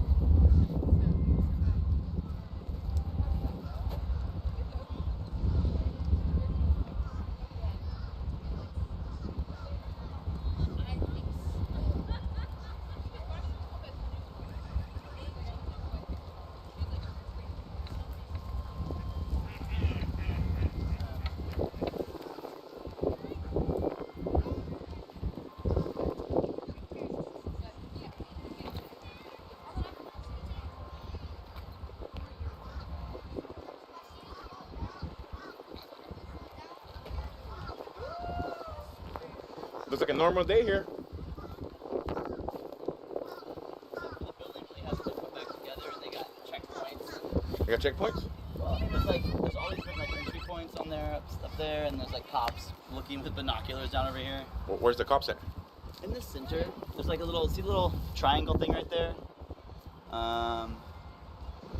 Speaker 2: Looks like a normal day here.
Speaker 9: The building really hasn't been put back together, and they got checkpoints.
Speaker 2: You got checkpoints?
Speaker 9: Well, I mean, there's always been like entry points on there, up there, and there's like cops looking with binoculars down over here.
Speaker 2: Where's the cops at?
Speaker 9: In the center, there's like a little, see the little triangle thing right there?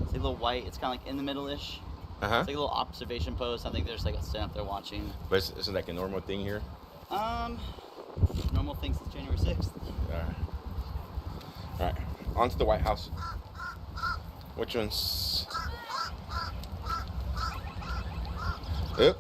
Speaker 9: See a little white, it's kind of like in the middle-ish. It's like a little observation post. I think there's like a stand up there watching.
Speaker 2: But isn't like a normal thing here?
Speaker 9: Normal thing since January 6th.
Speaker 2: Alright, on to the White House. Which one's... Yep.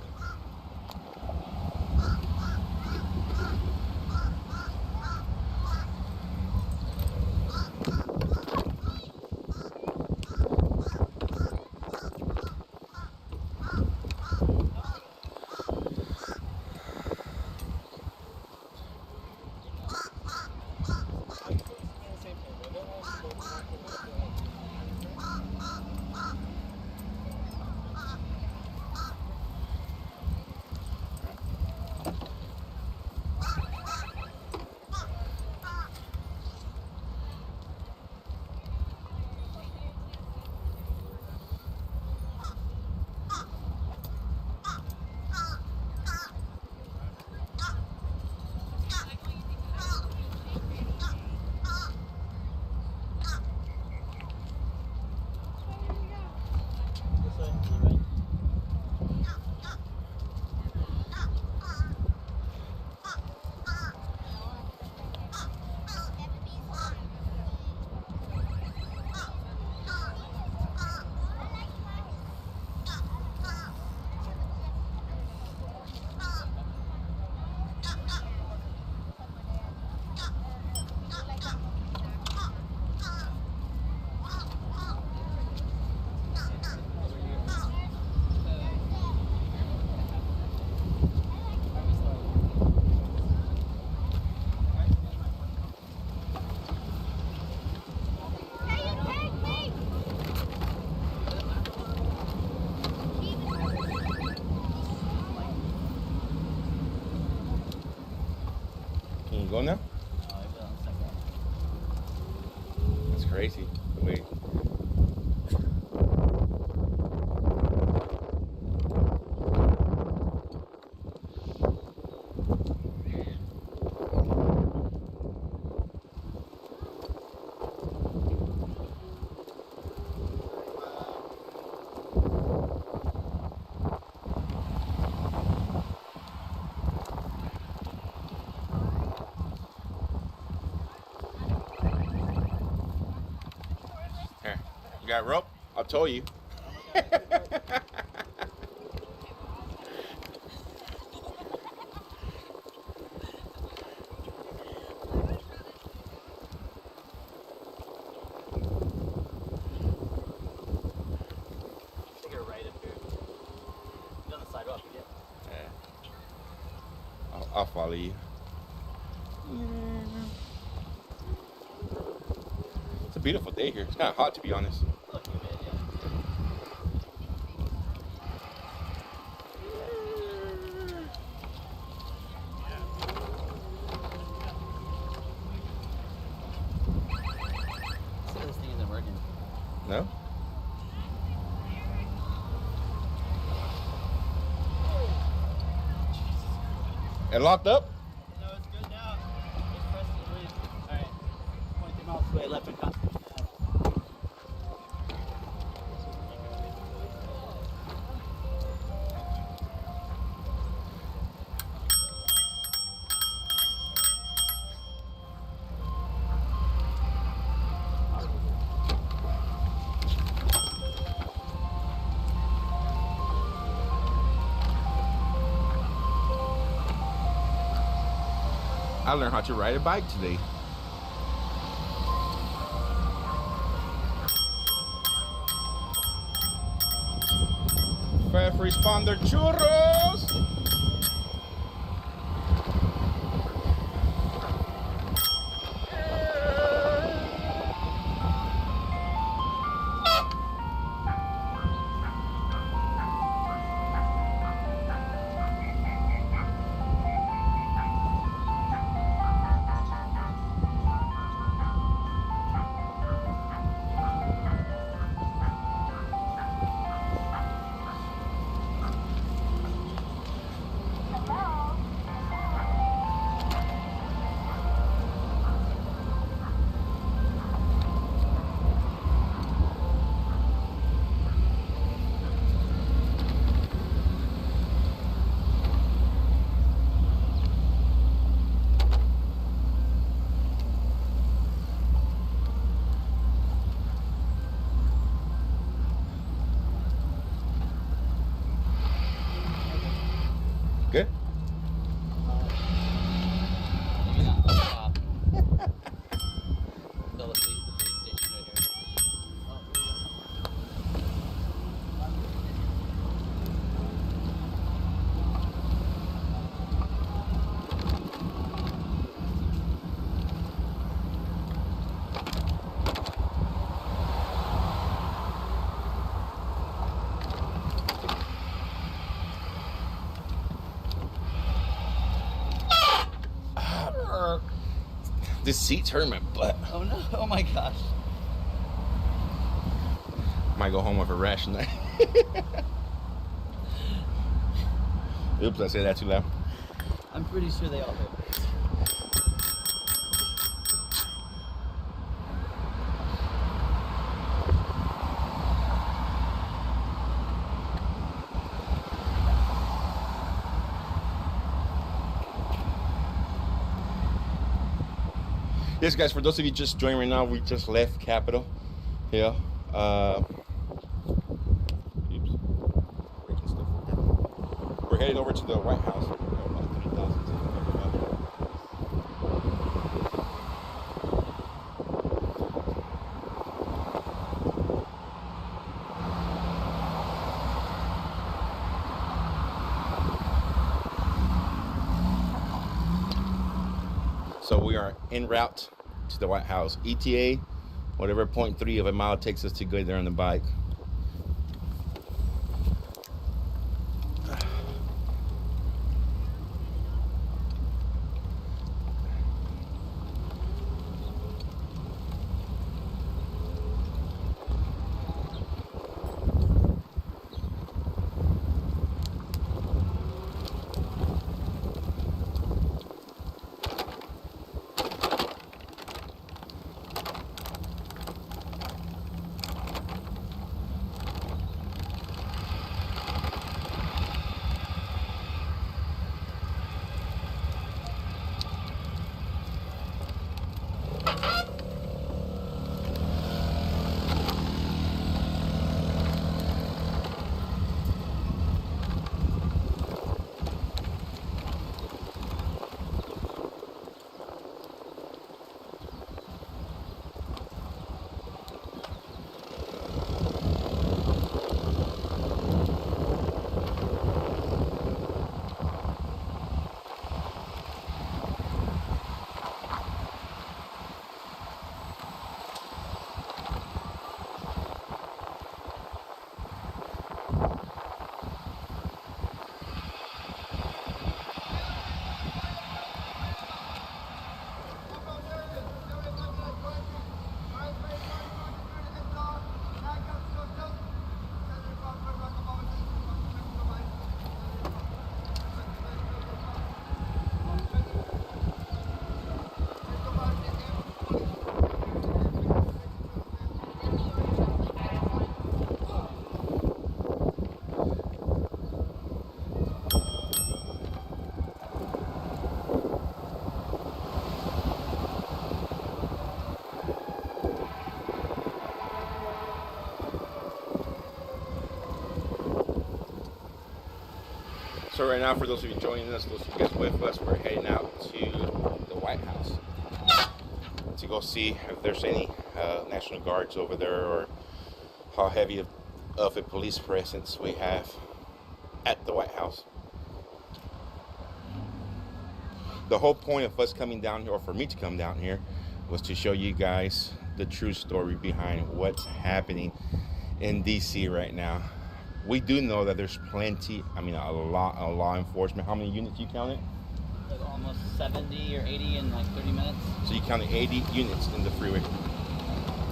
Speaker 2: Can you go now? That's crazy. The way. Here, you got rope? I'll tow you.
Speaker 9: Take a right up here. Get on the sidewalk again.
Speaker 2: Yeah. I'll follow you. It's a beautiful day here. It's kind of hot, to be honest.
Speaker 9: Lucky man, yeah. So this thing isn't working.
Speaker 2: No? It locked up?
Speaker 9: No, it's good now. Just press the lead. Alright. 23 miles away, left on Constitution Ave.
Speaker 2: I learned how to ride a bike today. First responder churros. Good.
Speaker 9: Maybe not up top. Still the police station right here. Oh,
Speaker 2: This seat's hurting my butt.
Speaker 9: oh no! Oh my gosh!
Speaker 2: Might go home with a rash tonight. Oops, I said that too loud.
Speaker 9: I'm pretty sure they all hurt.
Speaker 2: Yes, guys, for those of you just joining right now, we just left Capitol. Yeah. Oops. Breaking stuff. We're headed over to the White House. We're about 3,000 to So we are en route to the White House. ETA, whatever 0.3 of a mile takes us to go there on the bike. So right now, for those of you joining us, those of you guys with us, we're heading out to the White House to go see if there's any National Guards over there, or how heavy of a police presence we have at the White House. The whole point of us coming down here, or for me to come down here, was to show you guys the true story behind what's happening in DC right now. We do know that there's plenty, I mean, a lot of law enforcement. How many units you counted?
Speaker 9: Like almost 70 or 80 in like 30 minutes.
Speaker 2: So you counted 80 units in the freeway.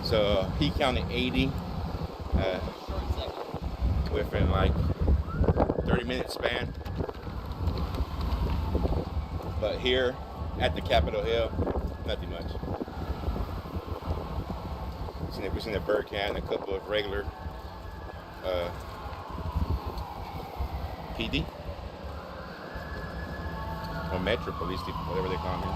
Speaker 2: So he counted 80
Speaker 9: Short second.
Speaker 2: within like 30-minute span. But here at the Capitol Hill, nothing much. We've seen a bird can, a couple of regular PD or Metro Police, whatever they call them.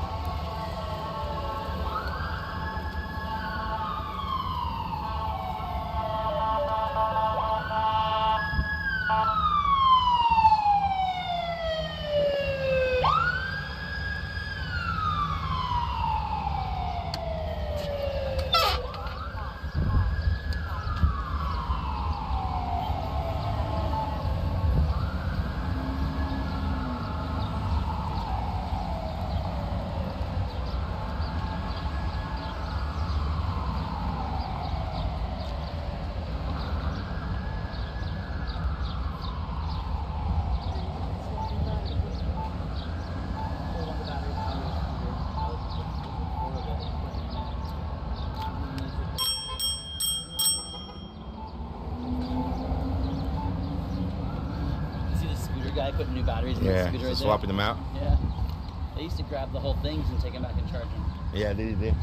Speaker 9: Guy putting new batteries in the scooter right
Speaker 2: swapping them out.
Speaker 9: Yeah. They used to grab the whole things and take them back and charge them.
Speaker 2: Yeah, they did.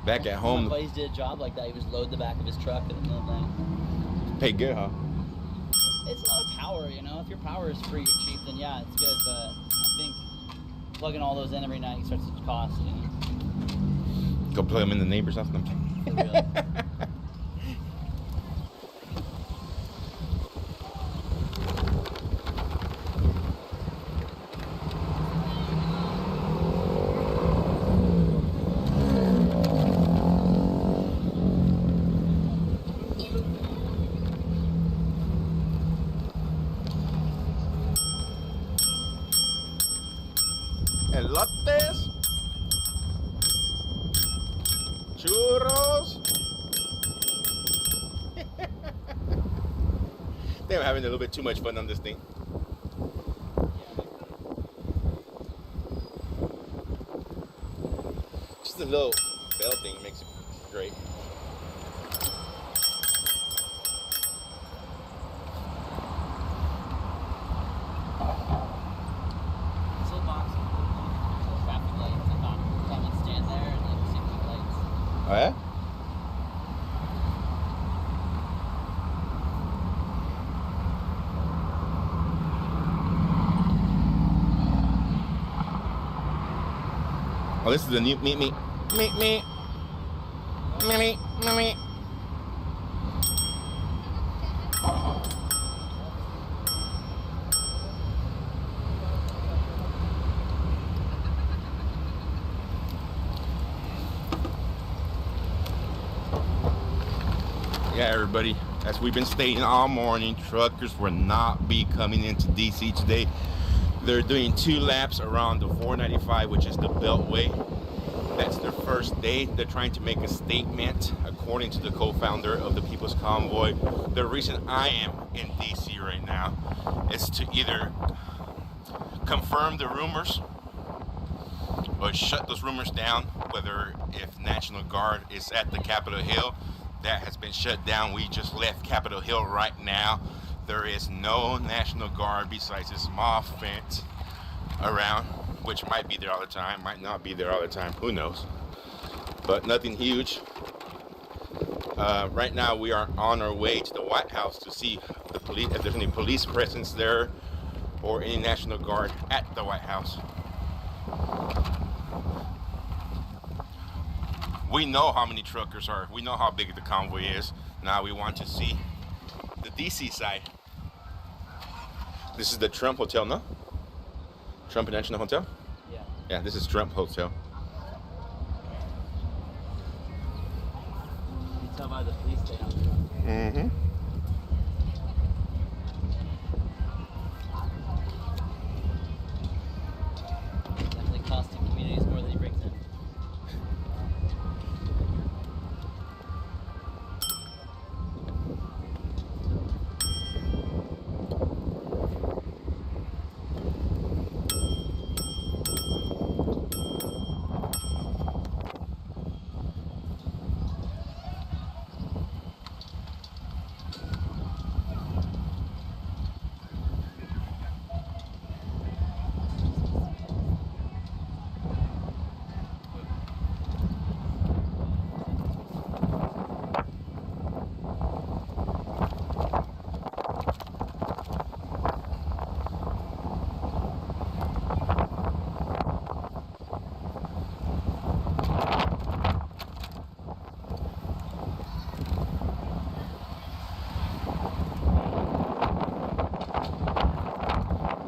Speaker 2: Back at home.
Speaker 9: Some buddies did a job like that. He was load the back of his truck and the little thing.
Speaker 2: Paid good, huh?
Speaker 9: It's a lot of power, you know. If your power is free or cheap, then yeah, it's good. But I think plugging all those in every night starts to cost, you know.
Speaker 2: Go plug them in the neighbor's house.
Speaker 9: Really.
Speaker 2: Elotes, churros. They were having a little bit too much fun on this thing. Just a little bell thing makes it great. Oh yeah? Oh, this is the new meet. Yeah, everybody, as we've been stating all morning, truckers will not be coming into DC today. They're doing 2 laps around the 495, which is the Beltway. That's their first day. They're trying to make a statement, according to the co-founder of the People's Convoy. The reason I am in DC right now is to either confirm the rumors or shut those rumors down, whether if National Guard is at the Capitol Hill. That has been shut down. We just left Capitol Hill right now. There is no National Guard besides this small fence around, which might be there all the time, might not be there all the time, who knows. But nothing huge. Right now we are on our way to the White House to see the police, if there's any police presence there or any National Guard at the White House. We know how many truckers are. We know how big the convoy is. Now we want to see the DC side. This is the Trump Hotel, no? Trump International Hotel?
Speaker 9: Yeah.
Speaker 2: Yeah, this is Trump Hotel.
Speaker 9: You can tell by the police state out there.
Speaker 2: Mm-hmm.
Speaker 9: Definitely costing communities more than he brings in.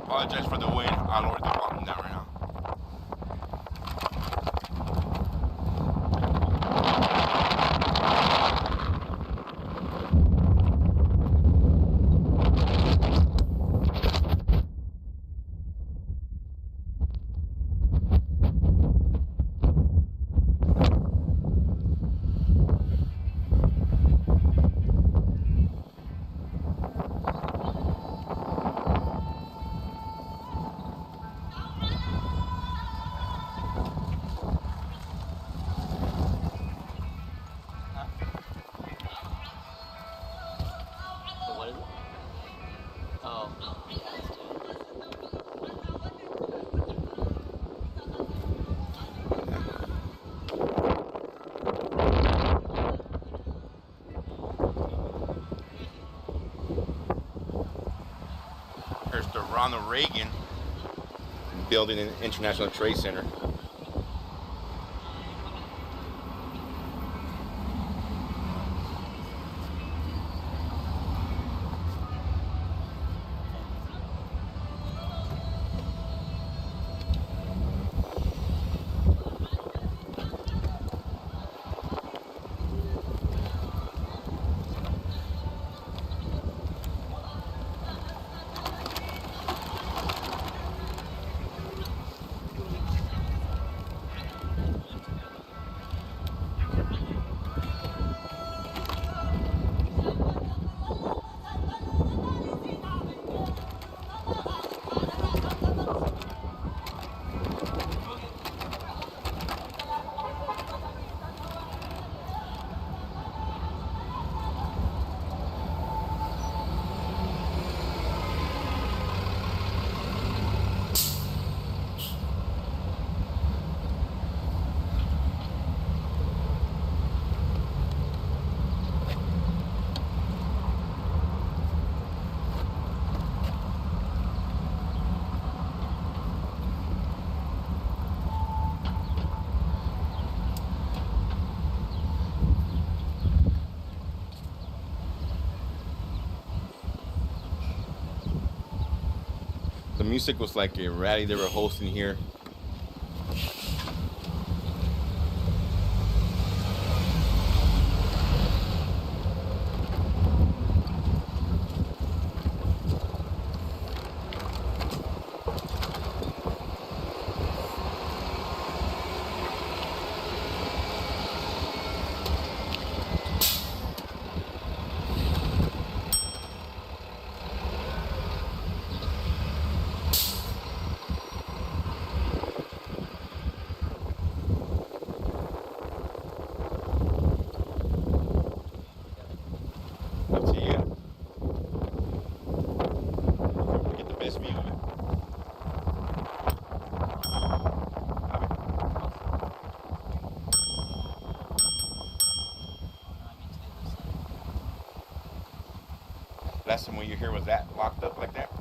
Speaker 2: Apologize for the wind. I lowered the volume down right now.
Speaker 9: So what is it? Oh, yeah, let's do it.
Speaker 2: There's the Ronald Reagan building in International Trade Center. The music was like a rally they were hosting here. Up to you. Get the best view of it. Last time when you were here, was that locked up like that?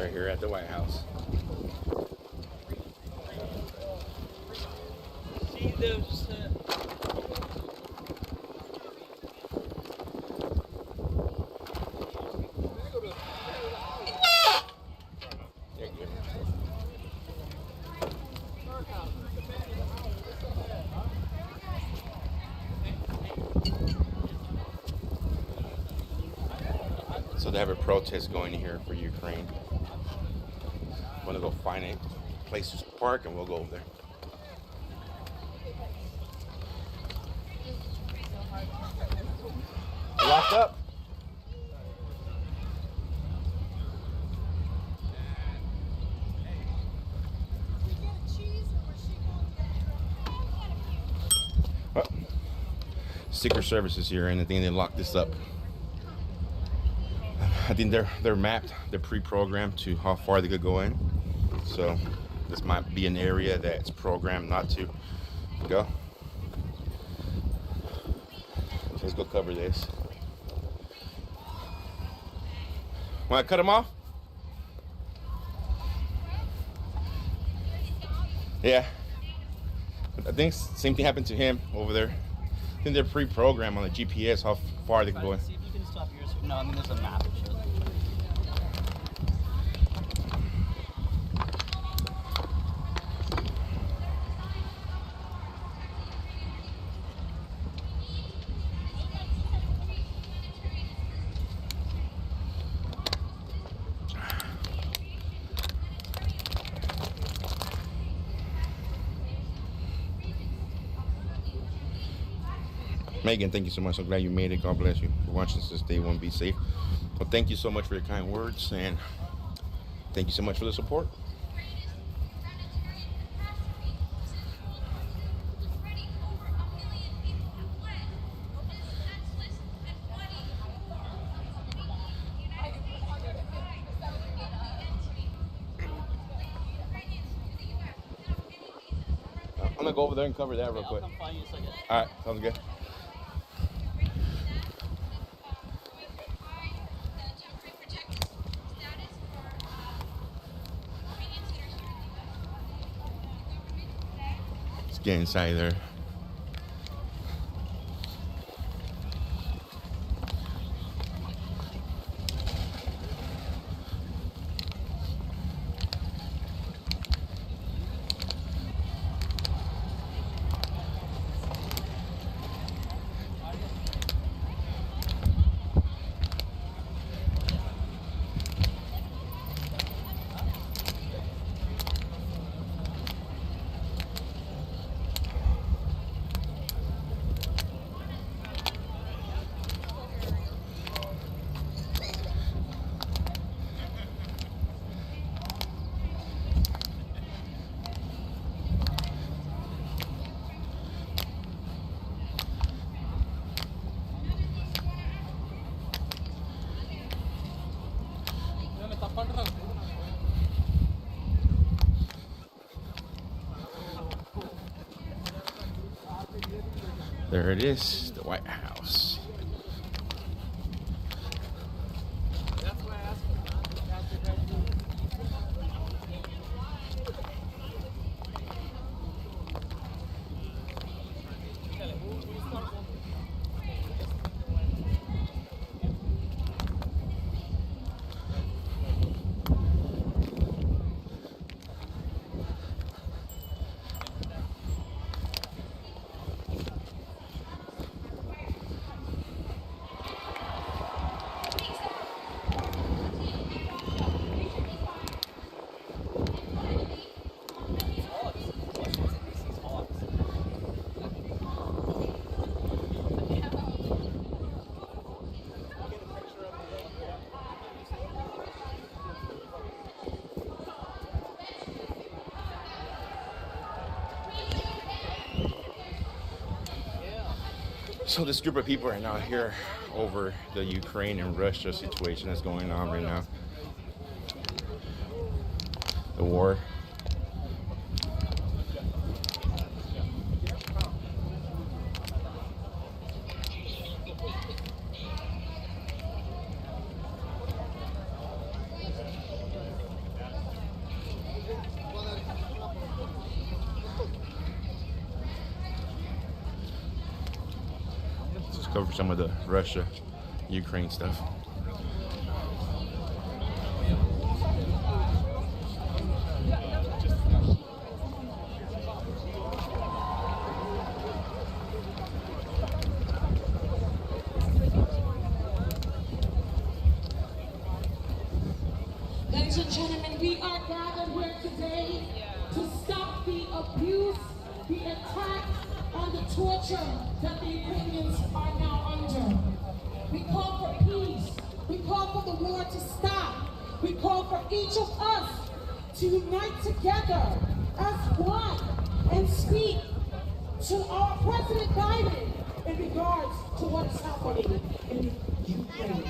Speaker 2: We're here at the White House.
Speaker 8: See those.
Speaker 2: So they have a protest going here for Ukraine. I'm gonna go find a place to park and we'll go over there. Locked up. Oh. Secret Service is here, and I think they locked this up. I think they're mapped, they're pre-programmed to how far they could go in. So this might be an area that's programmed not to go. Let's go cover this. Want to cut him off? Yeah. I think same thing happened to him over there. I think they're pre-programmed on the GPS how far they can go in.
Speaker 9: See if you can stop yours. No, I mean there's a map that shows.
Speaker 2: Megan, thank you so much. I'm glad you made it. God bless you for watching this day one. Be safe. Well, thank you so much for your kind words, and thank you so much for the support. I'm gonna go over there and cover that real quick.
Speaker 9: I'll come find you in a second.
Speaker 2: All right, sounds good. Let's get inside there. There it is, the White House. So this group of people right now here over the Ukraine and Russia situation that's going on right now. The war. cover some of the Russia-Ukraine stuff.
Speaker 11: Ladies and gentlemen, we are gathered here today to stop the abuse, the attack, and the torture that the Ukrainians are now under. We call for peace. We call for the war to stop. We call for each of us to unite together as one and speak to our President Biden in regards to what's happening in Ukraine.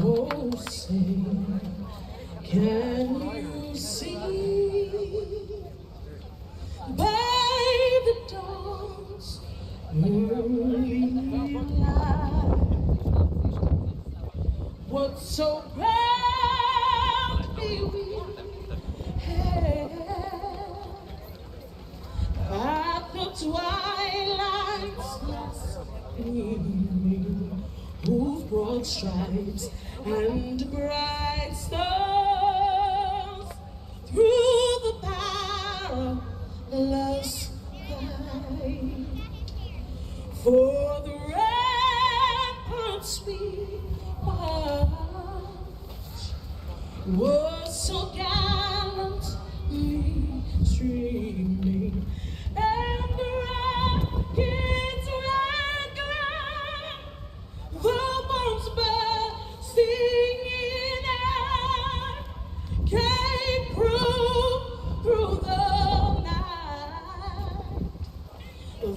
Speaker 11: Oh, say, can you see by the dawn's early light what so proudly we held at the twilight's last gleaming, whose broad stripes and bright stars through the perilous fight for the ramparts we march was so gallantly streaming, and the rockets rang out, the bombs bursting in air came through the night,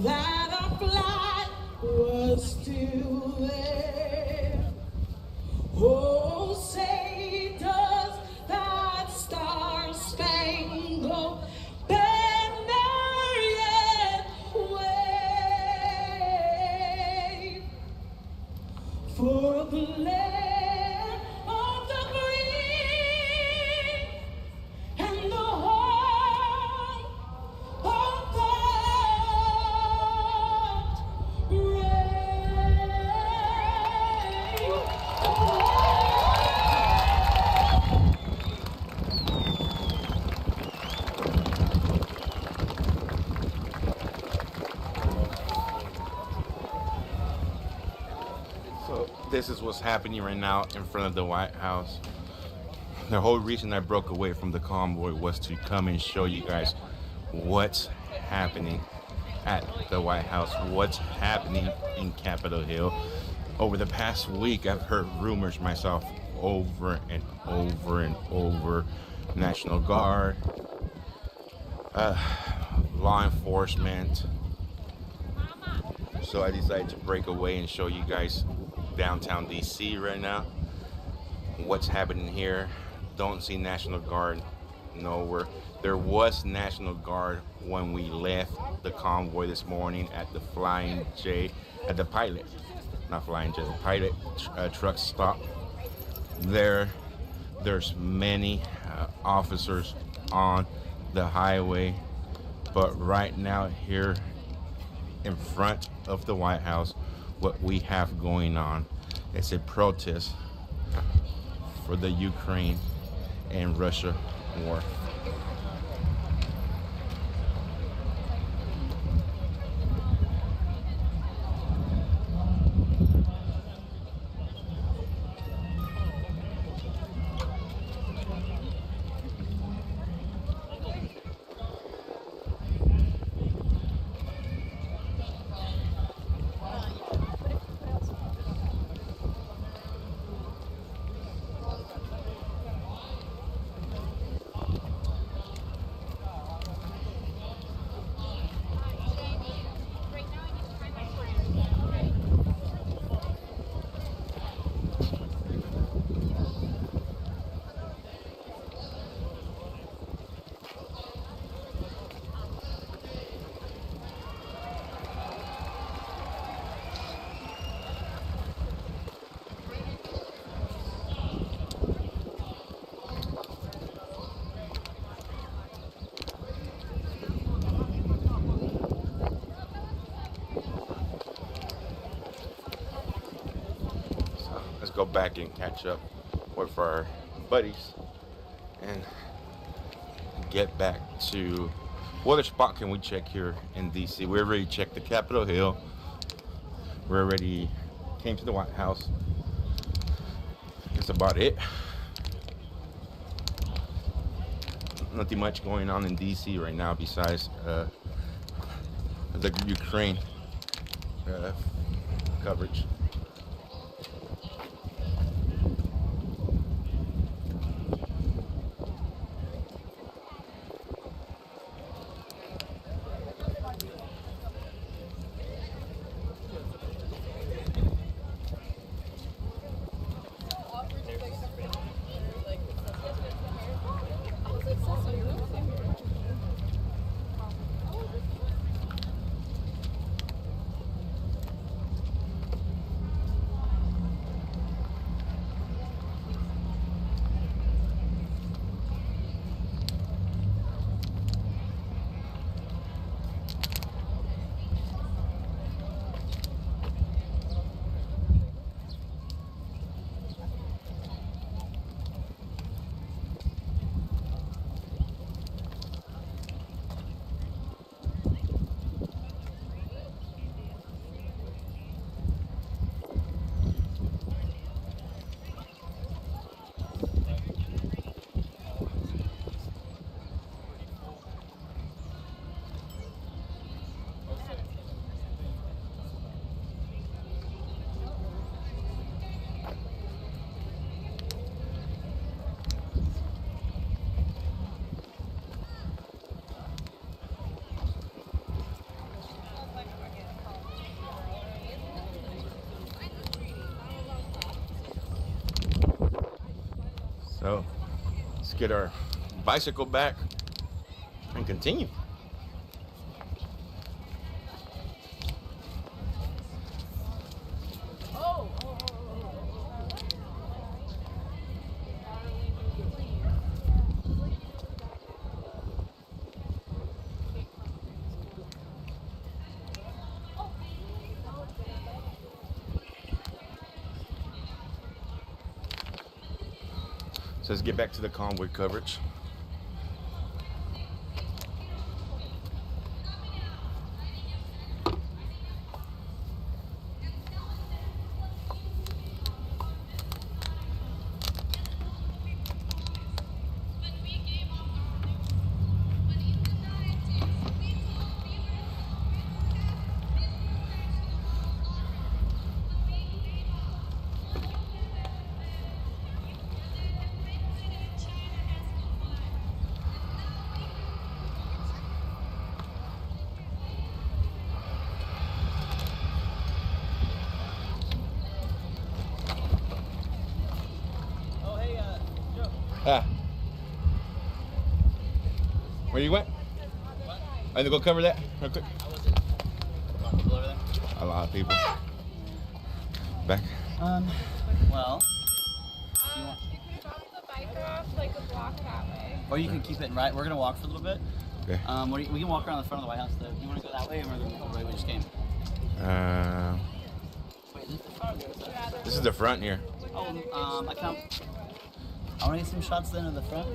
Speaker 11: that our flight was still there. Oh, say does that star-spangled banner yet wave for the land of the free and the home of the brave.
Speaker 2: So this is what's happening right now in front of the White House. The whole reason I broke away from the convoy was to come and show you guys what's happening at the White House, what's happening in Capitol Hill. Over the past week, I've heard rumors myself over and over and over. National Guard, law enforcement. So I decided to break away and show you guys downtown DC right now. What's happening here? Don't see National Guard nowhere. There was National Guard when we left the convoy this morning at the Flying J, at the pilot, not Flying J, the pilot truck stop. There's many officers on the highway, but right now here in front of the White House, what we have going on is a protest for the Ukraine and Russia war. go back and catch up with our buddies and get back to what other spot can we check here in DC. We already checked the Capitol Hill. We already came to the White House. That's about it. Nothing much going on in DC right now besides the Ukraine coverage. So let's get our bicycle back and continue. So let's get back to the convoy coverage. Where you went?
Speaker 9: What?
Speaker 2: I need to go cover that real quick.
Speaker 9: How was it? A lot of people over there?
Speaker 2: A lot of people. Back.
Speaker 9: Well.
Speaker 10: You can drop the bike off like a block that way.
Speaker 9: Or you can keep it right. We're gonna walk for a little bit.
Speaker 2: Okay.
Speaker 9: We can walk around the front of the White House though. You wanna go that way or we're gonna go right we just came? Wait, this is the front or the back?
Speaker 2: This is the front here.
Speaker 9: Oh, I wanna get some shots then in the front.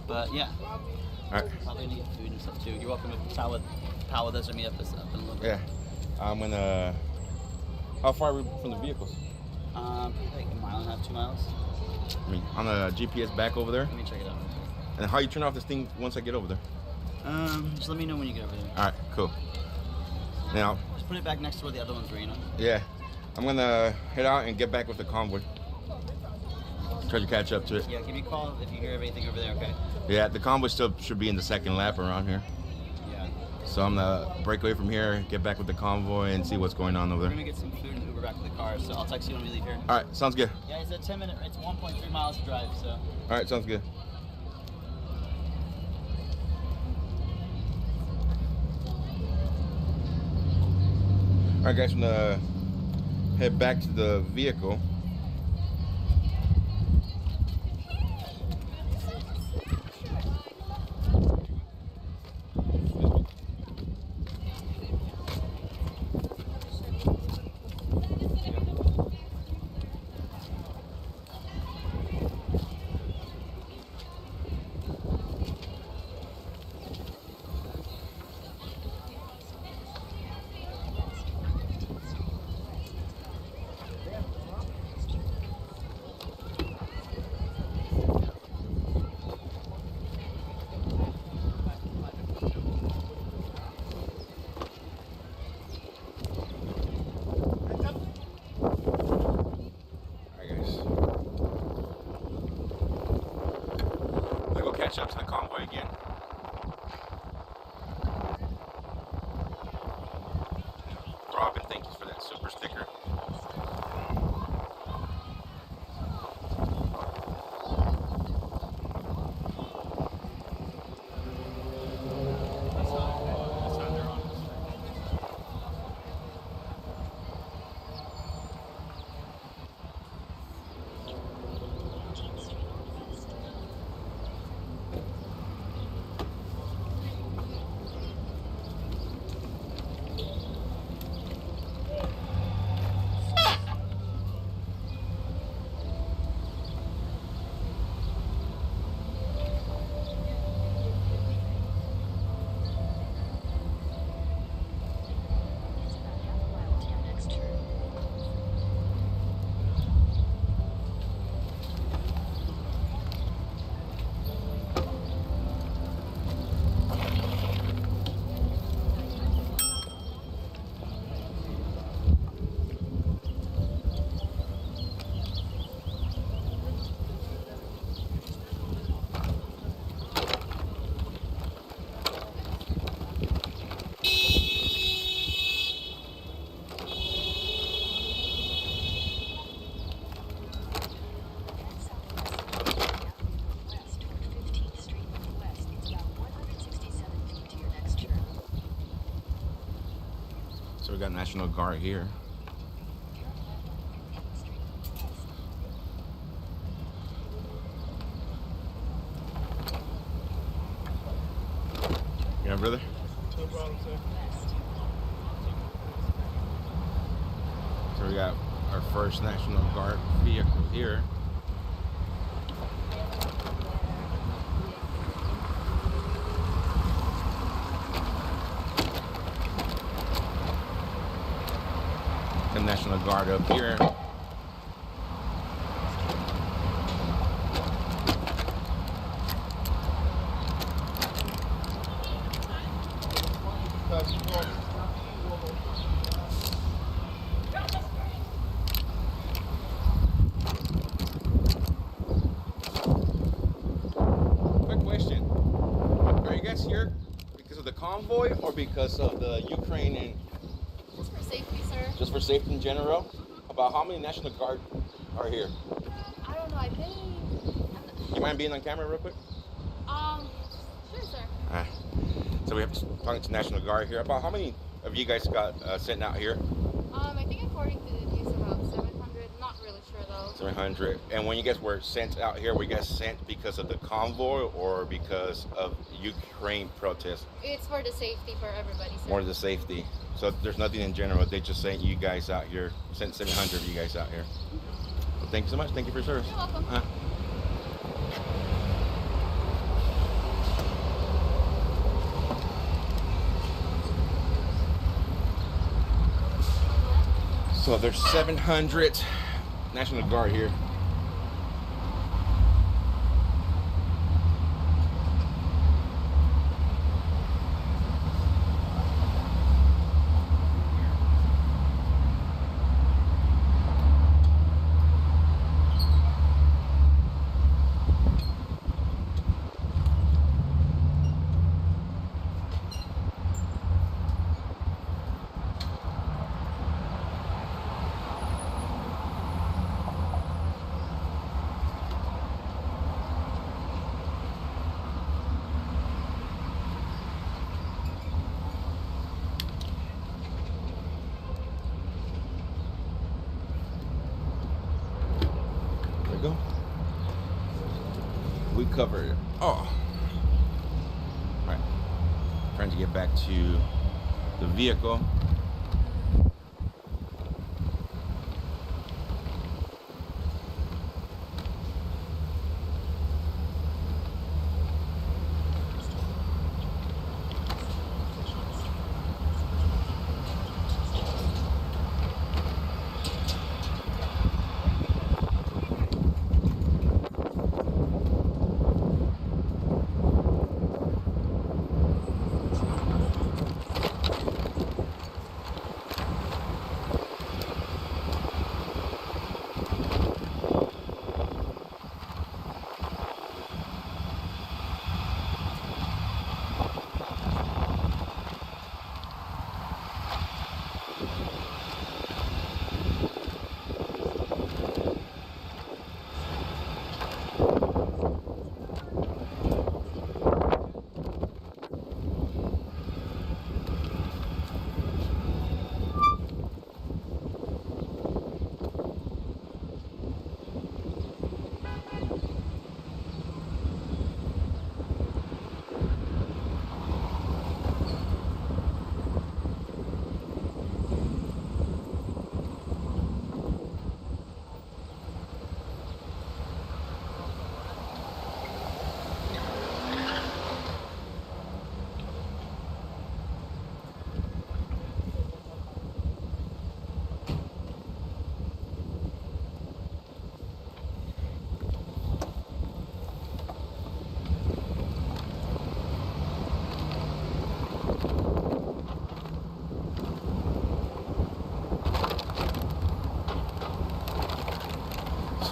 Speaker 9: But yeah.
Speaker 2: Alright.
Speaker 9: Probably need to get food and stuff too. You're welcome to pal with us or meet up us up in a little bit.
Speaker 2: Yeah. I'm gonna. How far are we from the vehicles?
Speaker 9: Probably like a mile and a half, 2 miles.
Speaker 2: I mean, on the GPS back over there.
Speaker 9: Let me check it out.
Speaker 2: And how you turn off this thing once I get over there?
Speaker 9: Just let me know when you get over there.
Speaker 2: All right, cool. Now.
Speaker 9: Just put it back next to where the other ones were, you know?
Speaker 2: Yeah. I'm gonna head out and get back with the convoy. Try to catch up to it.
Speaker 9: Yeah, give me a call if you hear of anything over there, okay?
Speaker 2: Yeah, the convoy still should be in the second lap around here.
Speaker 9: Yeah.
Speaker 2: So I'm gonna break away from here, get back with the convoy, and see what's going on over
Speaker 9: We're
Speaker 2: there.
Speaker 9: gonna get some food and Uber back to the car, so I'll text you when we leave here.
Speaker 2: All right, sounds good.
Speaker 9: Yeah, it's a 10-minute, it's 1.3 miles to drive, so.
Speaker 2: All right, sounds good. All right, guys, I'm gonna head back to the vehicle. catch up to the convoy again. Robin, thank you for that super sticker. So we got National Guard here. Yeah, brother?
Speaker 6: No problem, sir.
Speaker 2: So we got our first National Guard vehicle here. The National Guard up here. Quick question. Are you guys here because of the convoy or because of the Ukraine and
Speaker 10: Just for safety, sir.
Speaker 2: just for safety in general? About how many National Guard are here?
Speaker 10: I don't know. I think.
Speaker 2: You mind being on camera real quick?
Speaker 10: Sure, sir.
Speaker 2: Alright. So we have talking to National Guard here. About how many of you guys got sent out here?
Speaker 10: I think according to the news, about 700. Not really sure though.
Speaker 2: 700. And when you guys were sent out here, were you guys sent because of the convoy or because of Ukraine protests?
Speaker 10: It's for the safety for everybody, sir.
Speaker 2: More the safety. So there's nothing in general. They just sent you guys out here. Sent 700 of you guys out here. Well, thank you so much. Thank you for your service.
Speaker 10: You're welcome.
Speaker 2: So there's 700 National Guard here. There we go. We covered it. Oh. All right. Trying to get back to the vehicle.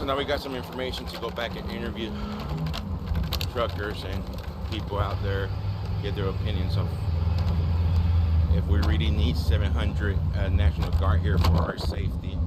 Speaker 2: So now we got some information to go back and interview truckers and people out there, get their opinions on if we really need 700 National Guard here for our safety.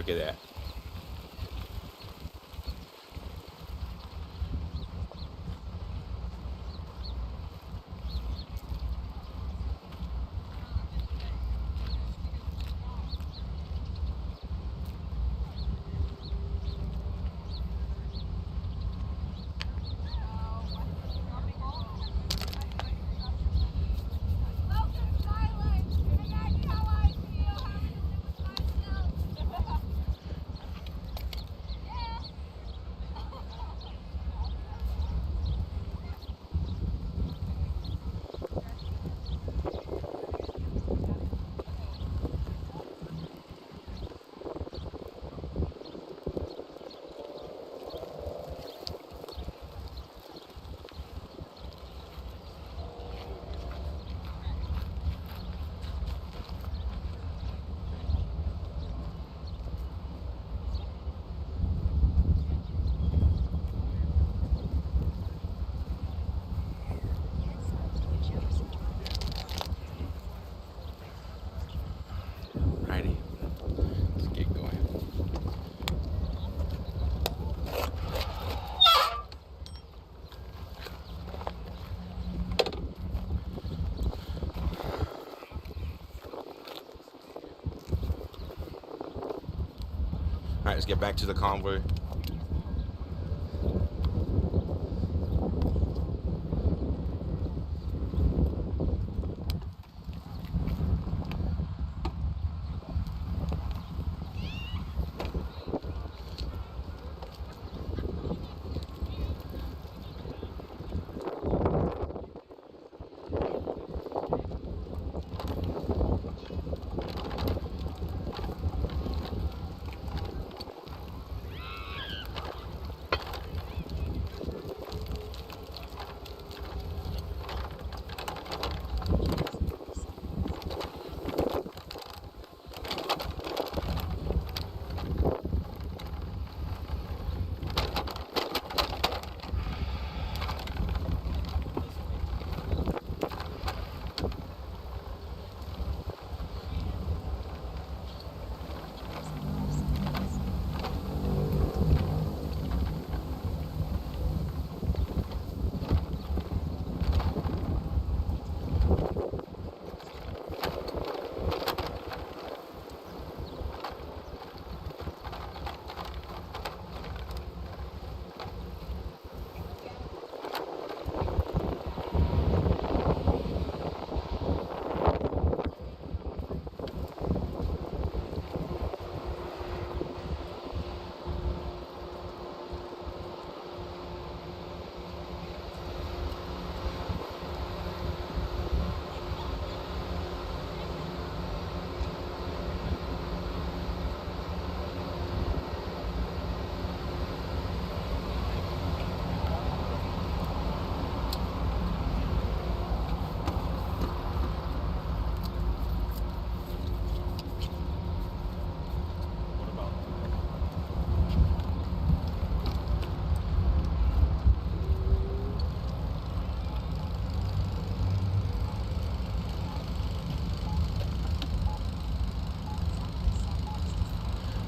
Speaker 2: Look at that. Righty. Let's get going. All right, let's get back to the convoy.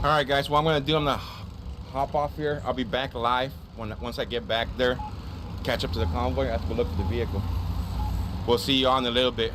Speaker 2: All right, guys. What I'm gonna do, I'm gonna hop off here. I'll be back live once I get back there. Catch up to the convoy. I have to go look for the vehicle. We'll see you on in a little bit.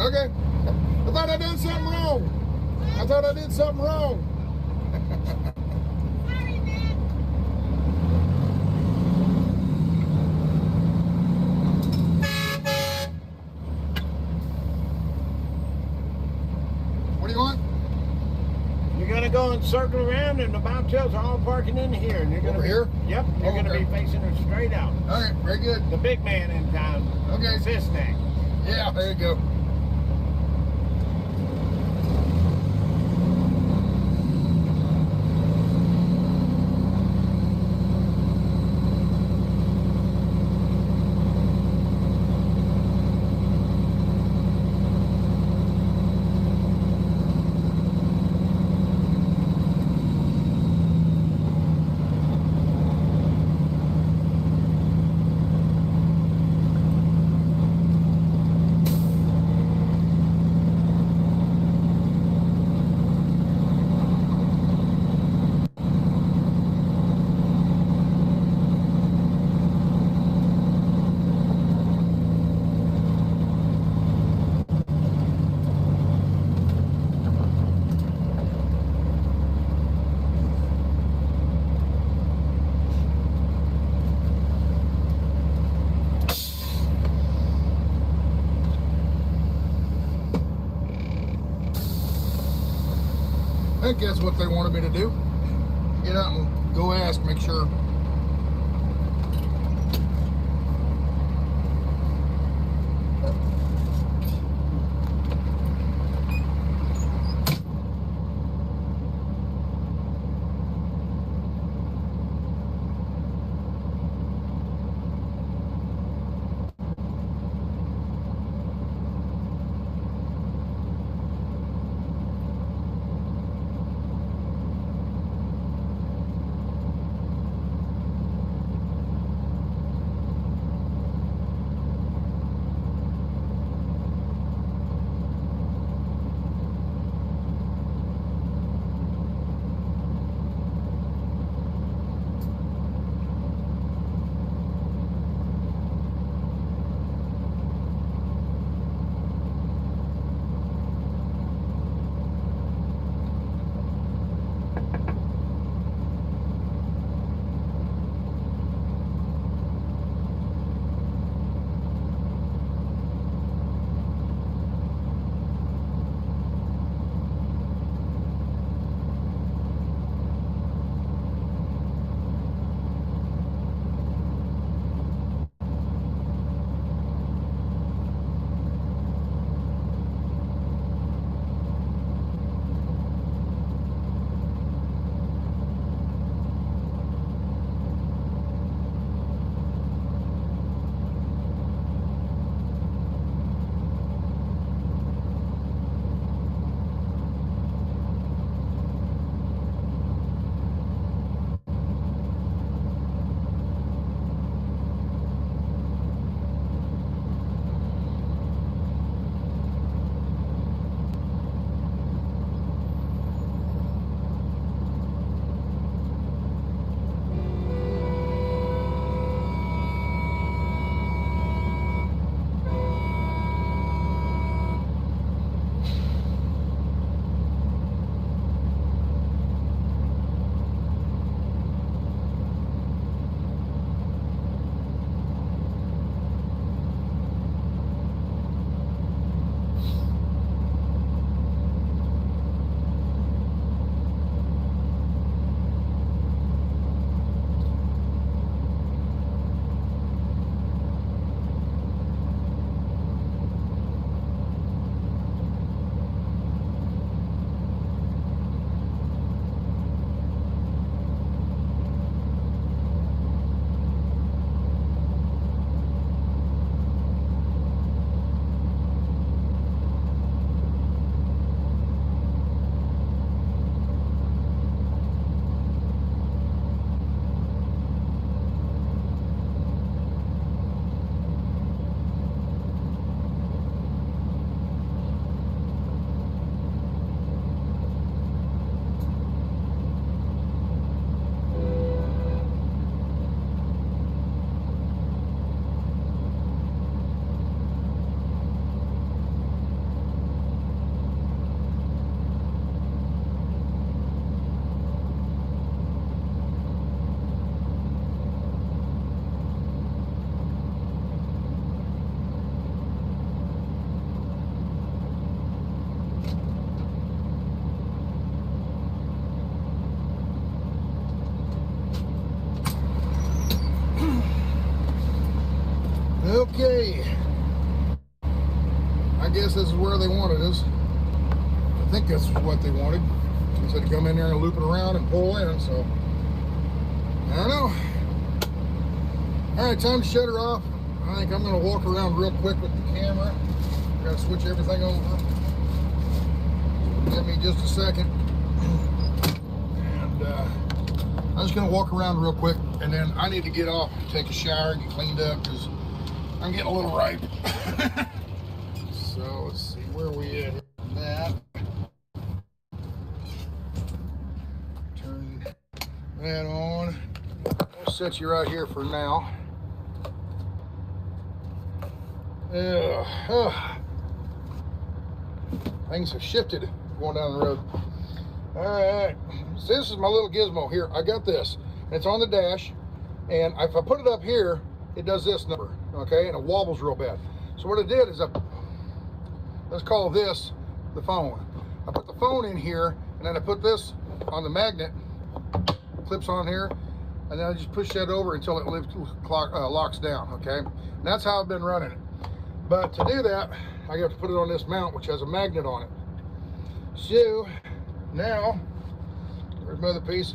Speaker 12: Okay. I thought I done something wrong. I thought I did something wrong. What do you want?
Speaker 13: You're gonna go and circle around, and the bobtails are all parking in here. And you're gonna
Speaker 12: Over here?
Speaker 13: Yep. You're gonna be facing her straight out.
Speaker 12: All right, very good.
Speaker 13: The big man in town.
Speaker 12: Okay.
Speaker 13: Cisnack.
Speaker 12: Yeah, there you go. I think that's what they wanted me to do. Get out and go ask, make sure. guess this is where they wanted us. I think that's what they wanted. They said to come in there and loop it around and pull in, so I don't know. All right, time to shut her off. I think I'm gonna walk around real quick with the camera. I gotta switch everything over. Give me just a second. And I'm just gonna walk around real quick, and then I need to get off and take a shower and get cleaned up because I'm getting a little ripe. So let's see where we at. That. Turn that on. I'll set you right here for now. Things have shifted going down the road. All right, so this is my little gizmo here. I got this, and it's on the dash, and if I put it up here, it does this number, okay, and it wobbles real bad. So what I did is let's call this the phone. I put the phone in here, and then I put this on the magnet, clips on here, and then I just push that over until it locks down, okay? And that's how I've been running it. But to do that, I have to put it on this mount, which has a magnet on it. So now, there's my other piece.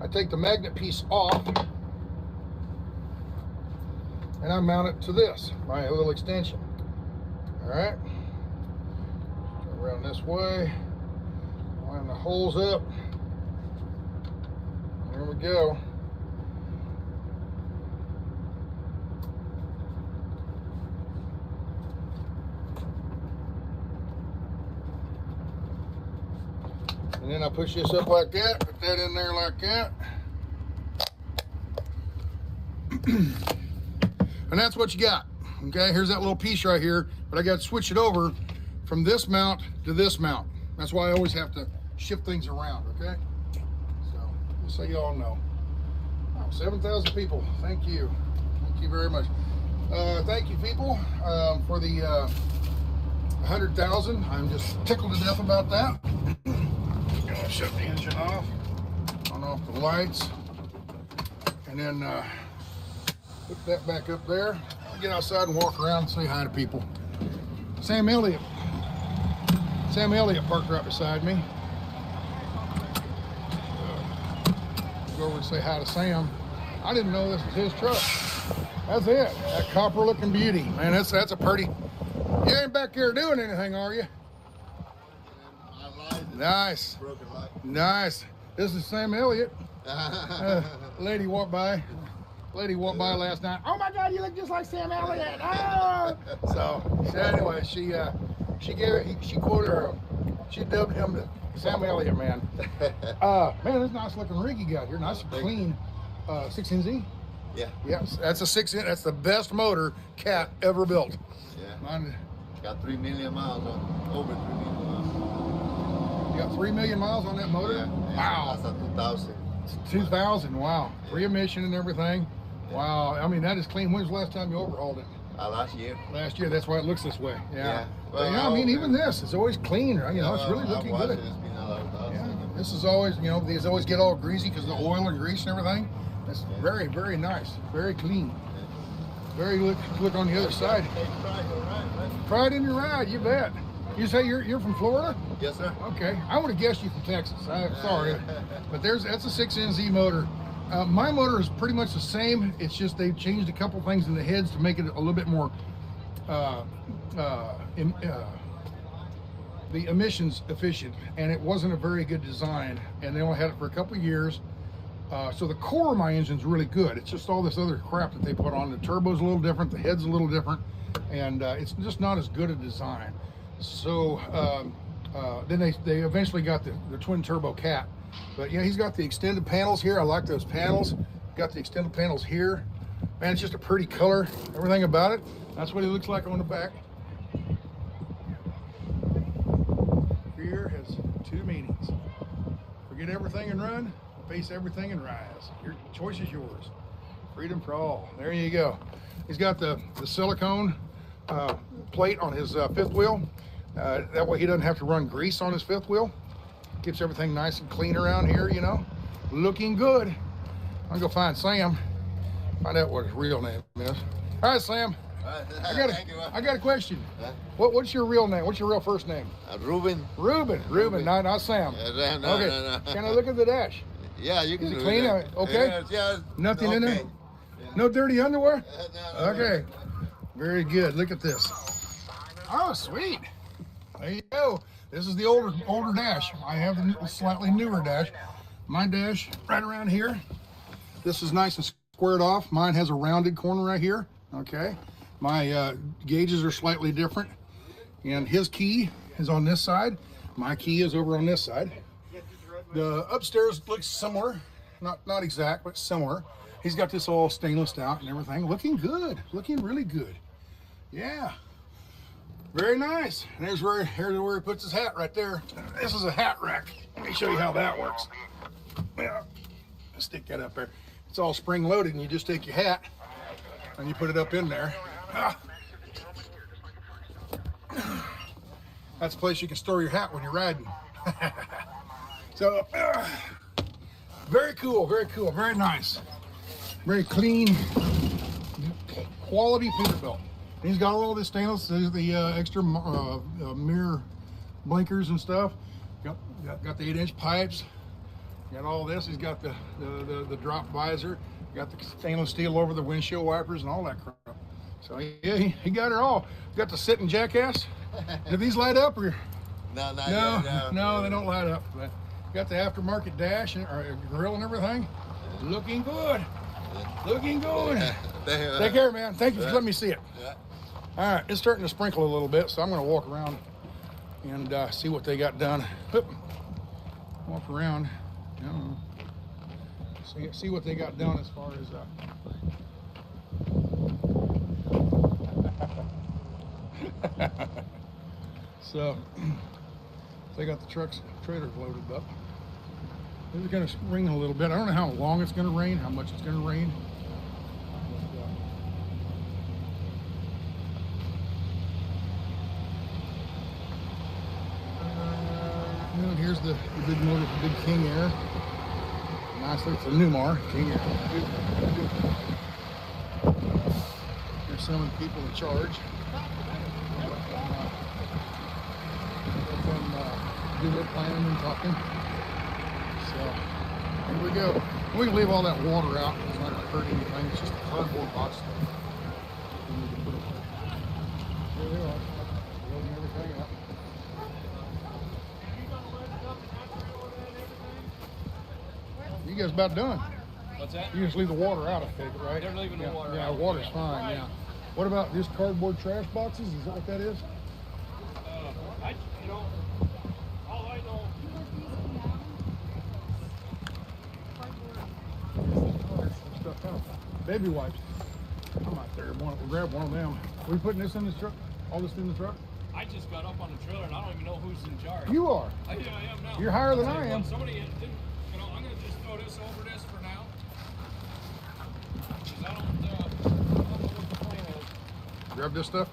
Speaker 12: I take the magnet piece off, and I mount it to this, my little extension. All right, turn around this way, line the holes up. There we go. And then I push this up like that, put that in there like that. And that's what you got, okay? Here's that little piece right here, but I got to switch it over from this mount to this mount. That's why I always have to shift things around, okay? So, just so you all know. Wow, 7,000 people, thank you. Thank you very much. Thank you, people, for the 100,000. I'm just tickled to death about that. Gonna shut the engine off, turn off the lights, and then put that back up there. I'll get outside and walk around and say hi to people. Sam Elliott parked right beside me. Go over and say hi to Sam. I didn't know this was his truck. That's it, that copper looking beauty. Man, that's a pretty, you ain't back here doing anything, are you? Nice. Nice. This is Sam Elliott. Lady walked by last night. Oh my God, you look just like Sam Elliott. Oh! So anyway, she quoted her. She dubbed him the Sam Elliott man. Man, this nice looking rig you got here. Nice and clean. 6NZ.
Speaker 14: Yeah.
Speaker 12: Yes, that's a 6N. That's the best motor Cat ever built.
Speaker 14: Yeah.
Speaker 12: Mine,
Speaker 14: got 3 million miles on, over 3 million miles.
Speaker 12: You got 3 million miles on that motor?
Speaker 14: Yeah.
Speaker 12: Wow.
Speaker 14: That's a 2000.
Speaker 12: 2000, wow.
Speaker 14: Yeah.
Speaker 12: Free emission and everything.
Speaker 14: Yeah.
Speaker 12: Wow, I mean, that is clean. When was the last time you overhauled it?
Speaker 14: Last year.
Speaker 12: Last year, that's why it looks this way. Yeah.
Speaker 14: Well,
Speaker 12: But, I mean, even this, it's always clean. You know, it's really looking good.
Speaker 14: It's been a lot of
Speaker 12: Yeah, this is always, you know, these always get all greasy because of the oil and grease and everything. It's very, very nice. Very clean. Very look on the other side. Pride in your ride, you bet. You say you're from Florida?
Speaker 14: Yes, sir.
Speaker 12: Okay, I would have guessed you from Texas. I'm sorry, but that's a 6NZ motor. My motor is pretty much the same. It's just they've changed a couple things in the heads to make it a little bit more the emissions efficient, and it wasn't a very good design. And they only had it for a couple of years. So the core of my engine's really good. It's just all this other crap that they put on. The turbo's a little different, the head's a little different, and it's just not as good a design. So then they eventually got the twin turbo Cat. But yeah, he's got the extended panels here. I like those panels. Got the extended panels here. Man, it's just a pretty color, everything about it. That's what he looks like on the back. Fear has two meanings. Forget everything and run, face everything and rise. Your choice is yours. Freedom for all. There you go. He's got the silicone plate on his fifth wheel. That way he doesn't have to run grease on his fifth wheel. Keeps everything nice and clean around here, you know. Looking good. I'm gonna go find Sam. Find out what his real name is. All right, Sam. I got a question. What's your real name? What's your real first name?
Speaker 14: Ruben.
Speaker 12: Ruben, not Sam.
Speaker 14: No,
Speaker 12: Okay.
Speaker 14: no.
Speaker 12: Can I look at the dash?
Speaker 14: Yeah, you can.
Speaker 12: Is it
Speaker 14: do
Speaker 12: clean?
Speaker 14: that.
Speaker 12: Okay.
Speaker 14: Yeah,
Speaker 12: Nothing in
Speaker 14: okay.
Speaker 12: there? No dirty underwear?
Speaker 14: No.
Speaker 12: Okay. Very good. Look at this. Oh, sweet. There you go. This is the older dash. I have the slightly newer dash. My dash right around here. This is nice and squared off. Mine has a rounded corner right here. Okay. My gauges are slightly different. And his key is on this side. My key is over on this side. The upstairs looks similar. Not exact, but similar. He's got this all stainless out and everything. Looking good. Looking really good. Yeah. Very nice. And here's where he puts his hat right there. This is a hat rack. Let me show you how that works. Yeah. Stick that up there. It's all spring loaded, and you just take your hat and you put it up in there. That's a place you can store your hat when you're riding. So, very cool, very nice. Very clean, quality Peterbilt. And he's got all this stainless, the extra mirror blinkers and stuff. Got the 8-inch pipes. Got all this. He's got the drop visor. Got the stainless steel over the windshield wipers and all that crap. So yeah, he got it all. Got the sitting jackass. Do these light up or?
Speaker 14: No,
Speaker 12: they don't light up. But got the aftermarket dash and grill and everything. Looking good. Looking good. Take care, man. Thank you for letting me see it. All right, it's starting to sprinkle a little bit, so I'm going to walk around and see what they got done. Walk around. See what they got done as far as so they got the trailers loaded up. It's going to rain a little bit. I don't know how long it's going to rain, how much it's going to rain. And here's the big motor, the big King Air. Nicely, it's a Newmar King Air. There's some of the people in charge. Do their planning and talking. So here we go. We can leave all that water out. It's not going to hurt anything. It's just a cardboard box stuff. We need to put it there. There they are. Loading everything up. You guys about done.
Speaker 15: What's that?
Speaker 12: You just leave the water out, I think, right?
Speaker 15: They're leaving the water out.
Speaker 12: Yeah, water's fine, yeah. What about just cardboard trash boxes? Is that what that is?
Speaker 15: All I know.
Speaker 12: Baby wipes. I'm out there. We'll grab one of them. Are we putting this in the truck? All this in the truck?
Speaker 15: I just got up on the trailer and I don't even know who's in charge.
Speaker 12: You are.
Speaker 15: I am now.
Speaker 12: You're higher than I am.
Speaker 15: Somebody didn't, I'm going to just throw this over this for now. Because I don't know what the plan is.
Speaker 12: Grab this stuff.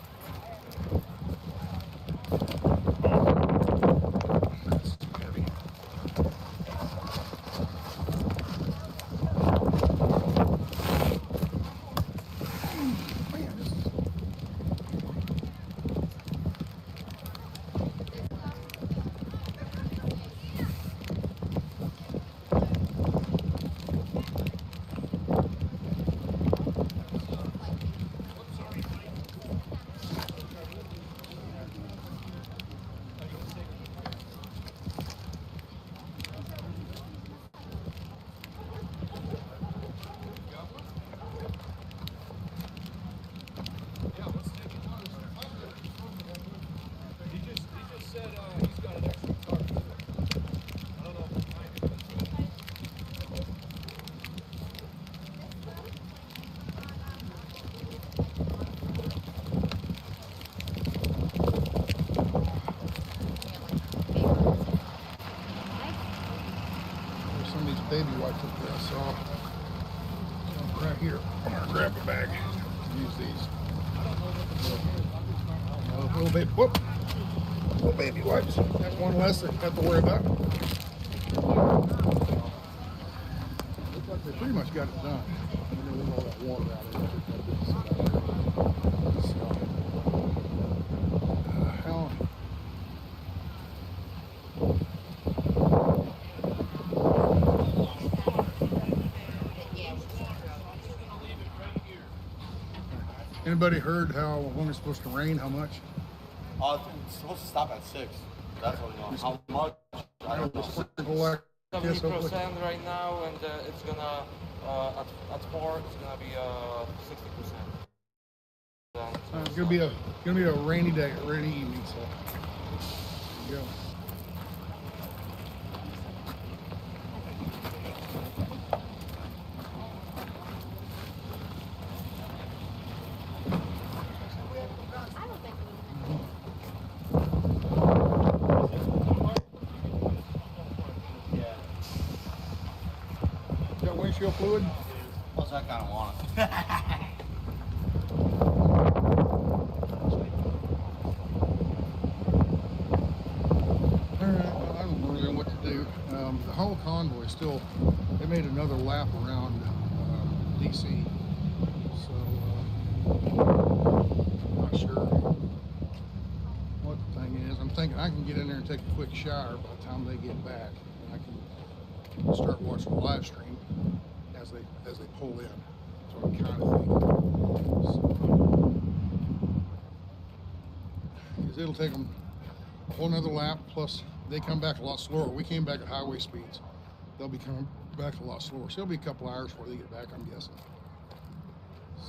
Speaker 12: That's too heavy. Man, this is...
Speaker 15: He just said he's got an extra car. I don't know if it's mine.
Speaker 12: There's some of these baby wipes up there I saw. Right here. I'm going to grab a bag and use these. Little baby, whoop. Little baby wipes. That's one less that you have to worry about. Looks like they pretty much got it done. I'm going to leave all that water out of it. Hell. Anybody heard how when it's supposed to rain? How much?
Speaker 16: It's supposed to stop at 6. That's what I know. How much? I don't know.
Speaker 15: 70% right now, and it's gonna at 4. It's gonna be 60%.
Speaker 12: It's gonna be a rainy day, a rainy evening. So there you go. Got windshield fluid?
Speaker 16: Plus, I kind of want it.
Speaker 12: I don't know really what to do. The whole convoy still, they made another lap around DC. So, not sure what the thing is. I'm thinking I can get in there and take a quick shower by the time they get back. And I can start watching the live stream as they pull in. That's what I'm kind of thinking. Because it'll take them a whole nother lap, plus they come back a lot slower. We came back at highway speeds. They'll be coming back a lot slower. So it'll be a couple hours before they get back, I'm guessing.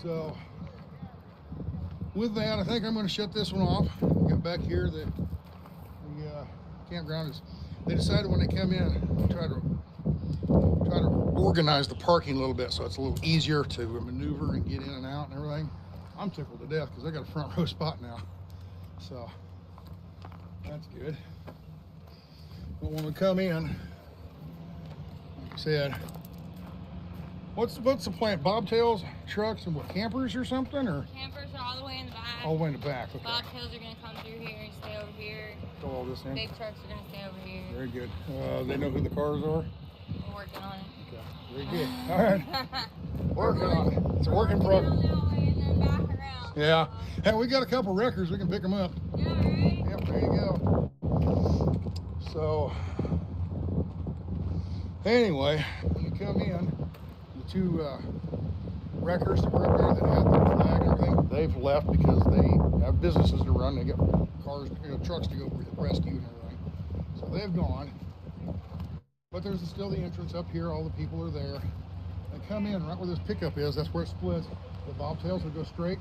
Speaker 12: So with that, I think I'm going to shut this one off. Got back here, the campground is, they decided when they come in to try to organize the parking a little bit so it's a little easier to maneuver and get in and out and everything. I'm tickled to death because I got a front row spot now. So that's good. But when we come in, like I said, what's the plan? Bobtails, trucks, and what, campers or something? Or
Speaker 17: campers are all the way in the back.
Speaker 12: All the way in the back. Okay.
Speaker 17: Bobtails are going to come through here and stay over here.
Speaker 12: Throw all this in.
Speaker 17: Big trucks are going to stay over here.
Speaker 12: Very good. They know who the cars are?
Speaker 17: We're working on it.
Speaker 12: Okay. Very good. All right. Working on it. It's a work in progress. Yeah. Hey, we got a couple records. We can pick them up.
Speaker 17: Yeah, right?
Speaker 12: Yep, there you go. So, anyway, when you come in, the two wreckers that were up there that had the flag and everything, they've left because they have businesses to run. They got cars, trucks to go rescue and everything. So they've gone. But there's still the entrance up here. All the people are there. They come in right where this pickup is. That's where it splits. The bobtails will go straight.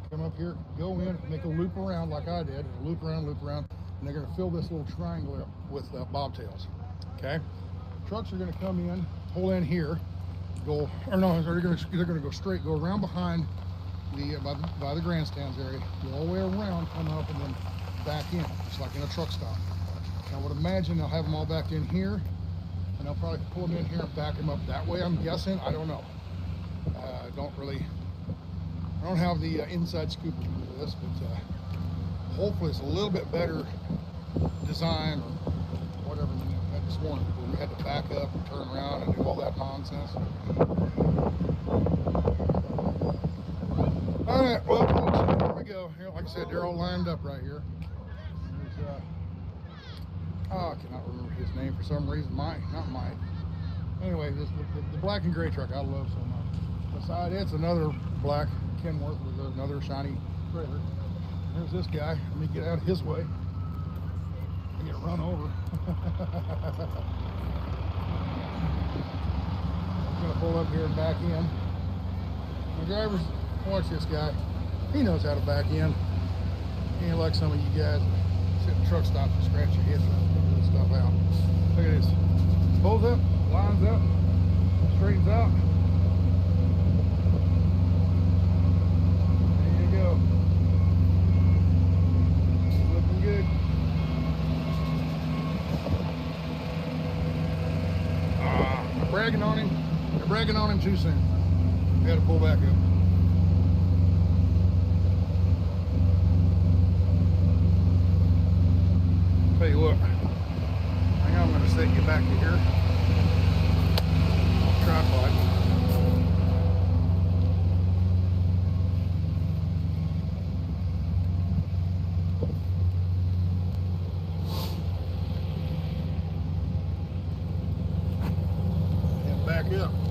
Speaker 12: Come up here, go in, make a loop around like I did, loop around, and they're going to fill this little triangle with bobtails. Okay, trucks are going to come in, pull in here, go, or no, they're going to go straight, go around behind the by the grandstands area, go all the way around, come up, and then back in, just like in a truck stop. I would imagine they'll have them all back in here, and they'll probably pull them in here and back them up that way. I'm guessing. I don't know. I don't have the inside scoop of this, but hopefully it's a little bit better design or whatever than we had this morning, where we had to back up and turn around and do all that nonsense. All right, well, folks, here we go. Here, like I said, they're all lined up right here. There's, I cannot remember his name for some reason. Not Mike. Anyway, the black and gray truck I love so much. Beside it's another black Kenworth with another shiny trailer. There's this guy. Let me get out of his way. I get run over. I'm gonna pull up here and back in. The drivers, watch this guy. He knows how to back in. He ain't like some of you guys sit in truck stops and scratch your heads and figure this stuff out. Look at this. Pulls up, lines up, straightens out. Go. Looking good. They're bragging on him. They're bragging on him too soon. We had to pull back up. Tell you what. Hang on, I'm going to set you back to here. Tripod. back up.